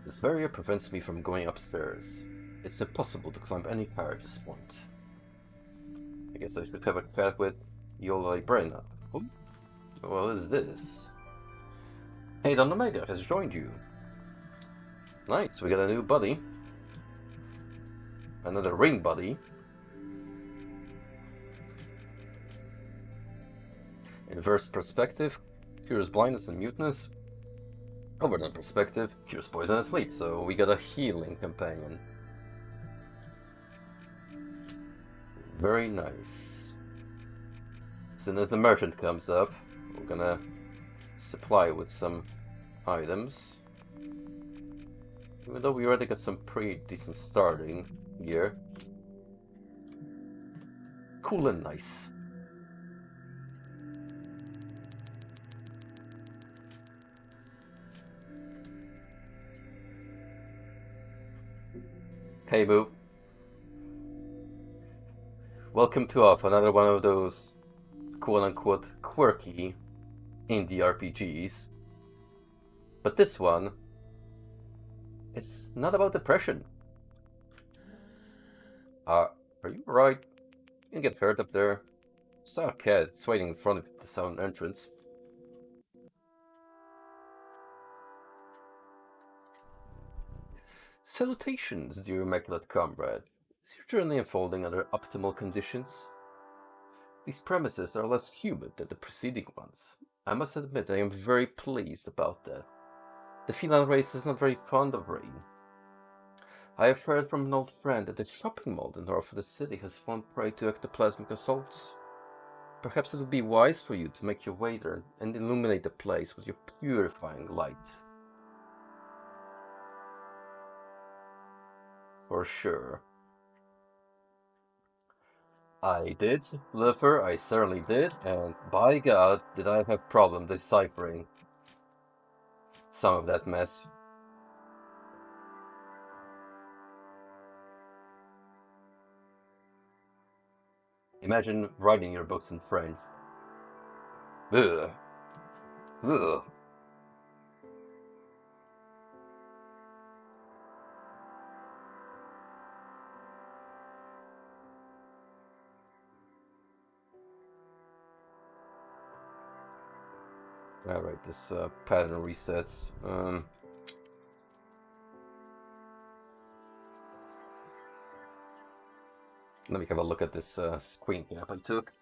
[SPEAKER 1] This barrier prevents me from going upstairs. It's impossible to climb any higher at this point. I guess I should have a chat with Yola Brena. Who? What is this? Hey, Don Omega has joined you. Nice, we got a new buddy. Another ring buddy. Inverse perspective cures blindness and muteness. Overdone perspective cures poison and sleep, so we got a healing companion. Very nice. As soon as the merchant comes up, we're gonna supply with some items. Even though we already got some pretty decent starting gear. Cool and nice. Hey Boo. Welcome to Off, another one of those quote-unquote quirky indie RPGs. But this one, it's not about depression. Are you alright? You didn't get hurt up there? I saw a cat. It's waiting in front of the southern entrance. Salutations, dear immaculate comrade. Is your journey unfolding under optimal conditions? These premises are less humid than the preceding ones. I must admit I am very pleased about that. The feline race is not very fond of rain. I have heard from an old friend that the shopping mall in the north of the city has fallen prey to ectoplasmic assaults. Perhaps it would be wise for you to make your way there and illuminate the place with your purifying light. For sure. I did, Lifer, I certainly did, and by God, did I have problem deciphering some of that mess. Imagine writing your books in French. Ugh. Ugh. Alright, this pattern resets. Let me have a look at this screen cap I took.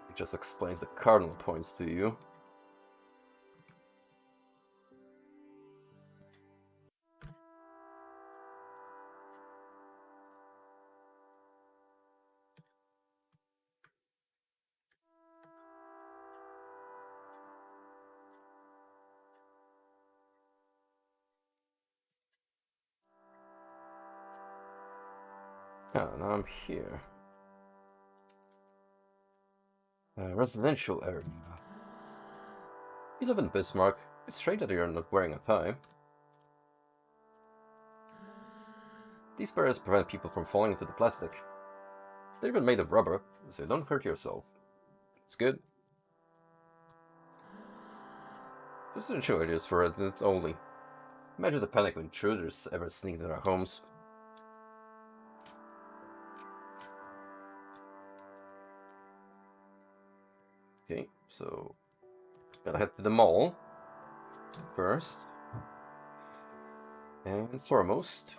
[SPEAKER 1] It just explains the cardinal points to you. Oh, now I'm here. Residential area. You live in Bismarck. It's strange that you're not wearing a tie. These barriers prevent people from falling into the plastic. They're even made of rubber, so don't hurt yourself. It's good. Just enjoy this for residents only. Imagine the panic when intruders ever sneak into our homes. Okay, so gotta head to the mall first and foremost.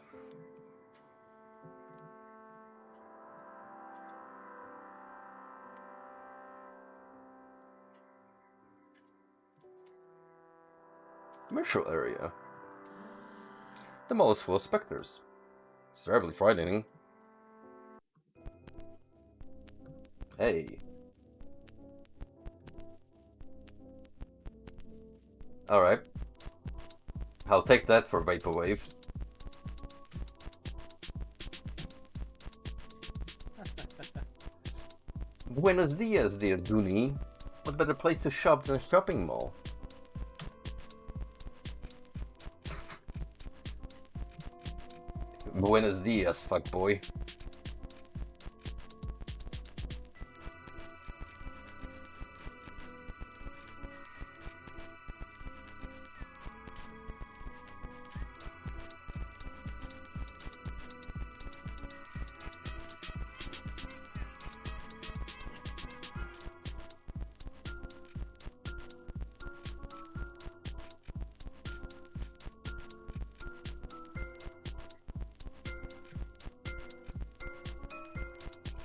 [SPEAKER 1] Commercial area. The mall is full of specters. It's terribly frightening. Hey. Alright. I'll take that for Vaporwave. Buenos dias, dear Dooney. What better place to shop than a shopping mall? Buenos dias, fuckboy.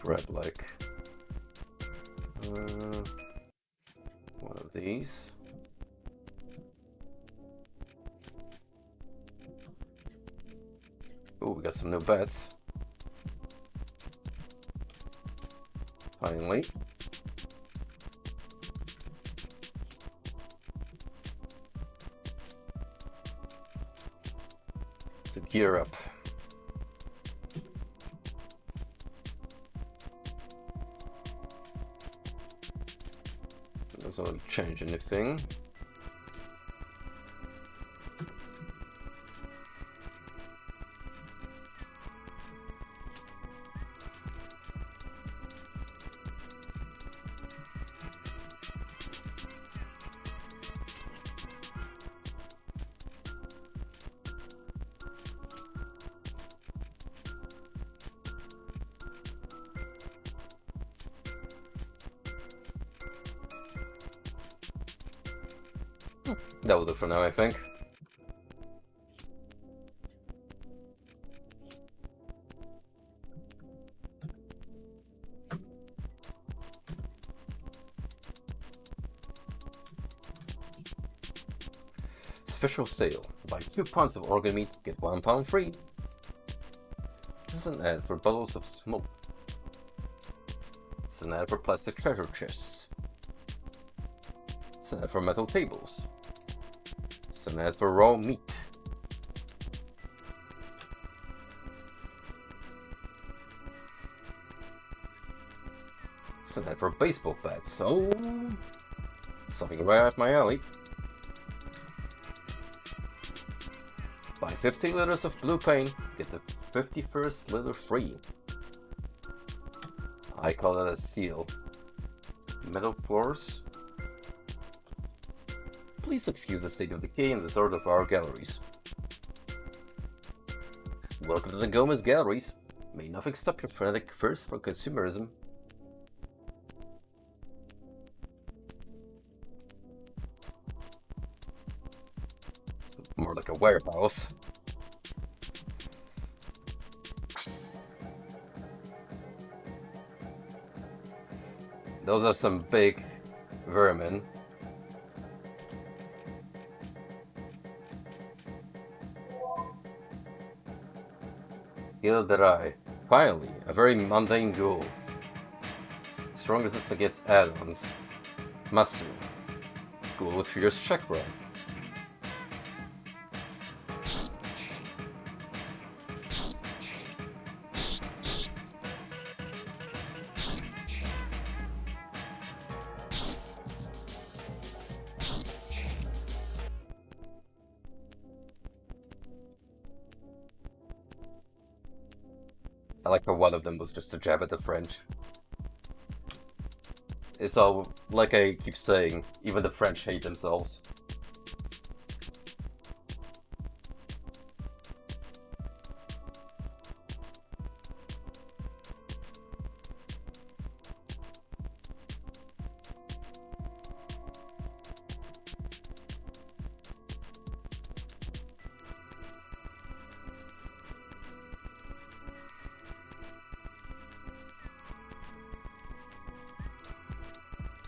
[SPEAKER 1] Red like one of these. Oh, we got some new bets. Finally. So gear up. Doesn't really change anything. That will do for now, I think. official sale. Buy 2 pounds of organ meat, get 1 pound free. This is an ad for bottles of smoke. It's an ad for plastic treasure chests. It's an ad for metal tables. It's an ad for raw meat. It's an ad for baseball bats. Oh, something right up my alley. Buy 50 liters of blue paint, get the 51st liter free. I call it a steal. Metal floors. Please excuse the state of decay and disorder of our galleries. Welcome to the Gomez Galleries. May nothing stop your frenetic thirst for consumerism. More like a warehouse. Those are some big vermin. Gilderai. Finally, a very mundane ghoul. Strong resist against add-ons. Masu. Ghoul with fierce chakra. I like how one of them was just a jab at the French. It's all, like I keep saying, even the French hate themselves.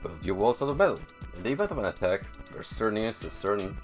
[SPEAKER 1] Build your walls out of metal. In the event of an attack, their sturdiness is certain.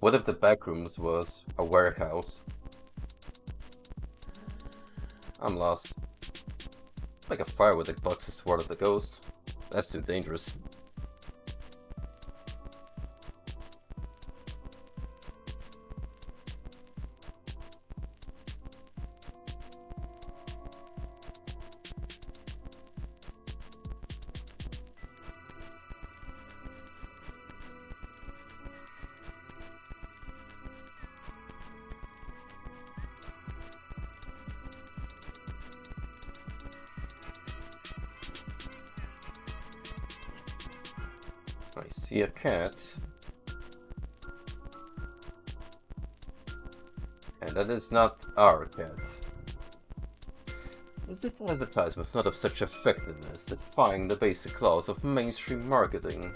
[SPEAKER 1] What if the backrooms was a warehouse? I'm lost. Like a fire with a box sword of the ghost. That's too dangerous. I see a cat. And that is not our cat. Is it an advertisement not of such effectiveness, defying the basic laws of mainstream marketing?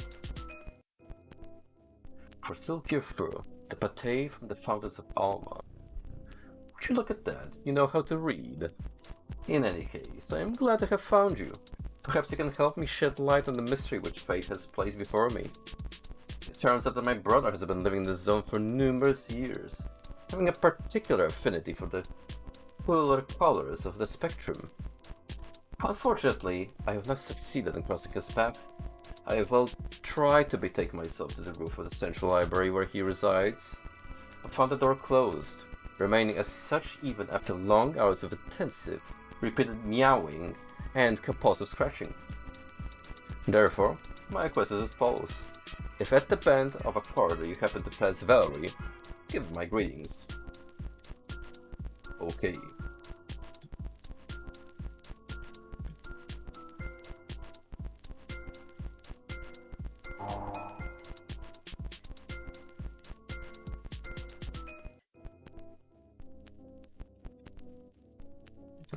[SPEAKER 1] For silkier fur, the pate from the fountains of Alma. Would you look at that? You know how to read. In any case, I am glad to have found you. Perhaps you can help me shed light on the mystery which fate has placed before me. It turns out that my brother has been living in this zone for numerous years, having a particular affinity for the cooler colors of the spectrum. Unfortunately, I have not succeeded in crossing his path. I have tried to betake myself to the roof of the central library where he resides, but found the door closed, remaining as such even after long hours of intensive, repeated meowing and compulsive scratching. Therefore, my request is as follows. If at the bend of a corridor you happen to pass Valerie, give my greetings. Okay.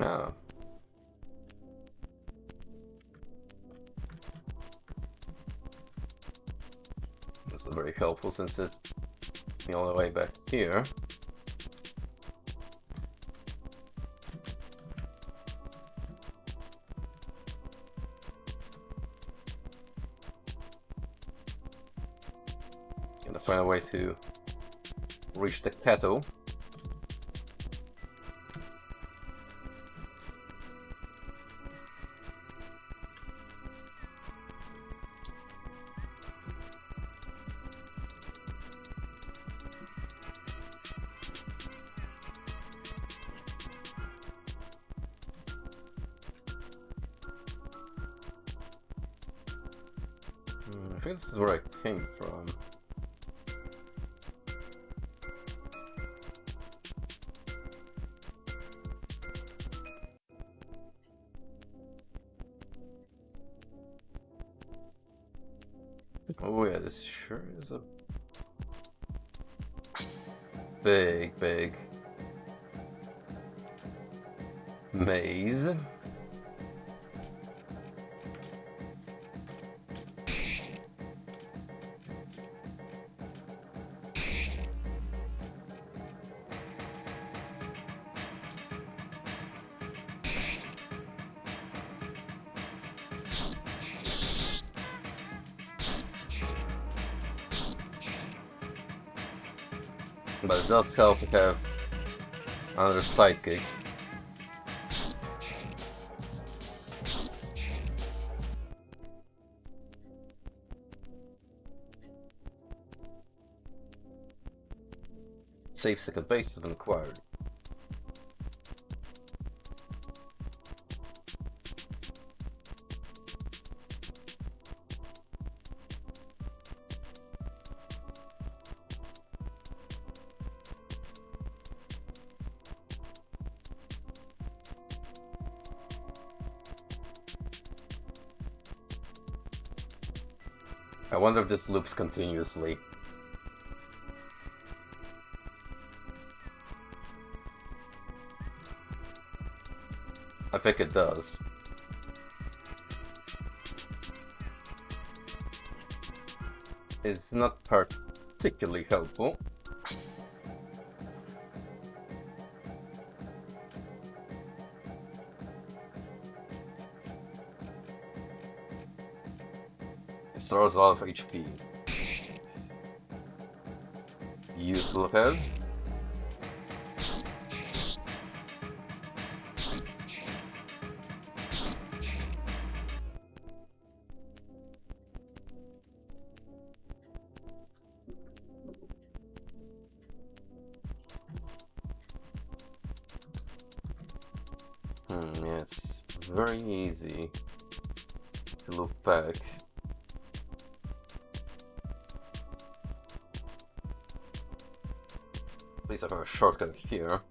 [SPEAKER 1] Oh. This is very helpful since it's the only way back here. Gotta find a way to reach the kettle. I think this is where I came from. Oh yeah, this sure is a big maze. But it does help to have another sidekick. Safe second base has been acquired. I wonder if this loops continuously. I think it does. It's not particularly helpful. It throws a lot of HP. Useful head. Yeah, it's very easy to look back. At least I have a shortcut here.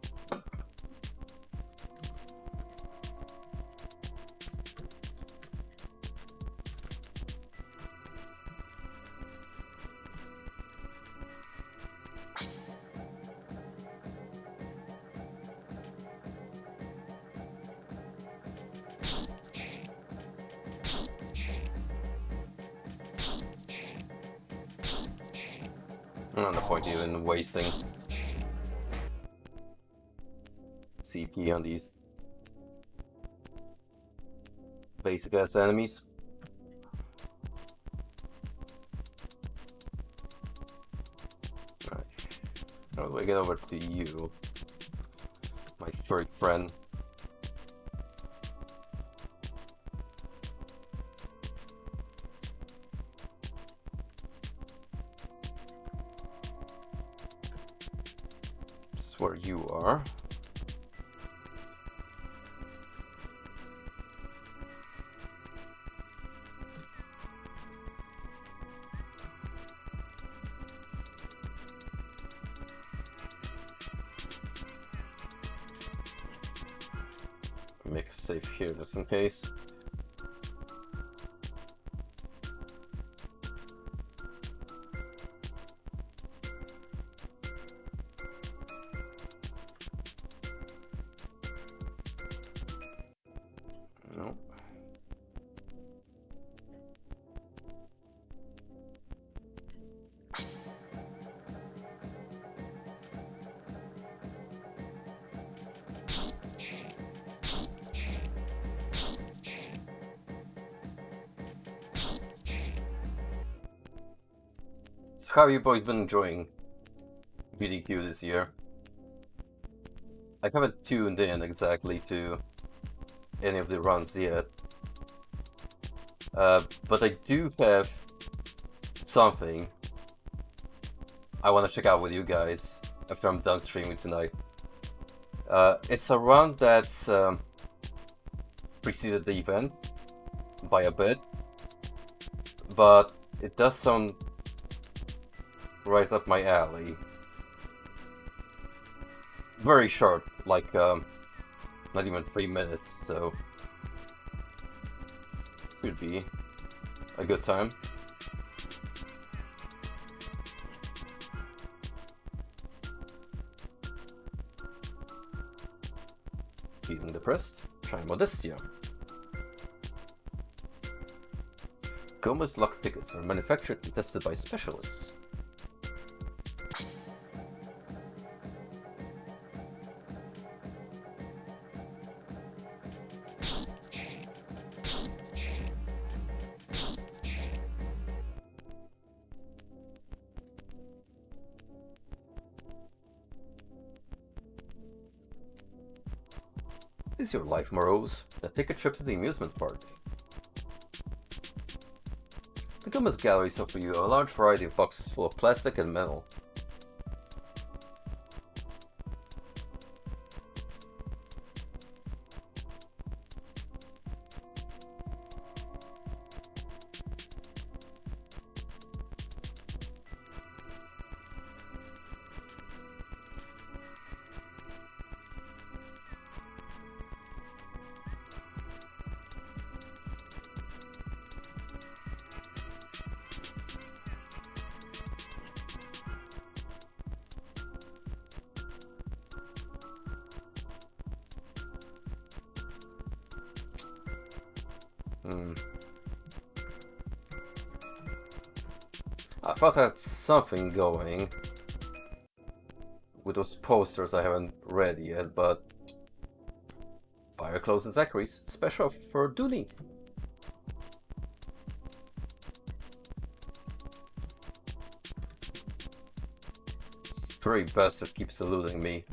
[SPEAKER 1] Not the point even wasting CP on these basic ass enemies. Alright. How do I get over to you, my third friend? This is where you are. Make a save here just in case. how have you boys been enjoying VDQ this year? I haven't tuned in exactly to any of the runs yet. But I do have something I want to check out with you guys after I'm done streaming tonight. It's a run that's preceded the event by a bit, but it does sound right up my alley. Very short, like not even 3 minutes, so should be a good time. Feeling depressed? Try Modestia. Gomez lock tickets are manufactured and tested by specialists. Is your life morose? Then take a trip to the amusement park. The Gomez galleries offer you a large variety of boxes full of plastic and metal. I thought I had something going with those posters I haven't read yet, but Fire Clothes and Zachary's special for Dooney. Stray bastard keeps eluding me.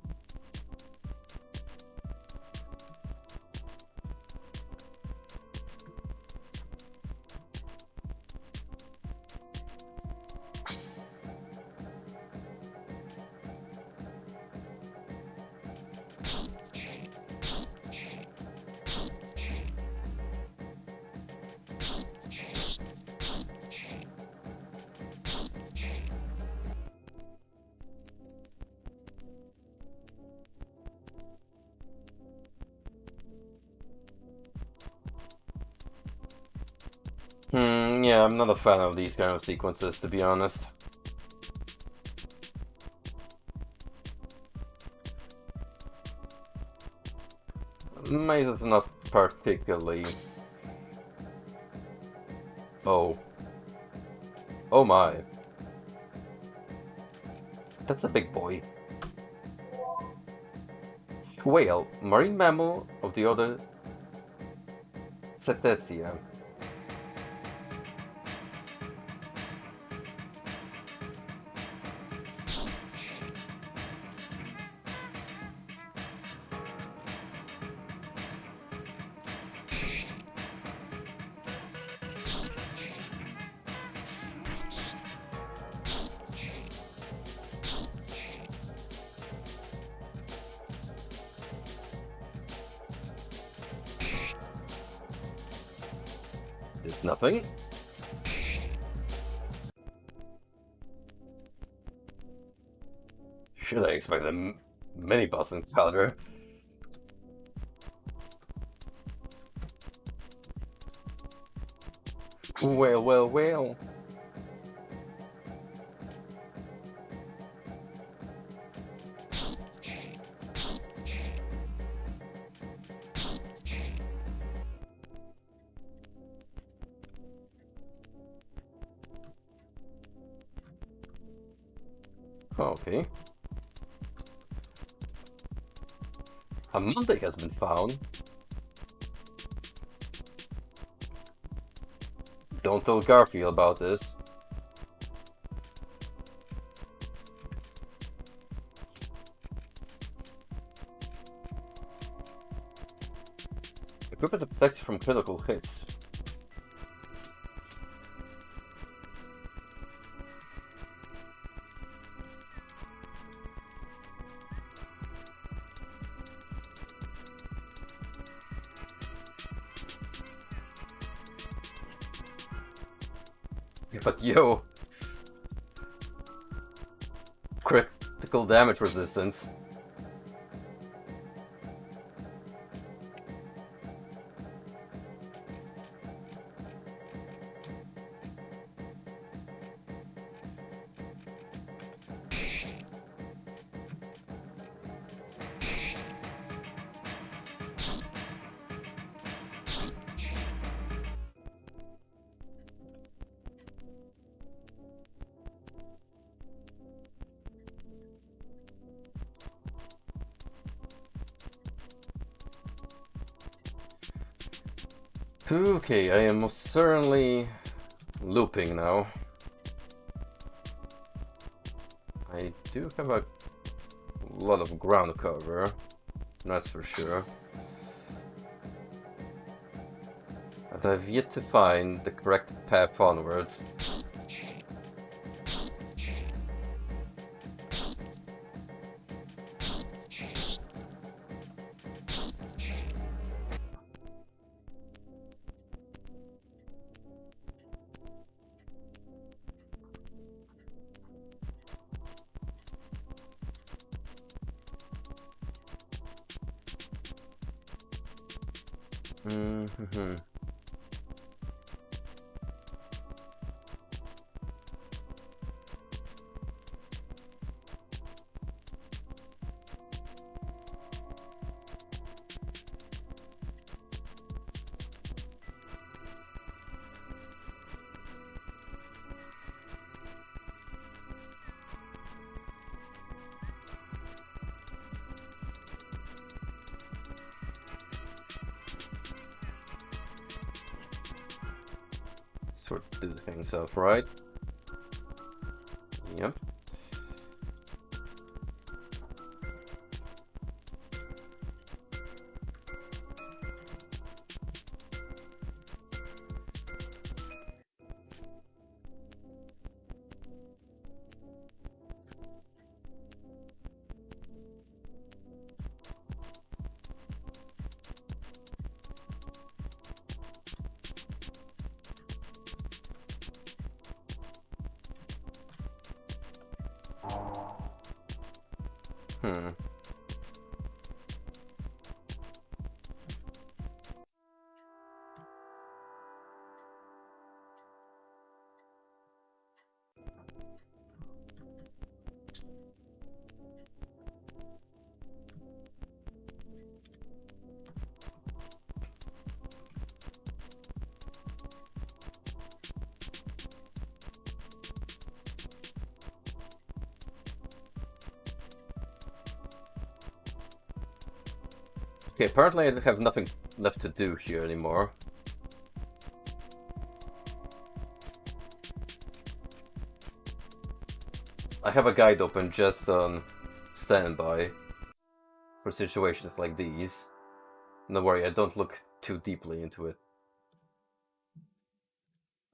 [SPEAKER 1] Yeah, I'm not a fan of these kind of sequences, to be honest. Might have not particularly. Oh. Oh my. That's a big boy. Whale, marine mammal of the order Cetacea. Did nothing. Should I expect a mini boss encounter? Well. Okay. A Monday has been found. Don't tell Garfield about this. weapon that protects you from critical hits. Yeah, but yo, critical damage resistance. Okay, I am most certainly looping now. I do have a lot of ground cover, that's for sure. But I've yet to find the correct path onwards. Mm-hmm. Sort of do things up, right? Yep. Hmm. Okay, apparently I have nothing left to do here anymore. I have a guide open just on standby for situations like these. Don't worry, I don't look too deeply into it.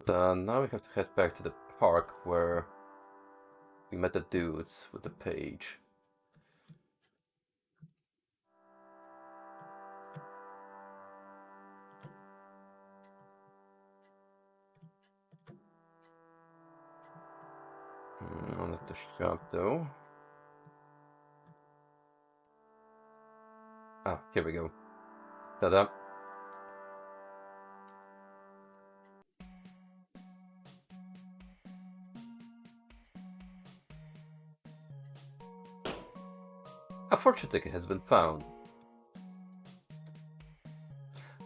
[SPEAKER 1] But now we have to head back to the park where we met the dudes with the page. Not at the shop though. Ah, here we go. Ta-da. A fortune ticket has been found.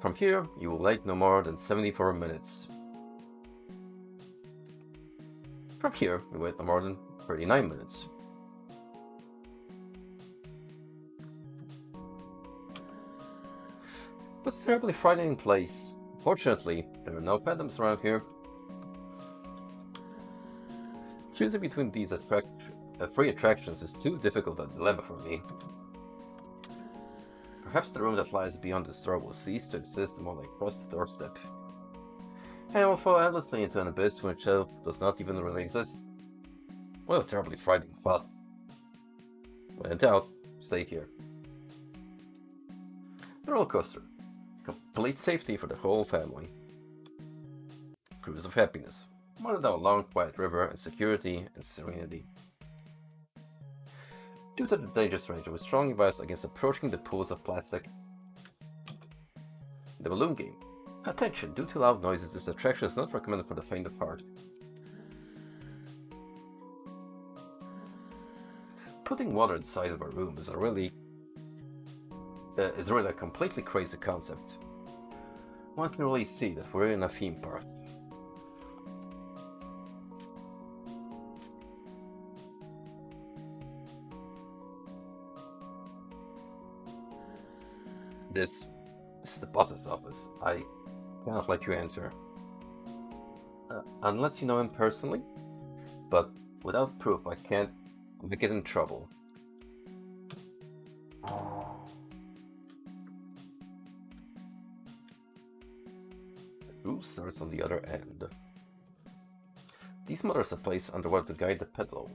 [SPEAKER 1] From here, you will wait no more than 74 minutes. From here, we wait no more than 39 minutes. But a terribly frightening place. Fortunately, there are no phantoms around here. Choosing between these free attractions is too difficult a dilemma for me. Perhaps the room that lies beyond this door will cease to exist the moment I cross the doorstep. And I will fall endlessly into an abyss which does not even really exist. What a terribly frightening thought. When in doubt, stay here. The roller coaster. Complete safety for the whole family. Cruise of happiness. More than a long, quiet river and security and serenity. Due to the dangerous range, I was strongly advised against approaching the pools of plastic. The balloon game. Attention, due to loud noises, this attraction is not recommended for the faint of heart. Putting water inside of a room is really a completely crazy concept. One can really see that we're in a theme park. This is the boss's office. I cannot let you enter. Unless you know him personally. But without proof, I can't get in trouble. The roof starts on the other end. These motors are placed underwater to guide the pedal.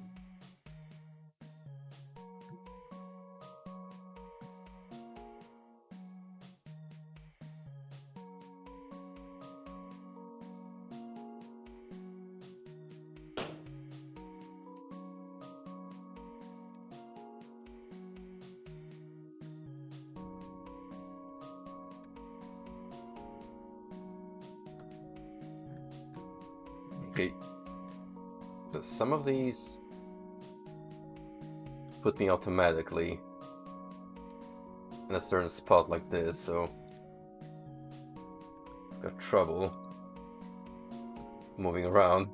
[SPEAKER 1] Okay, some of these put me automatically in a certain spot like this, so I've got trouble moving around.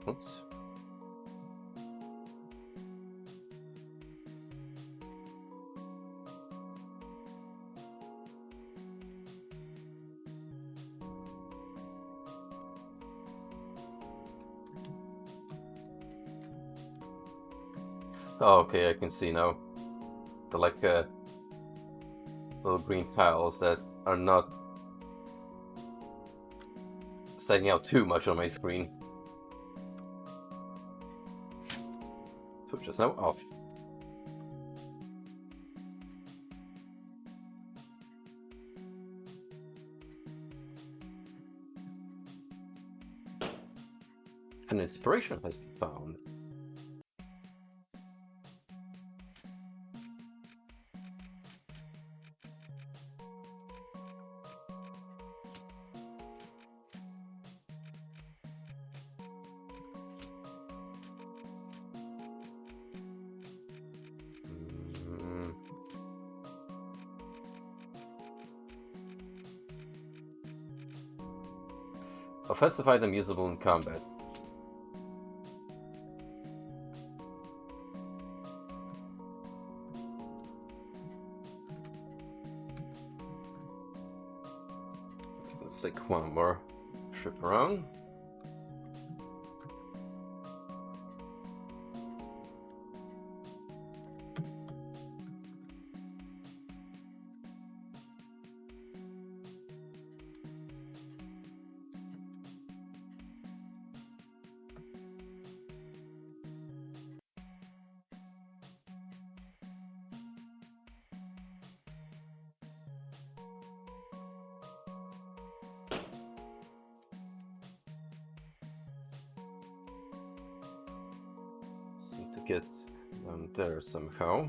[SPEAKER 1] Oops. Oh, okay, I can see now. They're like little green tiles that are not standing out too much on my screen. Switch is now off. An inspiration has been found. Offensive item usable in combat. Let's take one more trip around. Seem to get down there somehow.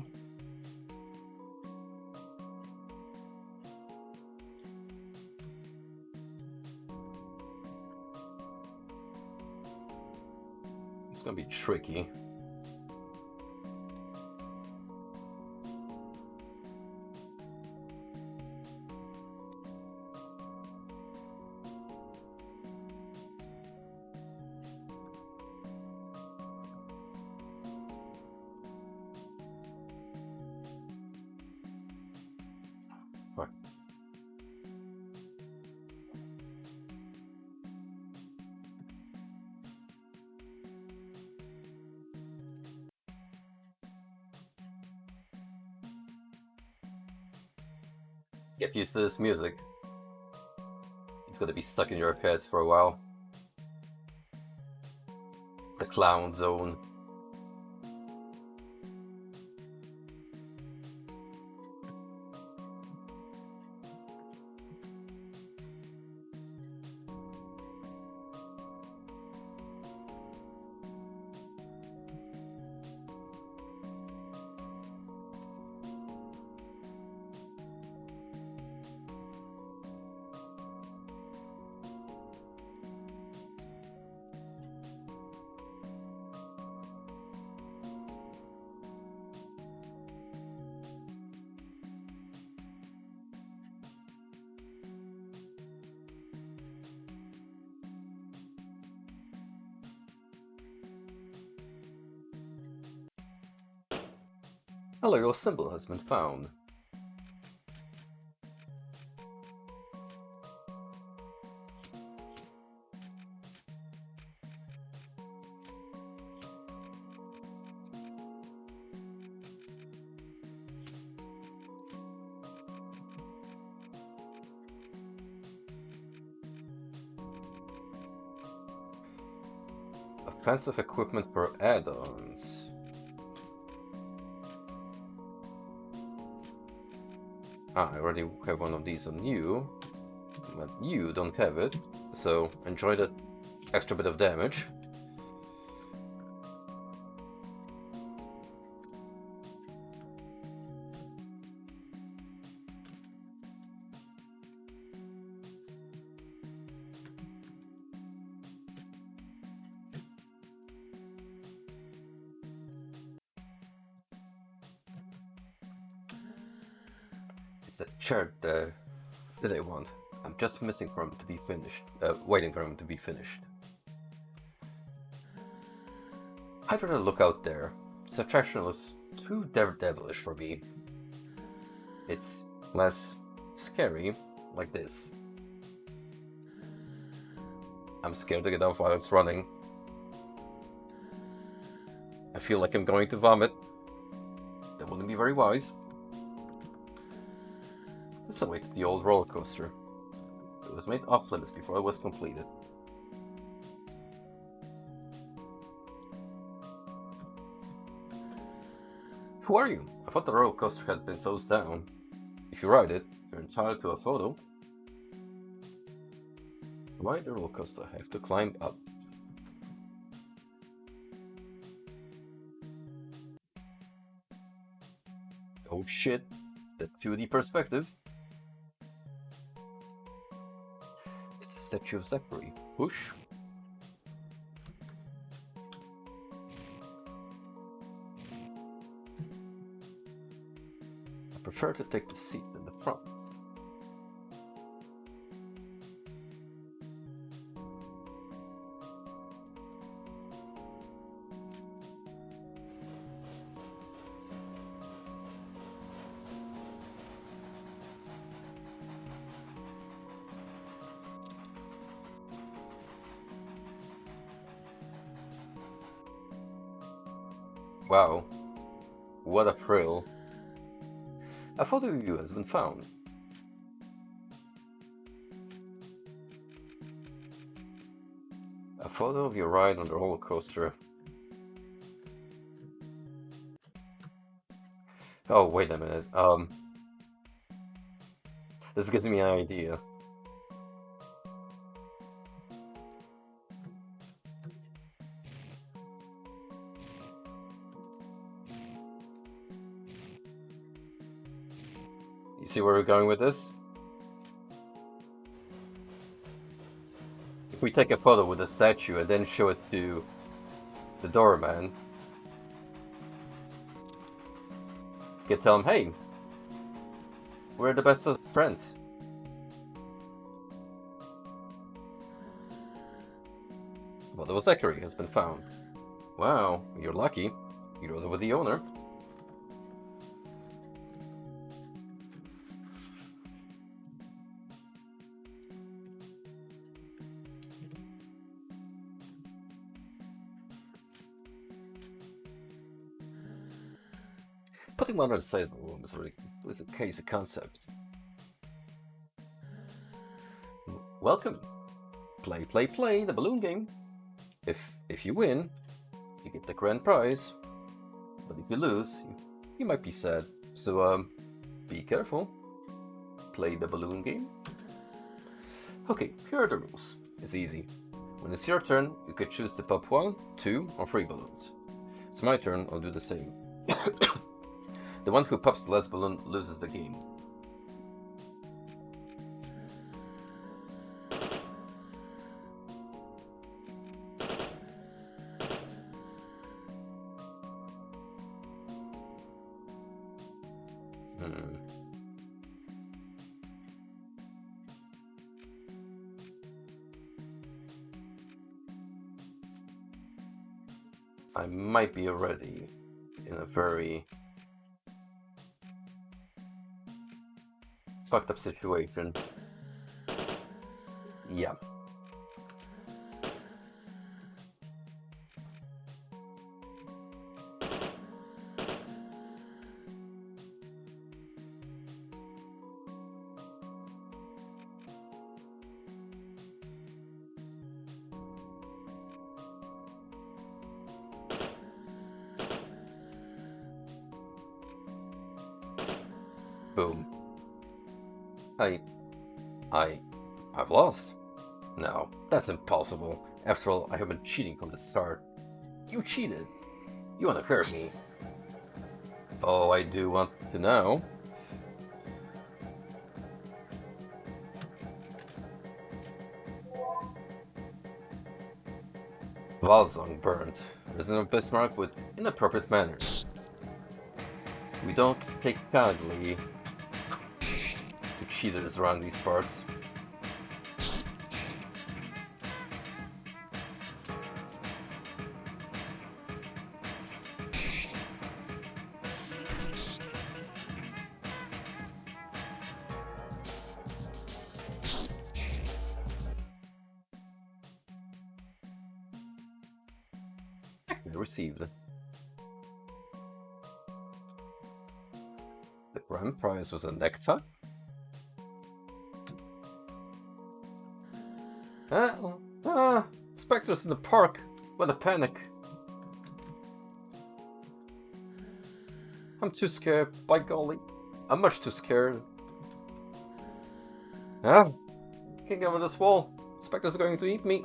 [SPEAKER 1] It's gonna be tricky. Get used to this music. It's gonna be stuck in your heads for a while. The Clown Zone. Hello, your symbol has been found. Offensive equipment for add-ons. I already have one of these on you, but you don't have it, so enjoy that extra bit of damage. It's a chart that I want. I'm just missing for him to be finished. Waiting for him to be finished. I'd rather look out there. This attraction was too devilish for me. It's less scary like this. I'm scared to get off while it's running. I feel like I'm going to vomit. That wouldn't be very wise. Let's await the old roller coaster. It was made off limits before it was completed. Who are you? I thought the roller coaster had been closed down. If you ride it, you're entitled to a photo. Why did the roller coaster have to climb up? Oh shit, that 2D perspective. It's a statue of Zachary. Push. I prefer to take the seat in the front. Wow, what a thrill. A photo of you has been found. A photo of your ride on the roller coaster. Oh, wait a minute. This gives me an idea. You see where we're going with this? If we take a photo with the statue and then show it to the doorman, you can tell him, hey, we're the best of friends. Well, the Zachary has been found. Wow, you're lucky. You rode it with the owner. Putting one on the side of the room is really a crazy concept. Welcome. Play, play, play, the balloon game. If you win, you get the grand prize. But if you lose, you might be sad. So, be careful. Play the balloon game. Okay, here are the rules. It's easy. When it's your turn, you could choose to pop 1, 2, or 3 balloons. It's my turn, I'll do the same. The one who pops the last balloon loses the game. I might be already in a very fucked up situation. Yeah. Boom. I've lost. No, that's impossible. After all, I have been cheating from the start. You cheated. You want to hurt me. Oh, I do want to know. Valzong burnt. Resident of Bismarck with inappropriate manners. We don't take kindly to cheaters around these parts. Received. The grand prize was a nectar? Spectres in the park. What a panic. I'm too scared, by golly. I'm much too scared. Can't get over this wall. Spectres are going to eat me.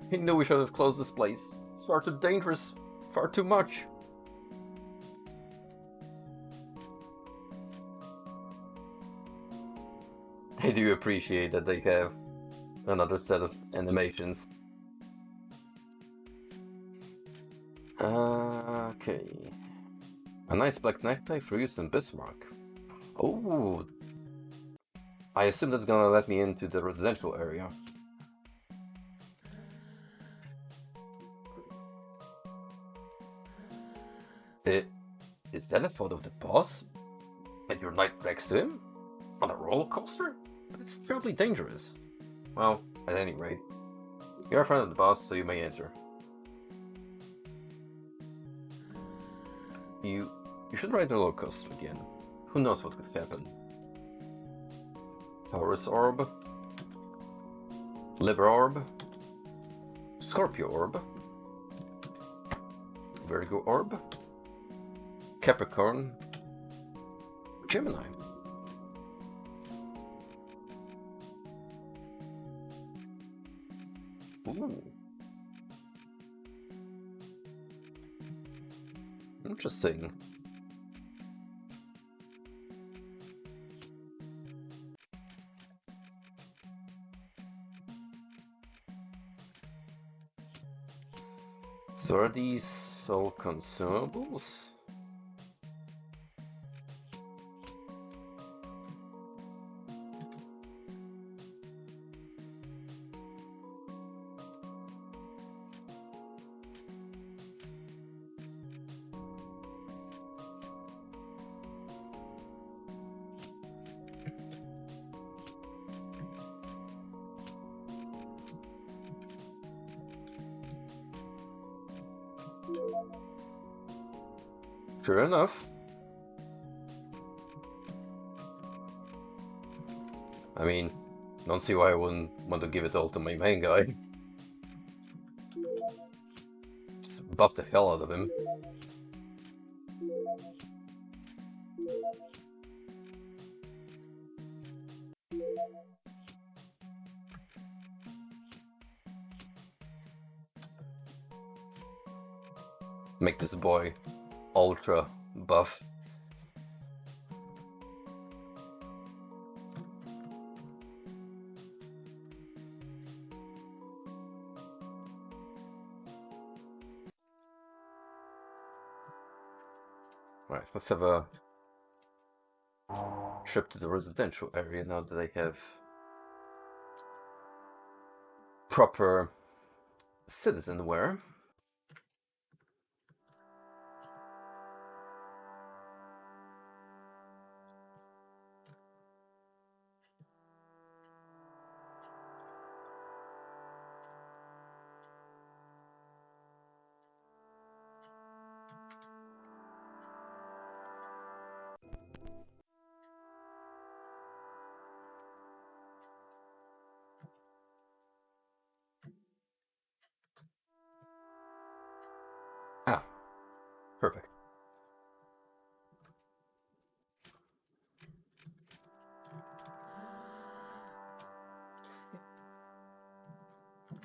[SPEAKER 1] He knew we should have closed this place. It's far too dangerous. Far too much. I do appreciate that they have another set of animations. Okay. A nice black necktie for use in Bismarck. Oh. I assume that's gonna let me into the residential area. Is that a photo of the boss? And you're right next to him? On a roller coaster? But it's terribly dangerous. Well, at any rate, you're a friend of the boss, so you may enter. You should ride the roller coaster again. Who knows what could happen? Taurus Orb, Liver Orb, Scorpio Orb, Virgo Orb, Capricorn, Gemini. Ooh. Interesting. So are these all consumables? Fair enough. I mean, don't see why I wouldn't want to give it all to my main guy. Just buff the hell out of him. Make this boy ultra buff. Right, let's have a trip to the residential area now that I have proper citizen wear. Ah, perfect.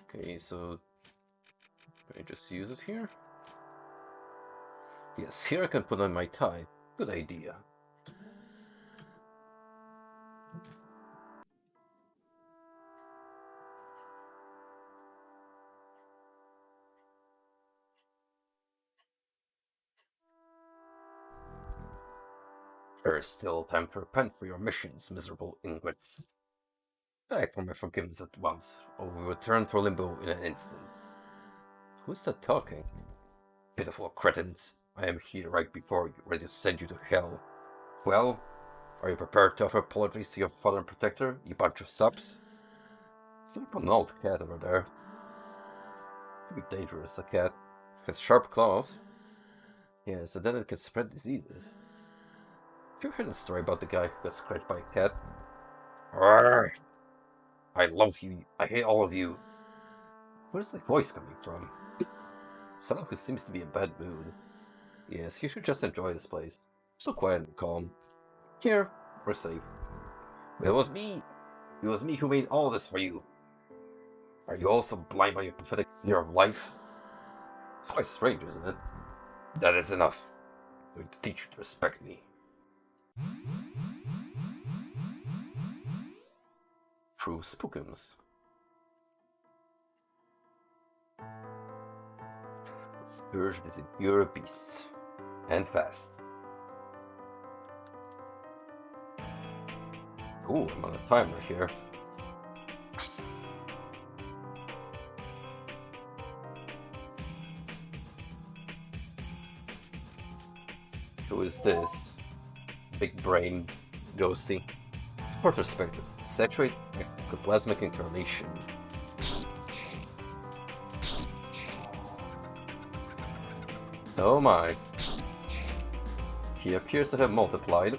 [SPEAKER 1] Okay, so can I just use it here? Yes, here I can put on my tie. Good idea. There is still time to repent for your missions, miserable ingrates. Beg for my forgiveness at once, or we will return to Limbo in an instant. Who is that talking? Pitiful cretins. I am here right before you, ready to send you to hell. Well, are you prepared to offer apologies to your father and protector, you bunch of subs? Sleep on an old cat over there. Could be dangerous, a cat. Has sharp claws. Yeah, so then it can spread diseases. Have you heard the story about the guy who got scratched by a cat? Arrgh! I love you. I hate all of you. Where's the voice coming from? Someone who seems to be in a bad mood. Yes, he should just enjoy this place. So quiet and calm. Here, we're safe. It was me! It was me who made all this for you. Are you also blind by your pathetic fear of life? It's quite strange, isn't it? That is enough. I'm going to teach you to respect me. True spookums. This version is a pure beast. And fast. Ooh, I'm on a timer here. Who is this? Big brain ghosty. For perspective, saturate ectoplasmic incarnation. Oh my. He appears to have multiplied.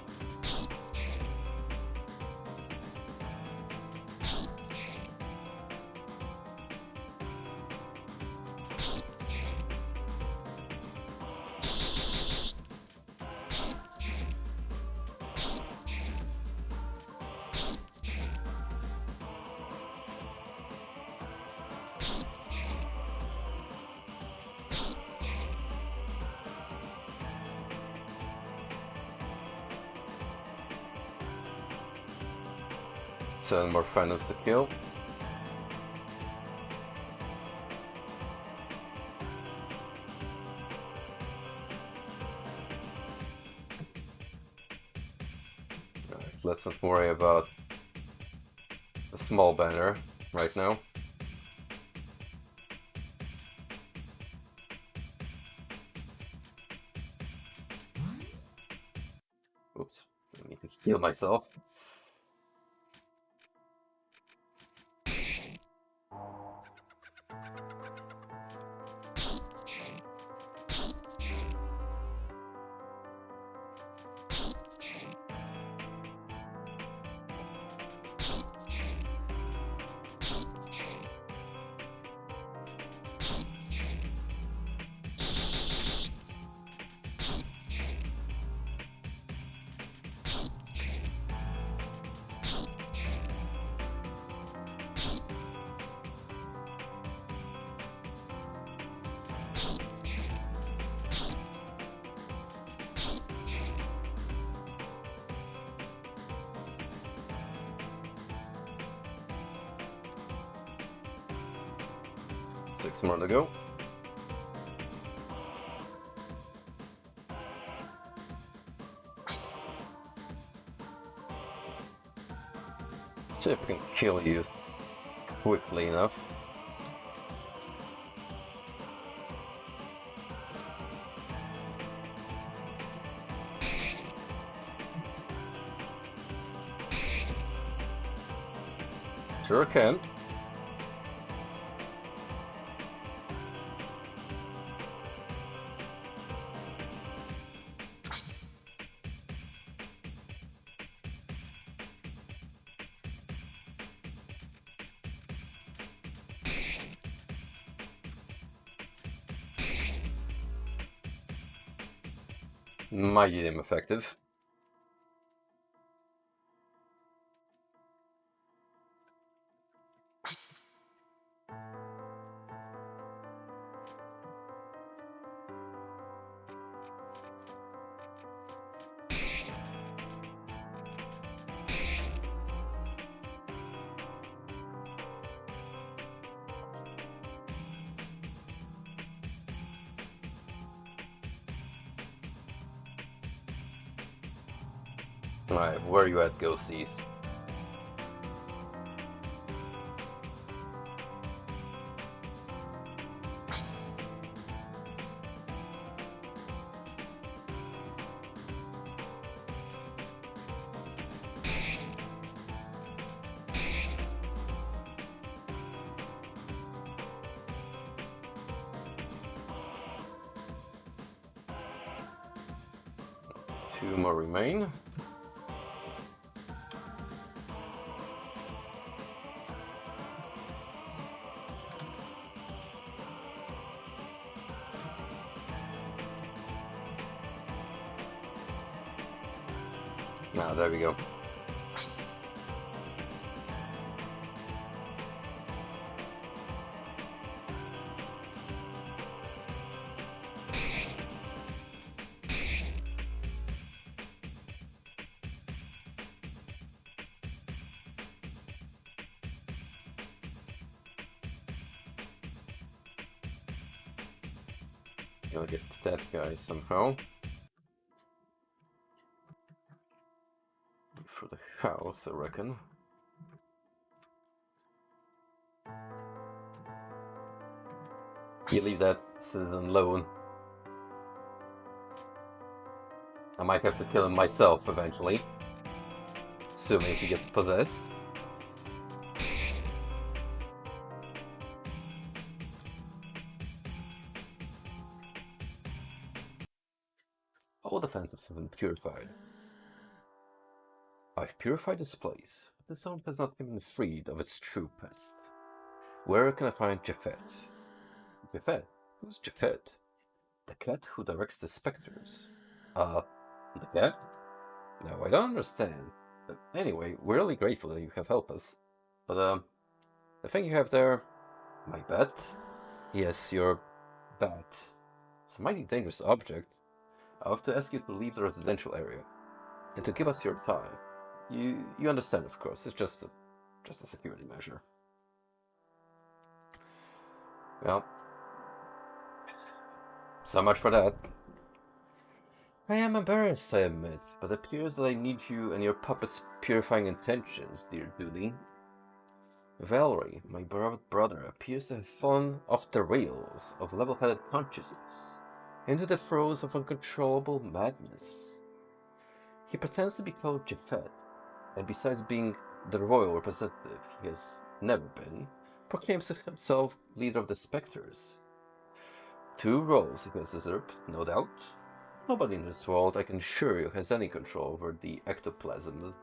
[SPEAKER 1] Seven more phantoms to kill. Alright, let's not worry about a small banner right now. Oops, I need to heal myself. 6 more to go. See if I can kill you quickly enough. Sure can. Mighty damn effective. Alright, where are you at, ghosties? Two more remain. Ah, there we go. Gotta get that guy somehow. For the house, I reckon. You leave that citizen alone. I might have to kill him myself eventually. Assuming he gets possessed. All defenses have been purified. I've purified this place, but the zone has not been freed of its true pest. Where can I find Japhet? Japhet? Who's Japhet? The cat who directs the specters. The cat? No, I don't understand. Anyway, we're really grateful that you have helped us. But, the thing you have there... My bat? Yes, your bat. It's a mighty dangerous object. I'll have to ask you to leave the residential area. And to give us your time. You understand, of course. It's just a security measure. Well, so much for that. I am embarrassed, I admit, but it appears that I need you and your puppet's purifying intentions, dear Dooley. Valerie, my beloved brother, appears to have fallen off the rails of level-headed consciousness into the throes of uncontrollable madness. He pretends to be called Japhet, and besides being the royal representative he has never been, proclaims himself leader of the Spectres. Two roles he has usurped, no doubt. Nobody in this world, I can assure you, has any control over the ectoplasm.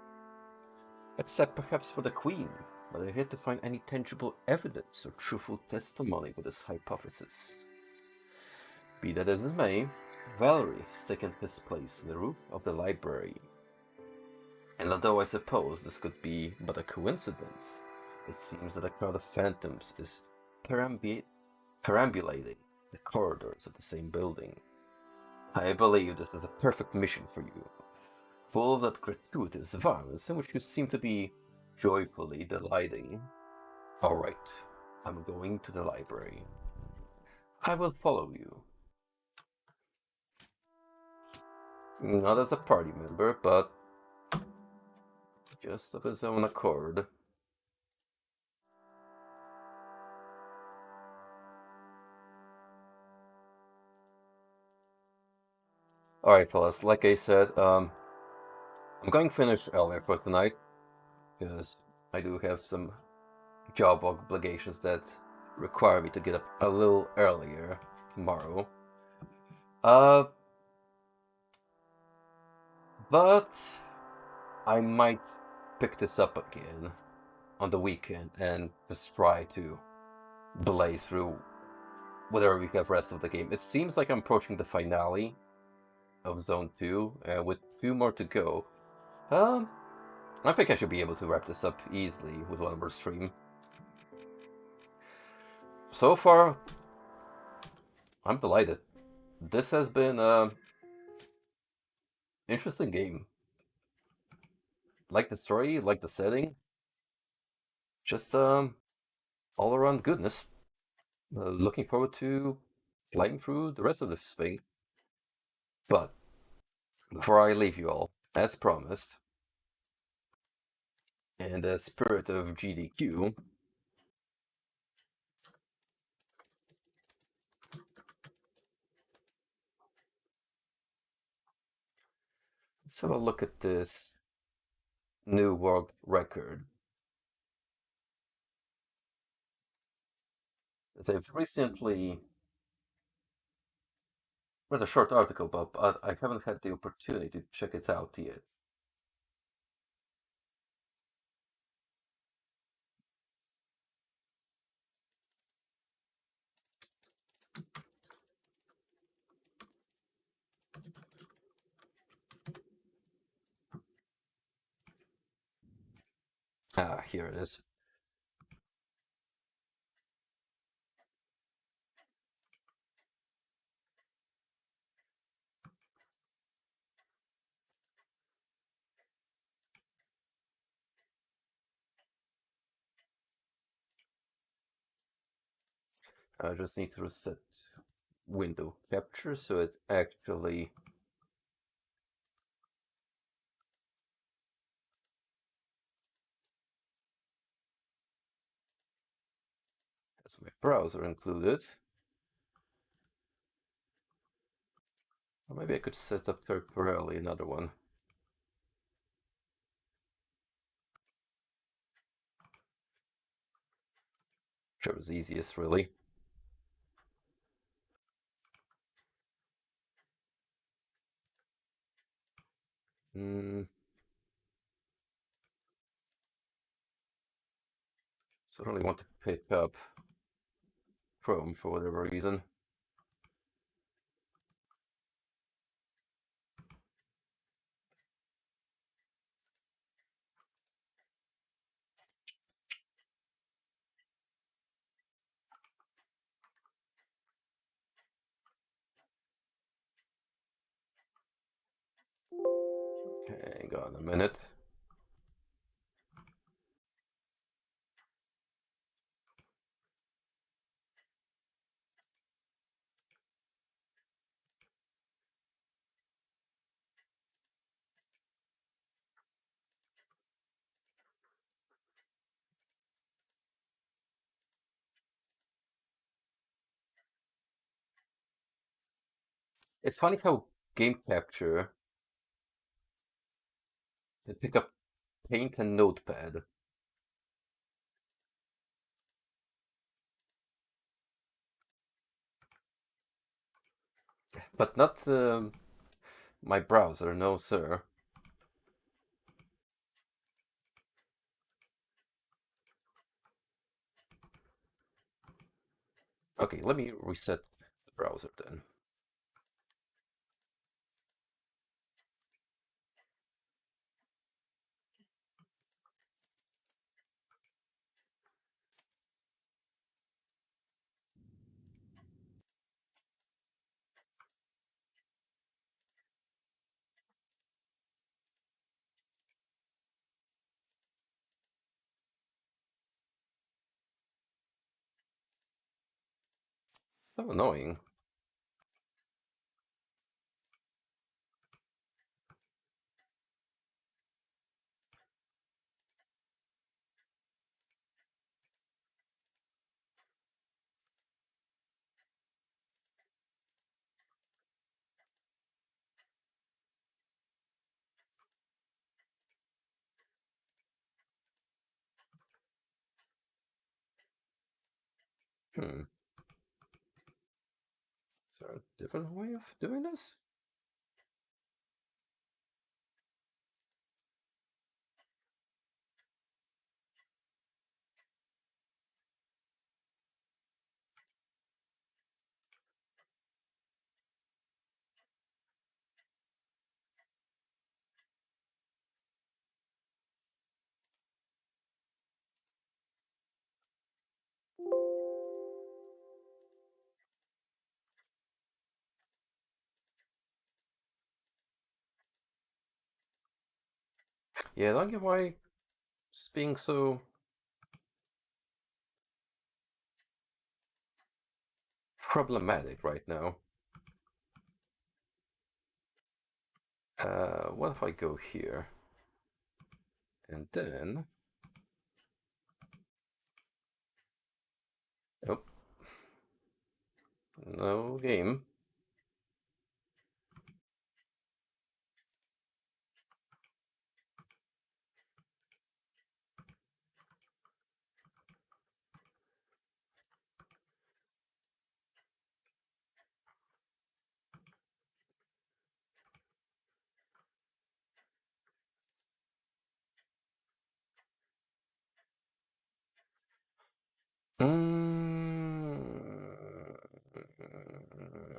[SPEAKER 1] Except perhaps for the Queen, but I've yet to find any tangible evidence or truthful testimony for this hypothesis. Be that as it may, Valerie has taken his place on the roof of the library. And although I suppose this could be but a coincidence, it seems that a crowd of phantoms is perambulating the corridors of the same building. I believe this is the perfect mission for you, full of that gratuitous violence in which you seem to be joyfully delighting. Alright, I'm going to the library. I will follow you. Not as a party member, but just of his own accord. Alright, fellas, like I said, I'm going to finish earlier for tonight, because I do have some job obligations that require me to get up a little earlier tomorrow. But I might pick this up again on the weekend and just try to blaze through whatever we have rest of the game. It seems like I'm approaching the finale of Zone 2, with 2 more to go. I think I should be able to wrap this up easily with one more stream. So far, I'm delighted. This has been an interesting game. Like the story, like the setting. Just all around goodness. Looking forward to playing through the rest of this thing. But before I leave you all, as promised, in the spirit of GDQ, let's have a look at this new world record. They've recently read a short article, but I haven't had the opportunity to check it out yet. Ah, here it is. I just need to reset window capture so it actually has my browser included. Or maybe I could set up temporarily another one. Whichever's easiest, really. Certainly want to pick up Chrome for whatever reason. Hang on a minute. It's funny how game capture can pick up Paint and Notepad. But not my browser, no sir. Okay, let me reset the browser then. So annoying. Hmm. Is there a different way of doing this? Yeah, I don't get why it's being so problematic right now. What if I go here? And then... Oh, no game.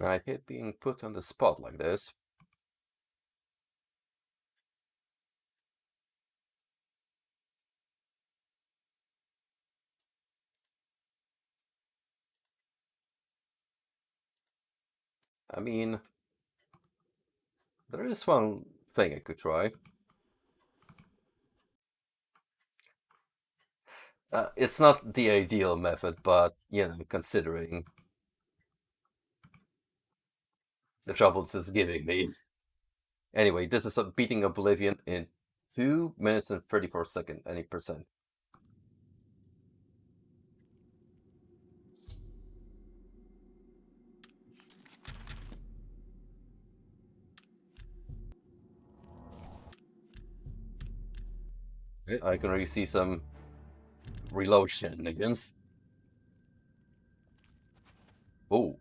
[SPEAKER 1] I hate being put on the spot like this. I mean, there is one thing I could try. It's not the ideal method, but, you know, considering the troubles it's giving me. Anyway, this is a beating Oblivion in 2 minutes and 34 seconds, any percent. I can already see some reload shenanigans. Oh.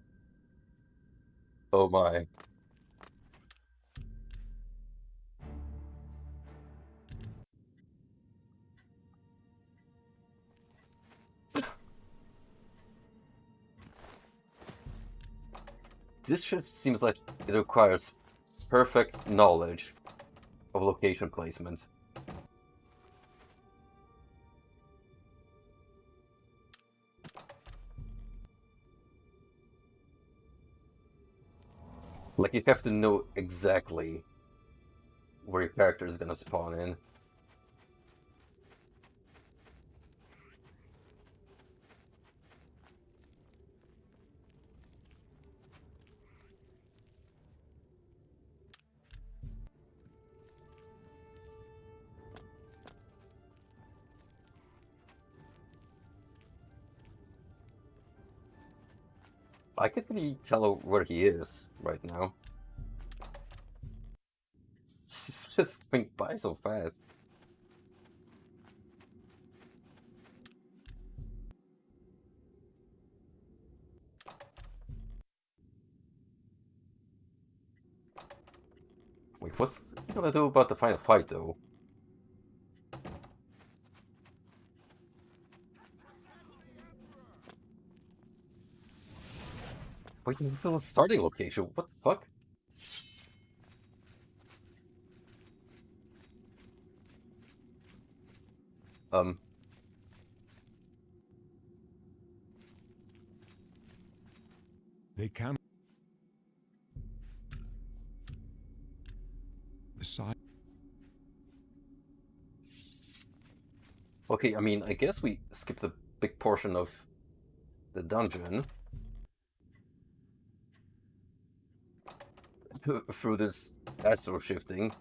[SPEAKER 1] Oh my. This just seems like it requires perfect knowledge of location placement. Like, you have to know exactly where your character is gonna spawn in. I can't really tell where he is right now. He's just going by so fast. Wait, what's he gonna do about the final fight, though? Wait, this is still a starting location. What the fuck? Um,
[SPEAKER 3] They can. The side.
[SPEAKER 1] okay, I mean, I guess we skipped a big portion of the dungeon. through this astral shifting.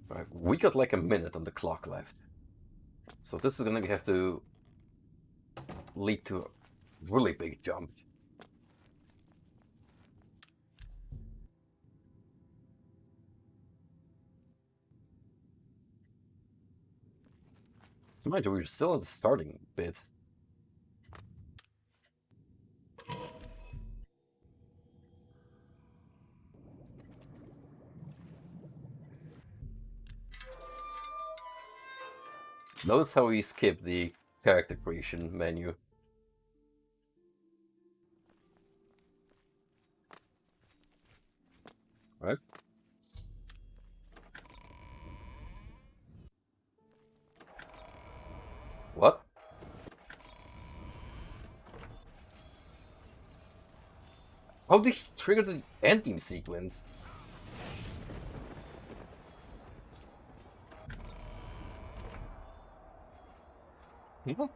[SPEAKER 1] Right, we got like a minute on the clock left. So this is gonna have to lead to a really big jump. So mind you, we're still in the starting bit. Notice how we skip the character creation menu. Right? What? How did he trigger the endgame sequence? Yeah.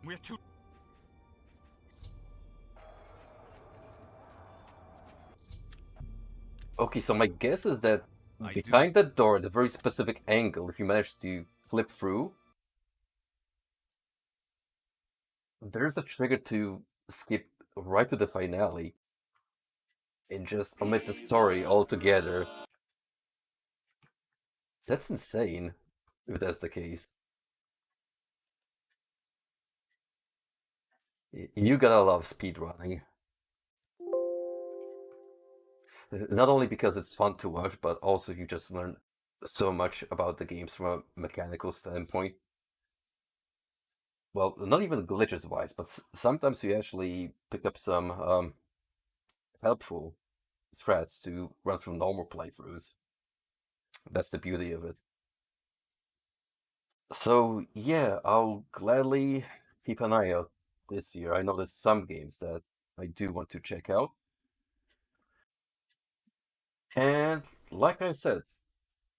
[SPEAKER 3] We're too.
[SPEAKER 1] Okay, so my guess is that
[SPEAKER 3] I do.
[SPEAKER 1] behind that door, at a very specific angle, if you manage to flip through, there's a trigger to skip right to the finale and just omit the story altogether. That's insane, if that's the case. You gotta love speedrunning. Not only because it's fun to watch, but also you just learn so much about the games from a mechanical standpoint. Well, not even glitches wise, but sometimes you actually pick up some helpful threads to run through normal playthroughs. That's the beauty of it. So yeah, I'll gladly keep an eye out this year. I know there's some games that I do want to check out. And like I said,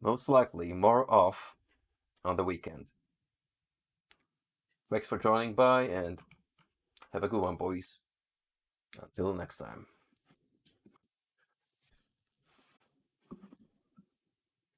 [SPEAKER 1] most likely more off on the weekend. Thanks for joining by and have a good one, boys. Until next time.